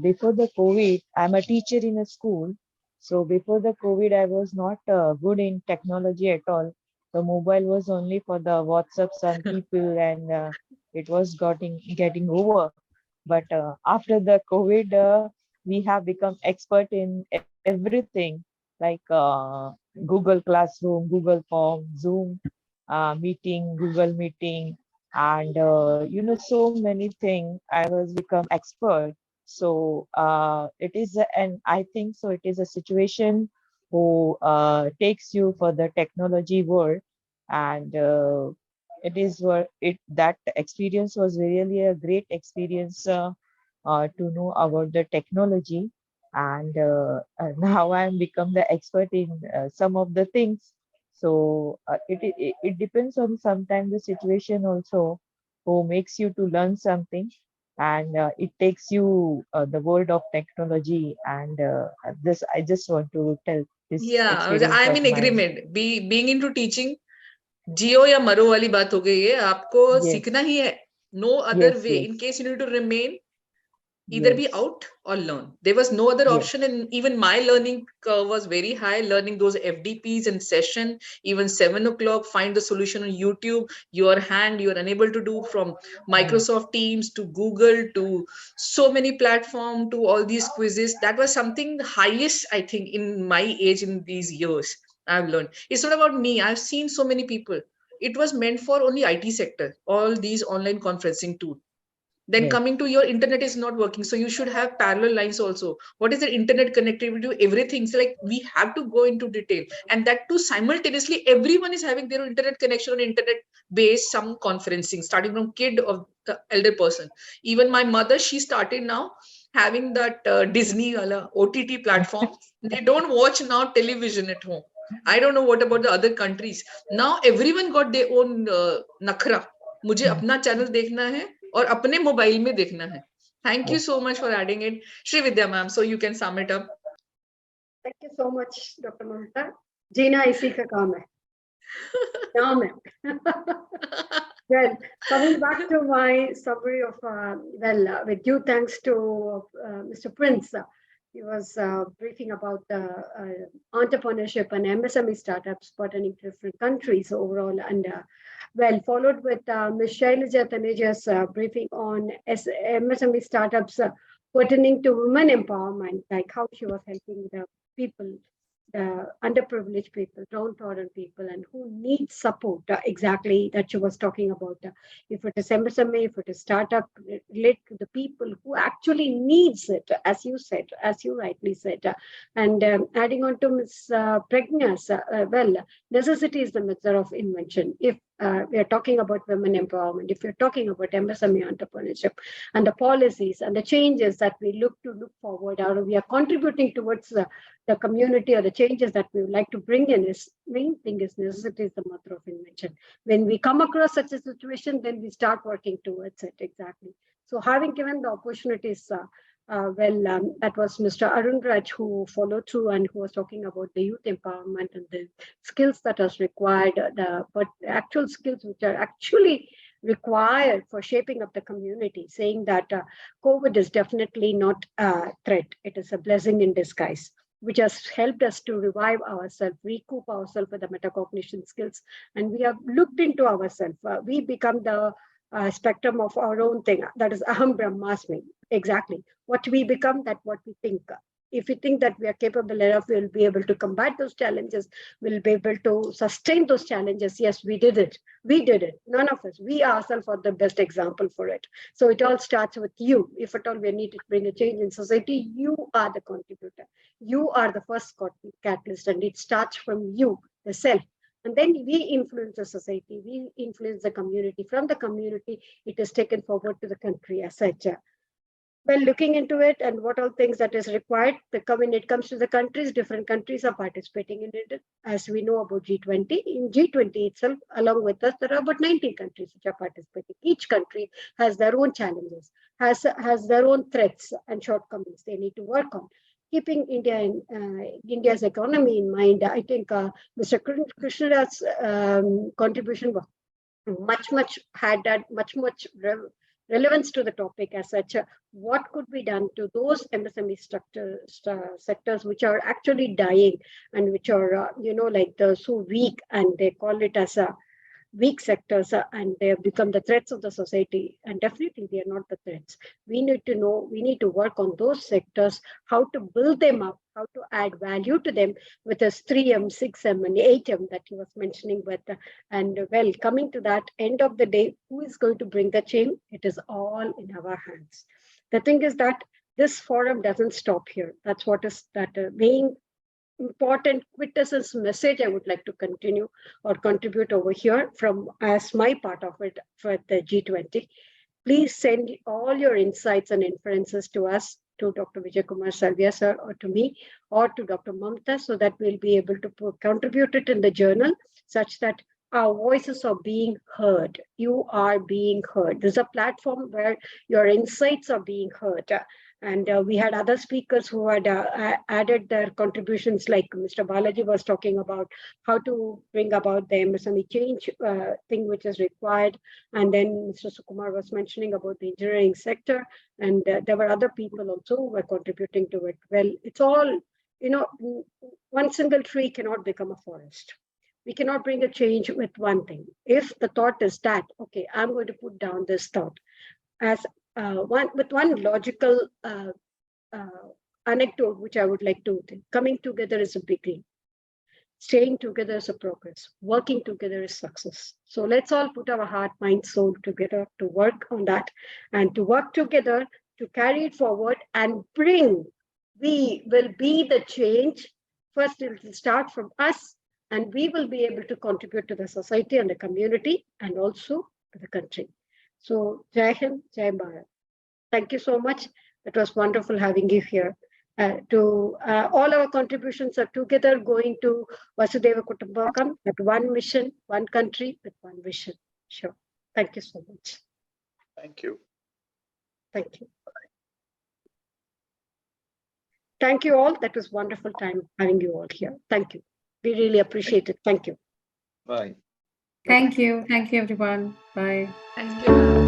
before the COVID, I'm a teacher in a school. So before the COVID, I was not good in technology at all. The mobile was only for the WhatsApps and people, and it was getting over. But after the COVID, we have become expert in everything, like Google Classroom, Google Form, Zoom meeting, Google Meeting, and so many things. I was become expert. So it is, and I think so. It is a situation who takes you for the technology world, and it is what it that experience was really a great experience to know about the technology, and now I'm become the expert in some of the things. So it depends on sometimes the situation also who makes you to learn something, and it takes you the world of technology, and this I just want to tell this experience I'm of in mine. agreement. Being into teaching, जियो या मरो वाली बात हो गई है, आपको सीखना ही है. No other way. In case you need to remain, either be out or learn. There was no other option, and even my learning curve was very high, learning those FDPs in session, even 7 o'clock, find the solution on YouTube. Your hand, you are unable to do, from Microsoft Teams to Google to so many platforms to all these quizzes. That was something highest, I think, in my age, in these years I've learned. It's not about me. I've seen so many people. It was meant for only IT sector, all these online conferencing tools. Then coming to your internet is not working, so you should have parallel lines also. What is the internet connectivity to everything? So like we have to go into detail, and that too simultaneously everyone is having their internet connection on internet based some conferencing, starting from kid or the elder person. Even my mother, she started now having that Disney OTT platform. They don't watch now television at home. I don't know what about the other countries. Now everyone got their own nakhra. मुझे अपना channel देखना है और अपने mobile में देखना है. Thank you so much for adding it. Shri Vidya ma'am, so you can sum it up. Thank you so much, Dr. Mamta. जीना इसी का काम है. नाम है. Well, coming back to my summary of, with due thanks to Mr. Prince, he was briefing about entrepreneurship and MSME startups pertaining to different countries overall, and followed with Ms. Shailaja Taneja's briefing on MSME startups pertaining to women empowerment, like how she was helping the people, the underprivileged people, downtrodden people, and who need support, exactly that she was talking about. If it is MSME, if it is startup, relate to the people who actually needs it, as you said, as you rightly said. And adding on to Ms. Pregna's, necessity is the mother of invention. If we are talking about women empowerment, if you're talking about MSME entrepreneurship and the policies and the changes that we look forward, or we are contributing towards the community or the changes that we would like to bring in, is main thing is necessity is the mother of invention. When we come across such a situation, then we start working towards it, exactly. So having given the opportunities, that was Mr. Arun Raj who followed through and who was talking about the youth empowerment and the skills that is required, but actual skills which are actually required for shaping up the community, saying that COVID is definitely not a threat. It is a blessing in disguise, which has helped us to revive ourselves, recoup ourselves with the metacognition skills. And we have looked into ourselves. We become the spectrum of our own thing. That is Aham Brahmasmi. Exactly. What we become, that what we think. If we think that we are capable enough, we'll be able to combat those challenges. We'll be able to sustain those challenges. Yes, we did it. We did it. None of us. We ourselves are the best example for it. So it all starts with you. If at all we need to bring a change in society, you are the contributor. You are the first catalyst, and it starts from you, the self. And then we influence the society, we influence the community. From the community, it is taken forward to the country as such. Well, looking into it and what all things that is required, when it comes to the countries, different countries are participating in it. As we know about G20, in G20 itself, along with us, there are about 19 countries which are participating. Each country has their own challenges, has their own threats and shortcomings they need to work on. Keeping India's economy in mind, I think Mr. Krishna's contribution was much relevance to the topic as such. What could be done to those MSME sectors which are actually dying and which are, like so weak, and they call it as a weak sectors, and they have become the threats of the society. And definitely they are not the threats. We need to know, we need to work on those sectors, how to build them up, how to add value to them with this 3M, 6M, and 8M that he was mentioning with. And well, coming to that end of the day, who is going to bring the change? It is all in our hands. The thing is that this forum doesn't stop here. That's what is that main important quintessence message I would like to continue or contribute over here from as my part of it for the G20. Please send all your insights and inferences to us, to Dr. Vijay Kumar Salvia sir, or to me, or to Dr. Mamta, so that we'll be able to contribute it in the journal such that our voices are being heard. You are being heard. There's a platform where your insights are being heard. And we had other speakers who had added their contributions, like Mr. Balaji was talking about how to bring about the MSME change thing which is required. And then Mr. Sukumar was mentioning about the engineering sector. And there were other people also who were contributing to it. Well, it's all, one single tree cannot become a forest. We cannot bring a change with one thing. If the thought is that, okay, I'm going to put down this thought as one logical anecdote, which I would like to think. Coming together is a beginning. Staying together is a progress. Working together is success. So let's all put our heart, mind, soul together to work on that, and to work together to carry it forward and bring. We will be the change. First, it will start from us, and we will be able to contribute to the society and the community, and also to the country. So, Jai Hind, Jai Bharat. Thank you so much. It was wonderful having you here. All our contributions are together going to Vasudhaiva Kutumbakam at one mission, one country with one vision. Sure. Thank you so much. Thank you. Thank you. Thank you all. That was wonderful time having you all here. Thank you. We really appreciate it. Thank you. Bye. Thank you. Thank you, everyone. Bye. Thank you.